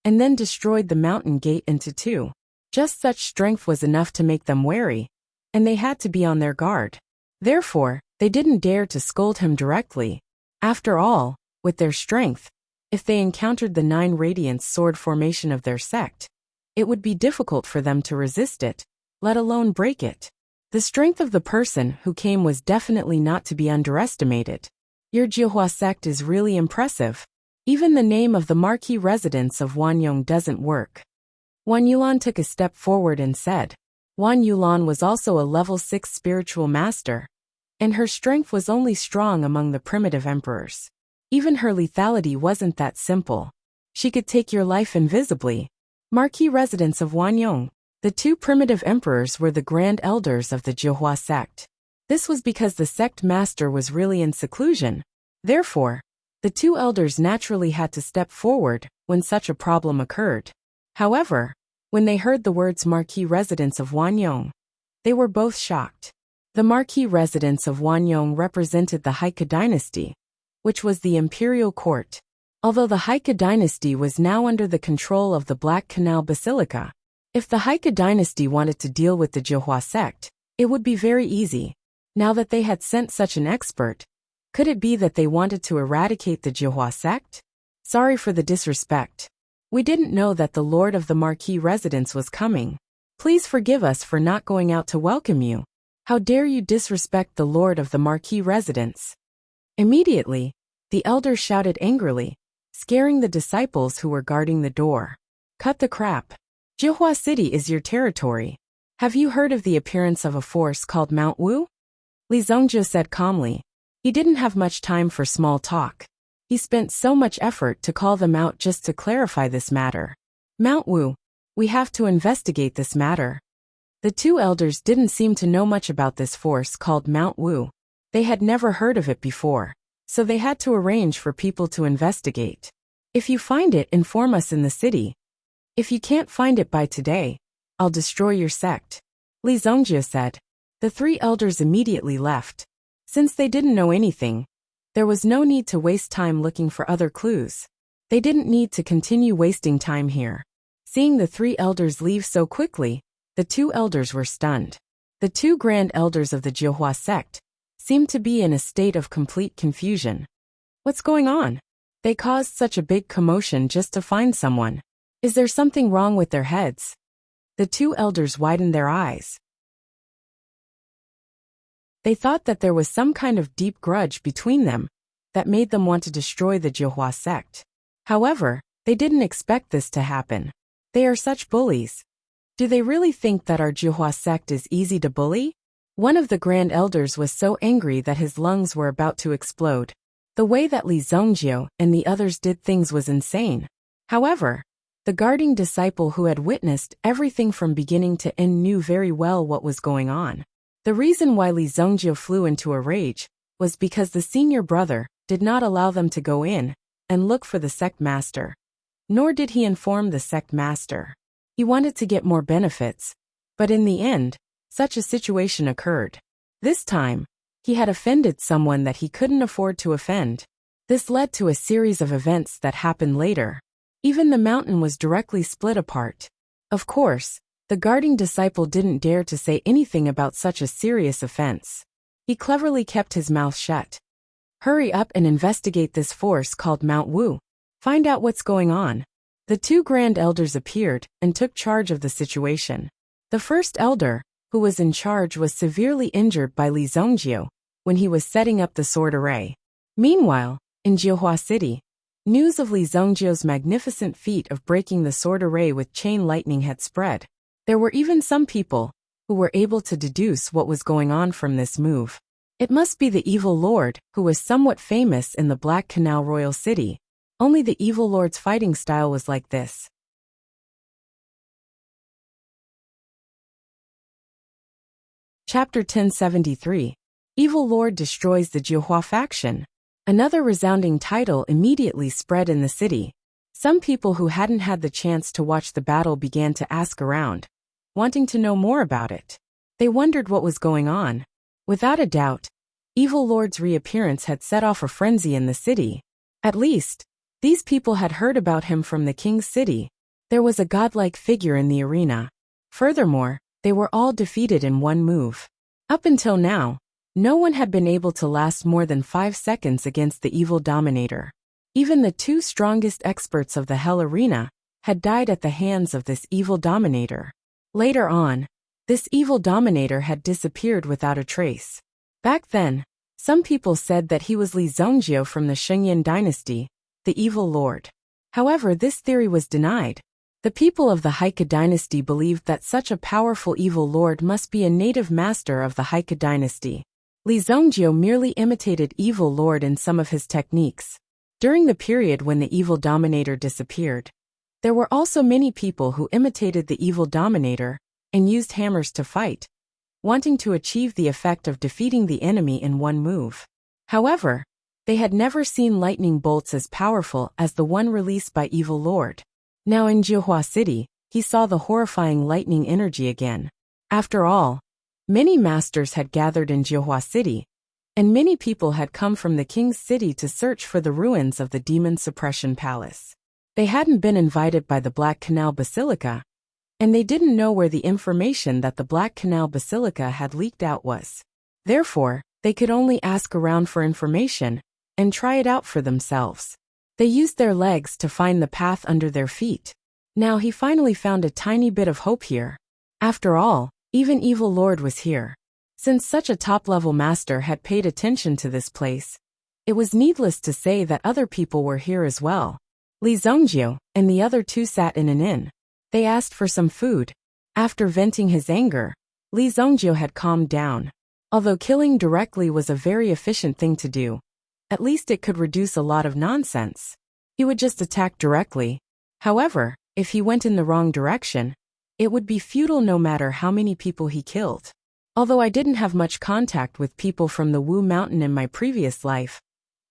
and then destroyed the mountain gate into 2. Just such strength was enough to make them wary, and they had to be on their guard. Therefore, they didn't dare to scold him directly. After all, with their strength, if they encountered the 9 radiance sword formation of their sect, it would be difficult for them to resist it, let alone break it. The strength of the person who came was definitely not to be underestimated. Your Jiuhua sect is really impressive. Even the name of the marquee residence of Wanyong doesn't work. Wan Yulan took a step forward and said. Wan Yulan was also a level 6 spiritual master, and her strength was only strong among the primitive emperors. Even her lethality wasn't that simple. She could take your life invisibly. Marquee residents of Wanyong. The two primitive emperors were the grand elders of the Jiuhua sect. This was because the sect master was really in seclusion. Therefore, the two elders naturally had to step forward when such a problem occurred. However, when they heard the words marquee residents of Wanyong, they were both shocked. The marquee residents of Wanyong represented the Haika dynasty, which was the imperial court. Although the Haika dynasty was now under the control of the Black Canal Basilica, if the Haika dynasty wanted to deal with the Jiuhua sect, it would be very easy. Now that they had sent such an expert, could it be that they wanted to eradicate the Jiuhua sect? Sorry for the disrespect. We didn't know that the Lord of the Marquee residence was coming. Please forgive us for not going out to welcome you. How dare you disrespect the Lord of the Marquee residence? Immediately, the elders shouted angrily, scaring the disciples who were guarding the door. Cut the crap. Jiuhua City is your territory. Have you heard of the appearance of a force called Mount Wu? Li Zongjio said calmly. He didn't have much time for small talk. He spent so much effort to call them out just to clarify this matter. Mount Wu, we have to investigate this matter. The two elders didn't seem to know much about this force called Mount Wu. They had never heard of it before, so they had to arrange for people to investigate. If you find it, inform us in the city. If you can't find it by today, I'll destroy your sect. Li Zongjio said. The three elders immediately left. Since they didn't know anything, there was no need to waste time looking for other clues. They didn't need to continue wasting time here. Seeing the three elders leave so quickly, the two elders were stunned. The two grand elders of the Jiuhua sect seemed to be in a state of complete confusion. What's going on? They caused such a big commotion just to find someone. Is there something wrong with their heads? The two elders widened their eyes. They thought that there was some kind of deep grudge between them that made them want to destroy the Jiuhua sect. However, they didn't expect this to happen. They are such bullies. Do they really think that our Jiuhua sect is easy to bully? One of the grand elders was so angry that his lungs were about to explode. The way that Li Zongjio and the others did things was insane. However, the guarding disciple who had witnessed everything from beginning to end knew very well what was going on. The reason why Li Zongjio flew into a rage was because the senior brother did not allow them to go in and look for the sect master. Nor did he inform the sect master. He wanted to get more benefits, but in the end, such a situation occurred. This time, he had offended someone that he couldn't afford to offend. This led to a series of events that happened later. Even the mountain was directly split apart. Of course, the guarding disciple didn't dare to say anything about such a serious offense. He cleverly kept his mouth shut. Hurry up and investigate this force called Mount Wu. Find out what's going on. The two grand elders appeared and took charge of the situation. The first elder, who was in charge, was severely injured by Li Zongjiu when he was setting up the sword array. Meanwhile, in Jiuhua City, news of Li Zongjiu's magnificent feat of breaking the sword array with chain lightning had spread. There were even some people who were able to deduce what was going on from this move. It must be the evil lord, who was somewhat famous in the Black Canal Royal City. Only the evil lord's fighting style was like this. Chapter 1073. Evil Lord destroys the Jiuhua faction. Another resounding title immediately spread in the city. Some people who hadn't had the chance to watch the battle began to ask around, wanting to know more about it. They wondered what was going on. Without a doubt, Evil Lord's reappearance had set off a frenzy in the city. At least, these people had heard about him from the king's city. There was a godlike figure in the arena. Furthermore, they were all defeated in one move. Up until now, no one had been able to last more than 5 seconds against the evil dominator. Even the two strongest experts of the Hell Arena had died at the hands of this evil dominator. Later on, this evil dominator had disappeared without a trace. Back then, some people said that he was Li Zongjiu from the Shengyan dynasty, the evil lord. However, this theory was denied. The people of the Heike dynasty believed that such a powerful evil lord must be a native master of the Heike dynasty. Li Zongjiu merely imitated evil lord in some of his techniques. During the period when the evil dominator disappeared, there were also many people who imitated the evil dominator and used hammers to fight, wanting to achieve the effect of defeating the enemy in one move. However, they had never seen lightning bolts as powerful as the one released by Evil Lord. Now in Jiuhua City, he saw the horrifying lightning energy again. After all, many masters had gathered in Jiuhua City, and many people had come from the king's city to search for the ruins of the Demon Suppression Palace. They hadn't been invited by the Black Canal Basilica, and they didn't know where the information that the Black Canal Basilica had leaked out was. Therefore, they could only ask around for information and try it out for themselves. They used their legs to find the path under their feet. Now he finally found a tiny bit of hope here. After all, even Evil Lord was here. Since such a top-level master had paid attention to this place, it was needless to say that other people were here as well. Li Zongjiu and the other two sat in an inn. They asked for some food. After venting his anger, Li Zongjiu had calmed down. Although killing directly was a very efficient thing to do, at least it could reduce a lot of nonsense. He would just attack directly. However, if he went in the wrong direction, it would be futile no matter how many people he killed. Although I didn't have much contact with people from the Wu Mountain in my previous life,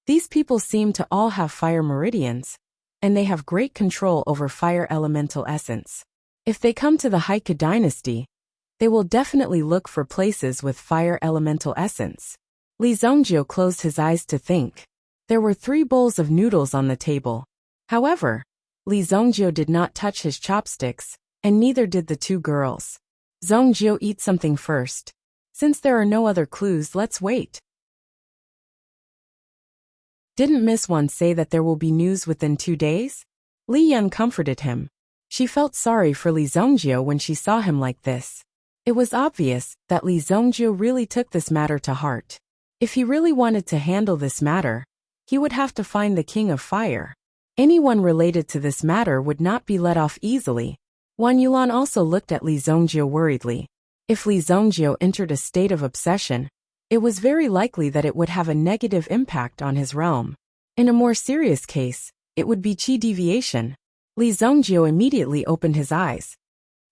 these people seem to all have fire meridians, and they have great control over fire elemental essence. If they come to the Heike dynasty, they will definitely look for places with fire elemental essence. Li Zongjiu closed his eyes to think. There were 3 bowls of noodles on the table. However, Li Zongjiu did not touch his chopsticks, and neither did the 2 girls. Zongjiu, eat something first. Since there are no other clues, let's wait. Didn't Miss Wan say that there will be news within 2 days? Li Yan comforted him. She felt sorry for Li Zongjiu when she saw him like this. It was obvious that Li Zongjiu really took this matter to heart. If he really wanted to handle this matter, he would have to find the King of Fire. Anyone related to this matter would not be let off easily. Wan Yulan also looked at Li Zongjiu worriedly. If Li Zongjiu entered a state of obsession, it was very likely that it would have a negative impact on his realm. In a more serious case, it would be qi deviation. Li Zongjiu immediately opened his eyes.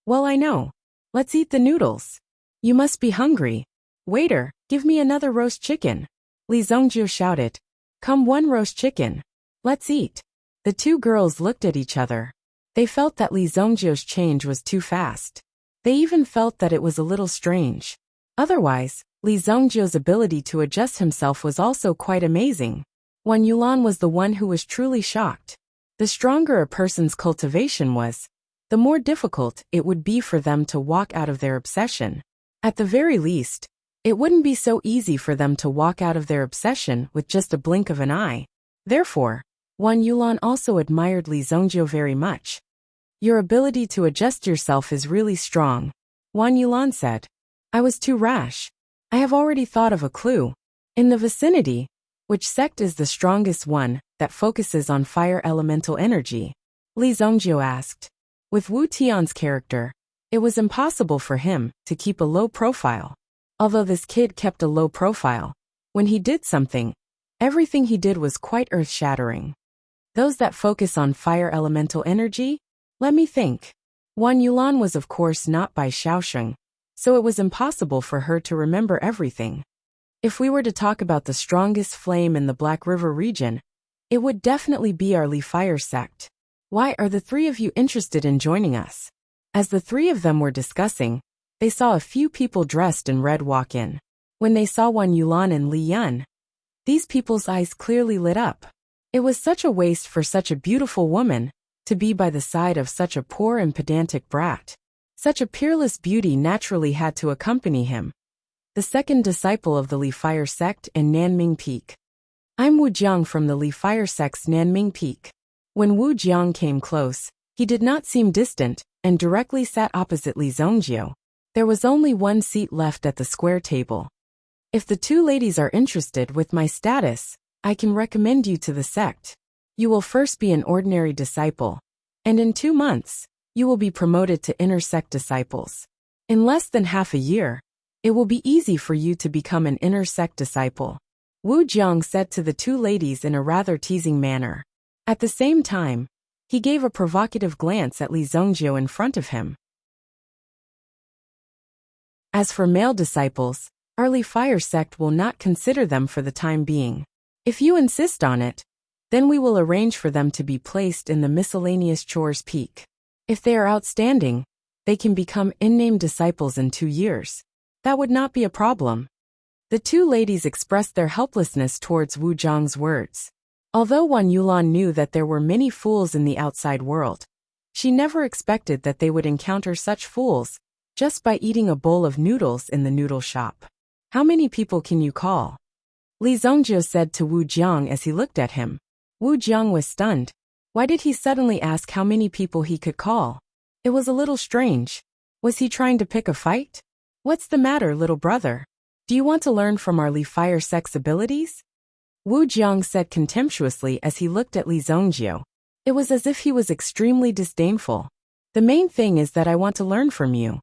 Well, I know. Let's eat the noodles. You must be hungry. Waiter, give me another roast chicken. Li Zongjiu shouted. Come, 1 roast chicken. Let's eat. The 2 girls looked at each other. They felt that Li Zongjiu's change was too fast. They even felt that it was a little strange. Otherwise, Li Zongjiu's ability to adjust himself was also quite amazing. Wan Yulan was the one who was truly shocked. The stronger a person's cultivation was, the more difficult it would be for them to walk out of their obsession. At the very least, it wouldn't be so easy for them to walk out of their obsession with just a blink of an eye. Therefore, Wan Yulan also admired Li Zongjio very much. Your ability to adjust yourself is really strong, Wan Yulan said. I was too rash. I have already thought of a clue. In the vicinity, which sect is the strongest one that focuses on fire elemental energy? Li Zongjio asked. With Wu Tian's character, it was impossible for him to keep a low profile. Although this kid kept a low profile, when he did something, everything he did was quite earth-shattering. Those that focus on fire elemental energy? Let me think. Wan Yulan was of course not by Shaosheng, so it was impossible for her to remember everything. If we were to talk about the strongest flame in the Black River region, it would definitely be our Li Fire sect. Why are the three of you interested in joining us? As the three of them were discussing, they saw a few people dressed in red walk in. When they saw Wan Yulan and Li Yun, these people's eyes clearly lit up. It was such a waste for such a beautiful woman to be by the side of such a poor and pedantic brat. Such a peerless beauty naturally had to accompany him. The second disciple of the Li Fire sect in Nanming Peak. I'm Wu Jiang from the Li Fire sect's Nanming Peak. When Wu Jiang came close, he did not seem distant and directly sat opposite Li Zongjio. There was only one seat left at the square table. If the two ladies are interested with my status, I can recommend you to the sect. You will first be an ordinary disciple, and in 2 months, you will be promoted to inner sect disciples. In less than half a year, it will be easy for you to become an inner sect disciple, Wu Jiang said to the two ladies in a rather teasing manner. At the same time, he gave a provocative glance at Li Zongjio in front of him. As for male disciples, our Li Fire sect will not consider them for the time being. If you insist on it, then we will arrange for them to be placed in the miscellaneous chores peak. If they are outstanding, they can become in-name disciples in 2 years. That would not be a problem. The two ladies expressed their helplessness towards Wu Jiang's words. Although Wan Yulan knew that there were many fools in the outside world, she never expected that they would encounter such fools just by eating a bowl of noodles in the noodle shop. How many people can you call? Li Zongjio said to Wu Jiang as he looked at him. Wu Jiang was stunned. Why did he suddenly ask how many people he could call? It was a little strange. Was he trying to pick a fight? What's the matter, little brother? Do you want to learn from our Li Fire sect's abilities? Wu Jiang said contemptuously as he looked at Li Zongjio. It was as if he was extremely disdainful. The main thing is that I want to learn from you,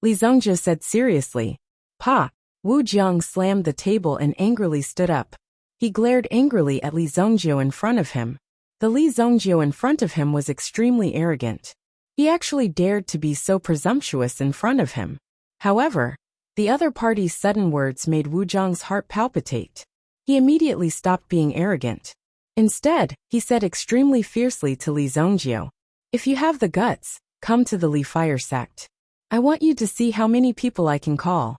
Li Zongjio said seriously. Pa! Wu Jiang slammed the table and angrily stood up. He glared angrily at Li Zongjio in front of him. The Li Zongjio in front of him was extremely arrogant. He actually dared to be so presumptuous in front of him. However, the other party's sudden words made Wu Jiang's heart palpitate. He immediately stopped being arrogant. Instead, he said extremely fiercely to Li Zongjio, if you have the guts, come to the Li Fire sect. I want you to see how many people I can call.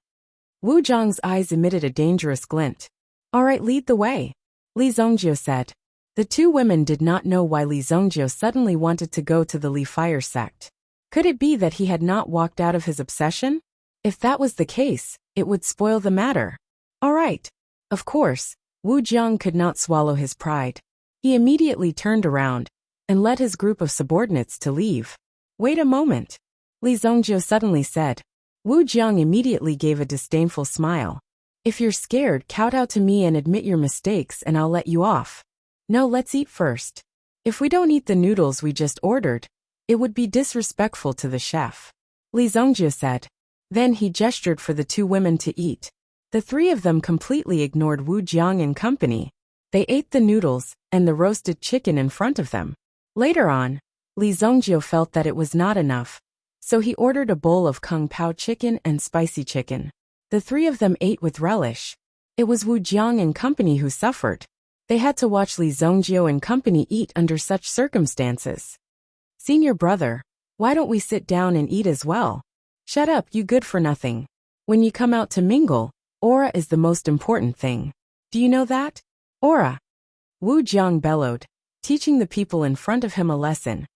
Wu Jiang's eyes emitted a dangerous glint. All right, lead the way, Li Zongjio said. The two women did not know why Li Zongjio suddenly wanted to go to the Li Fire sect. Could it be that he had not walked out of his obsession? If that was the case, it would spoil the matter. All right. Of course, Wu Jiang could not swallow his pride. He immediately turned around and led his group of subordinates to leave. Wait a moment, Li Zongjio suddenly said. Wu Jiang immediately gave a disdainful smile. If you're scared, kowtow to me and admit your mistakes and I'll let you off. No, let's eat first. If we don't eat the noodles we just ordered, it would be disrespectful to the chef, Li Zongjio said. Then he gestured for the two women to eat. The three of them completely ignored Wu Jiang and company. They ate the noodles and the roasted chicken in front of them. Later on, Li Zongjio felt that it was not enough, so he ordered a bowl of kung pao chicken and spicy chicken. The three of them ate with relish. It was Wu Jiang and company who suffered. They had to watch Li Zongjio and company eat under such circumstances. Senior brother, why don't we sit down and eat as well? Shut up, you good for nothing. When you come out to mingle, aura is the most important thing. Do you know that? Aura. Wu Jiang bellowed. teaching the people in front of him a lesson.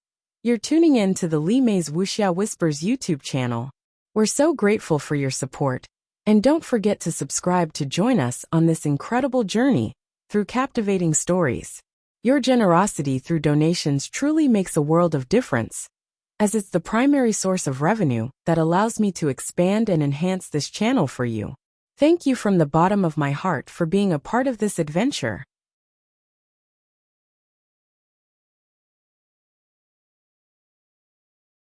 You're tuning in to the Li Mei's Wuxia Whispers YouTube channel. We're so grateful for your support. And don't forget to subscribe to join us on this incredible journey through captivating stories. Your generosity through donations truly makes a world of difference, as it's the primary source of revenue that allows me to expand and enhance this channel for you. Thank you from the bottom of my heart for being a part of this adventure.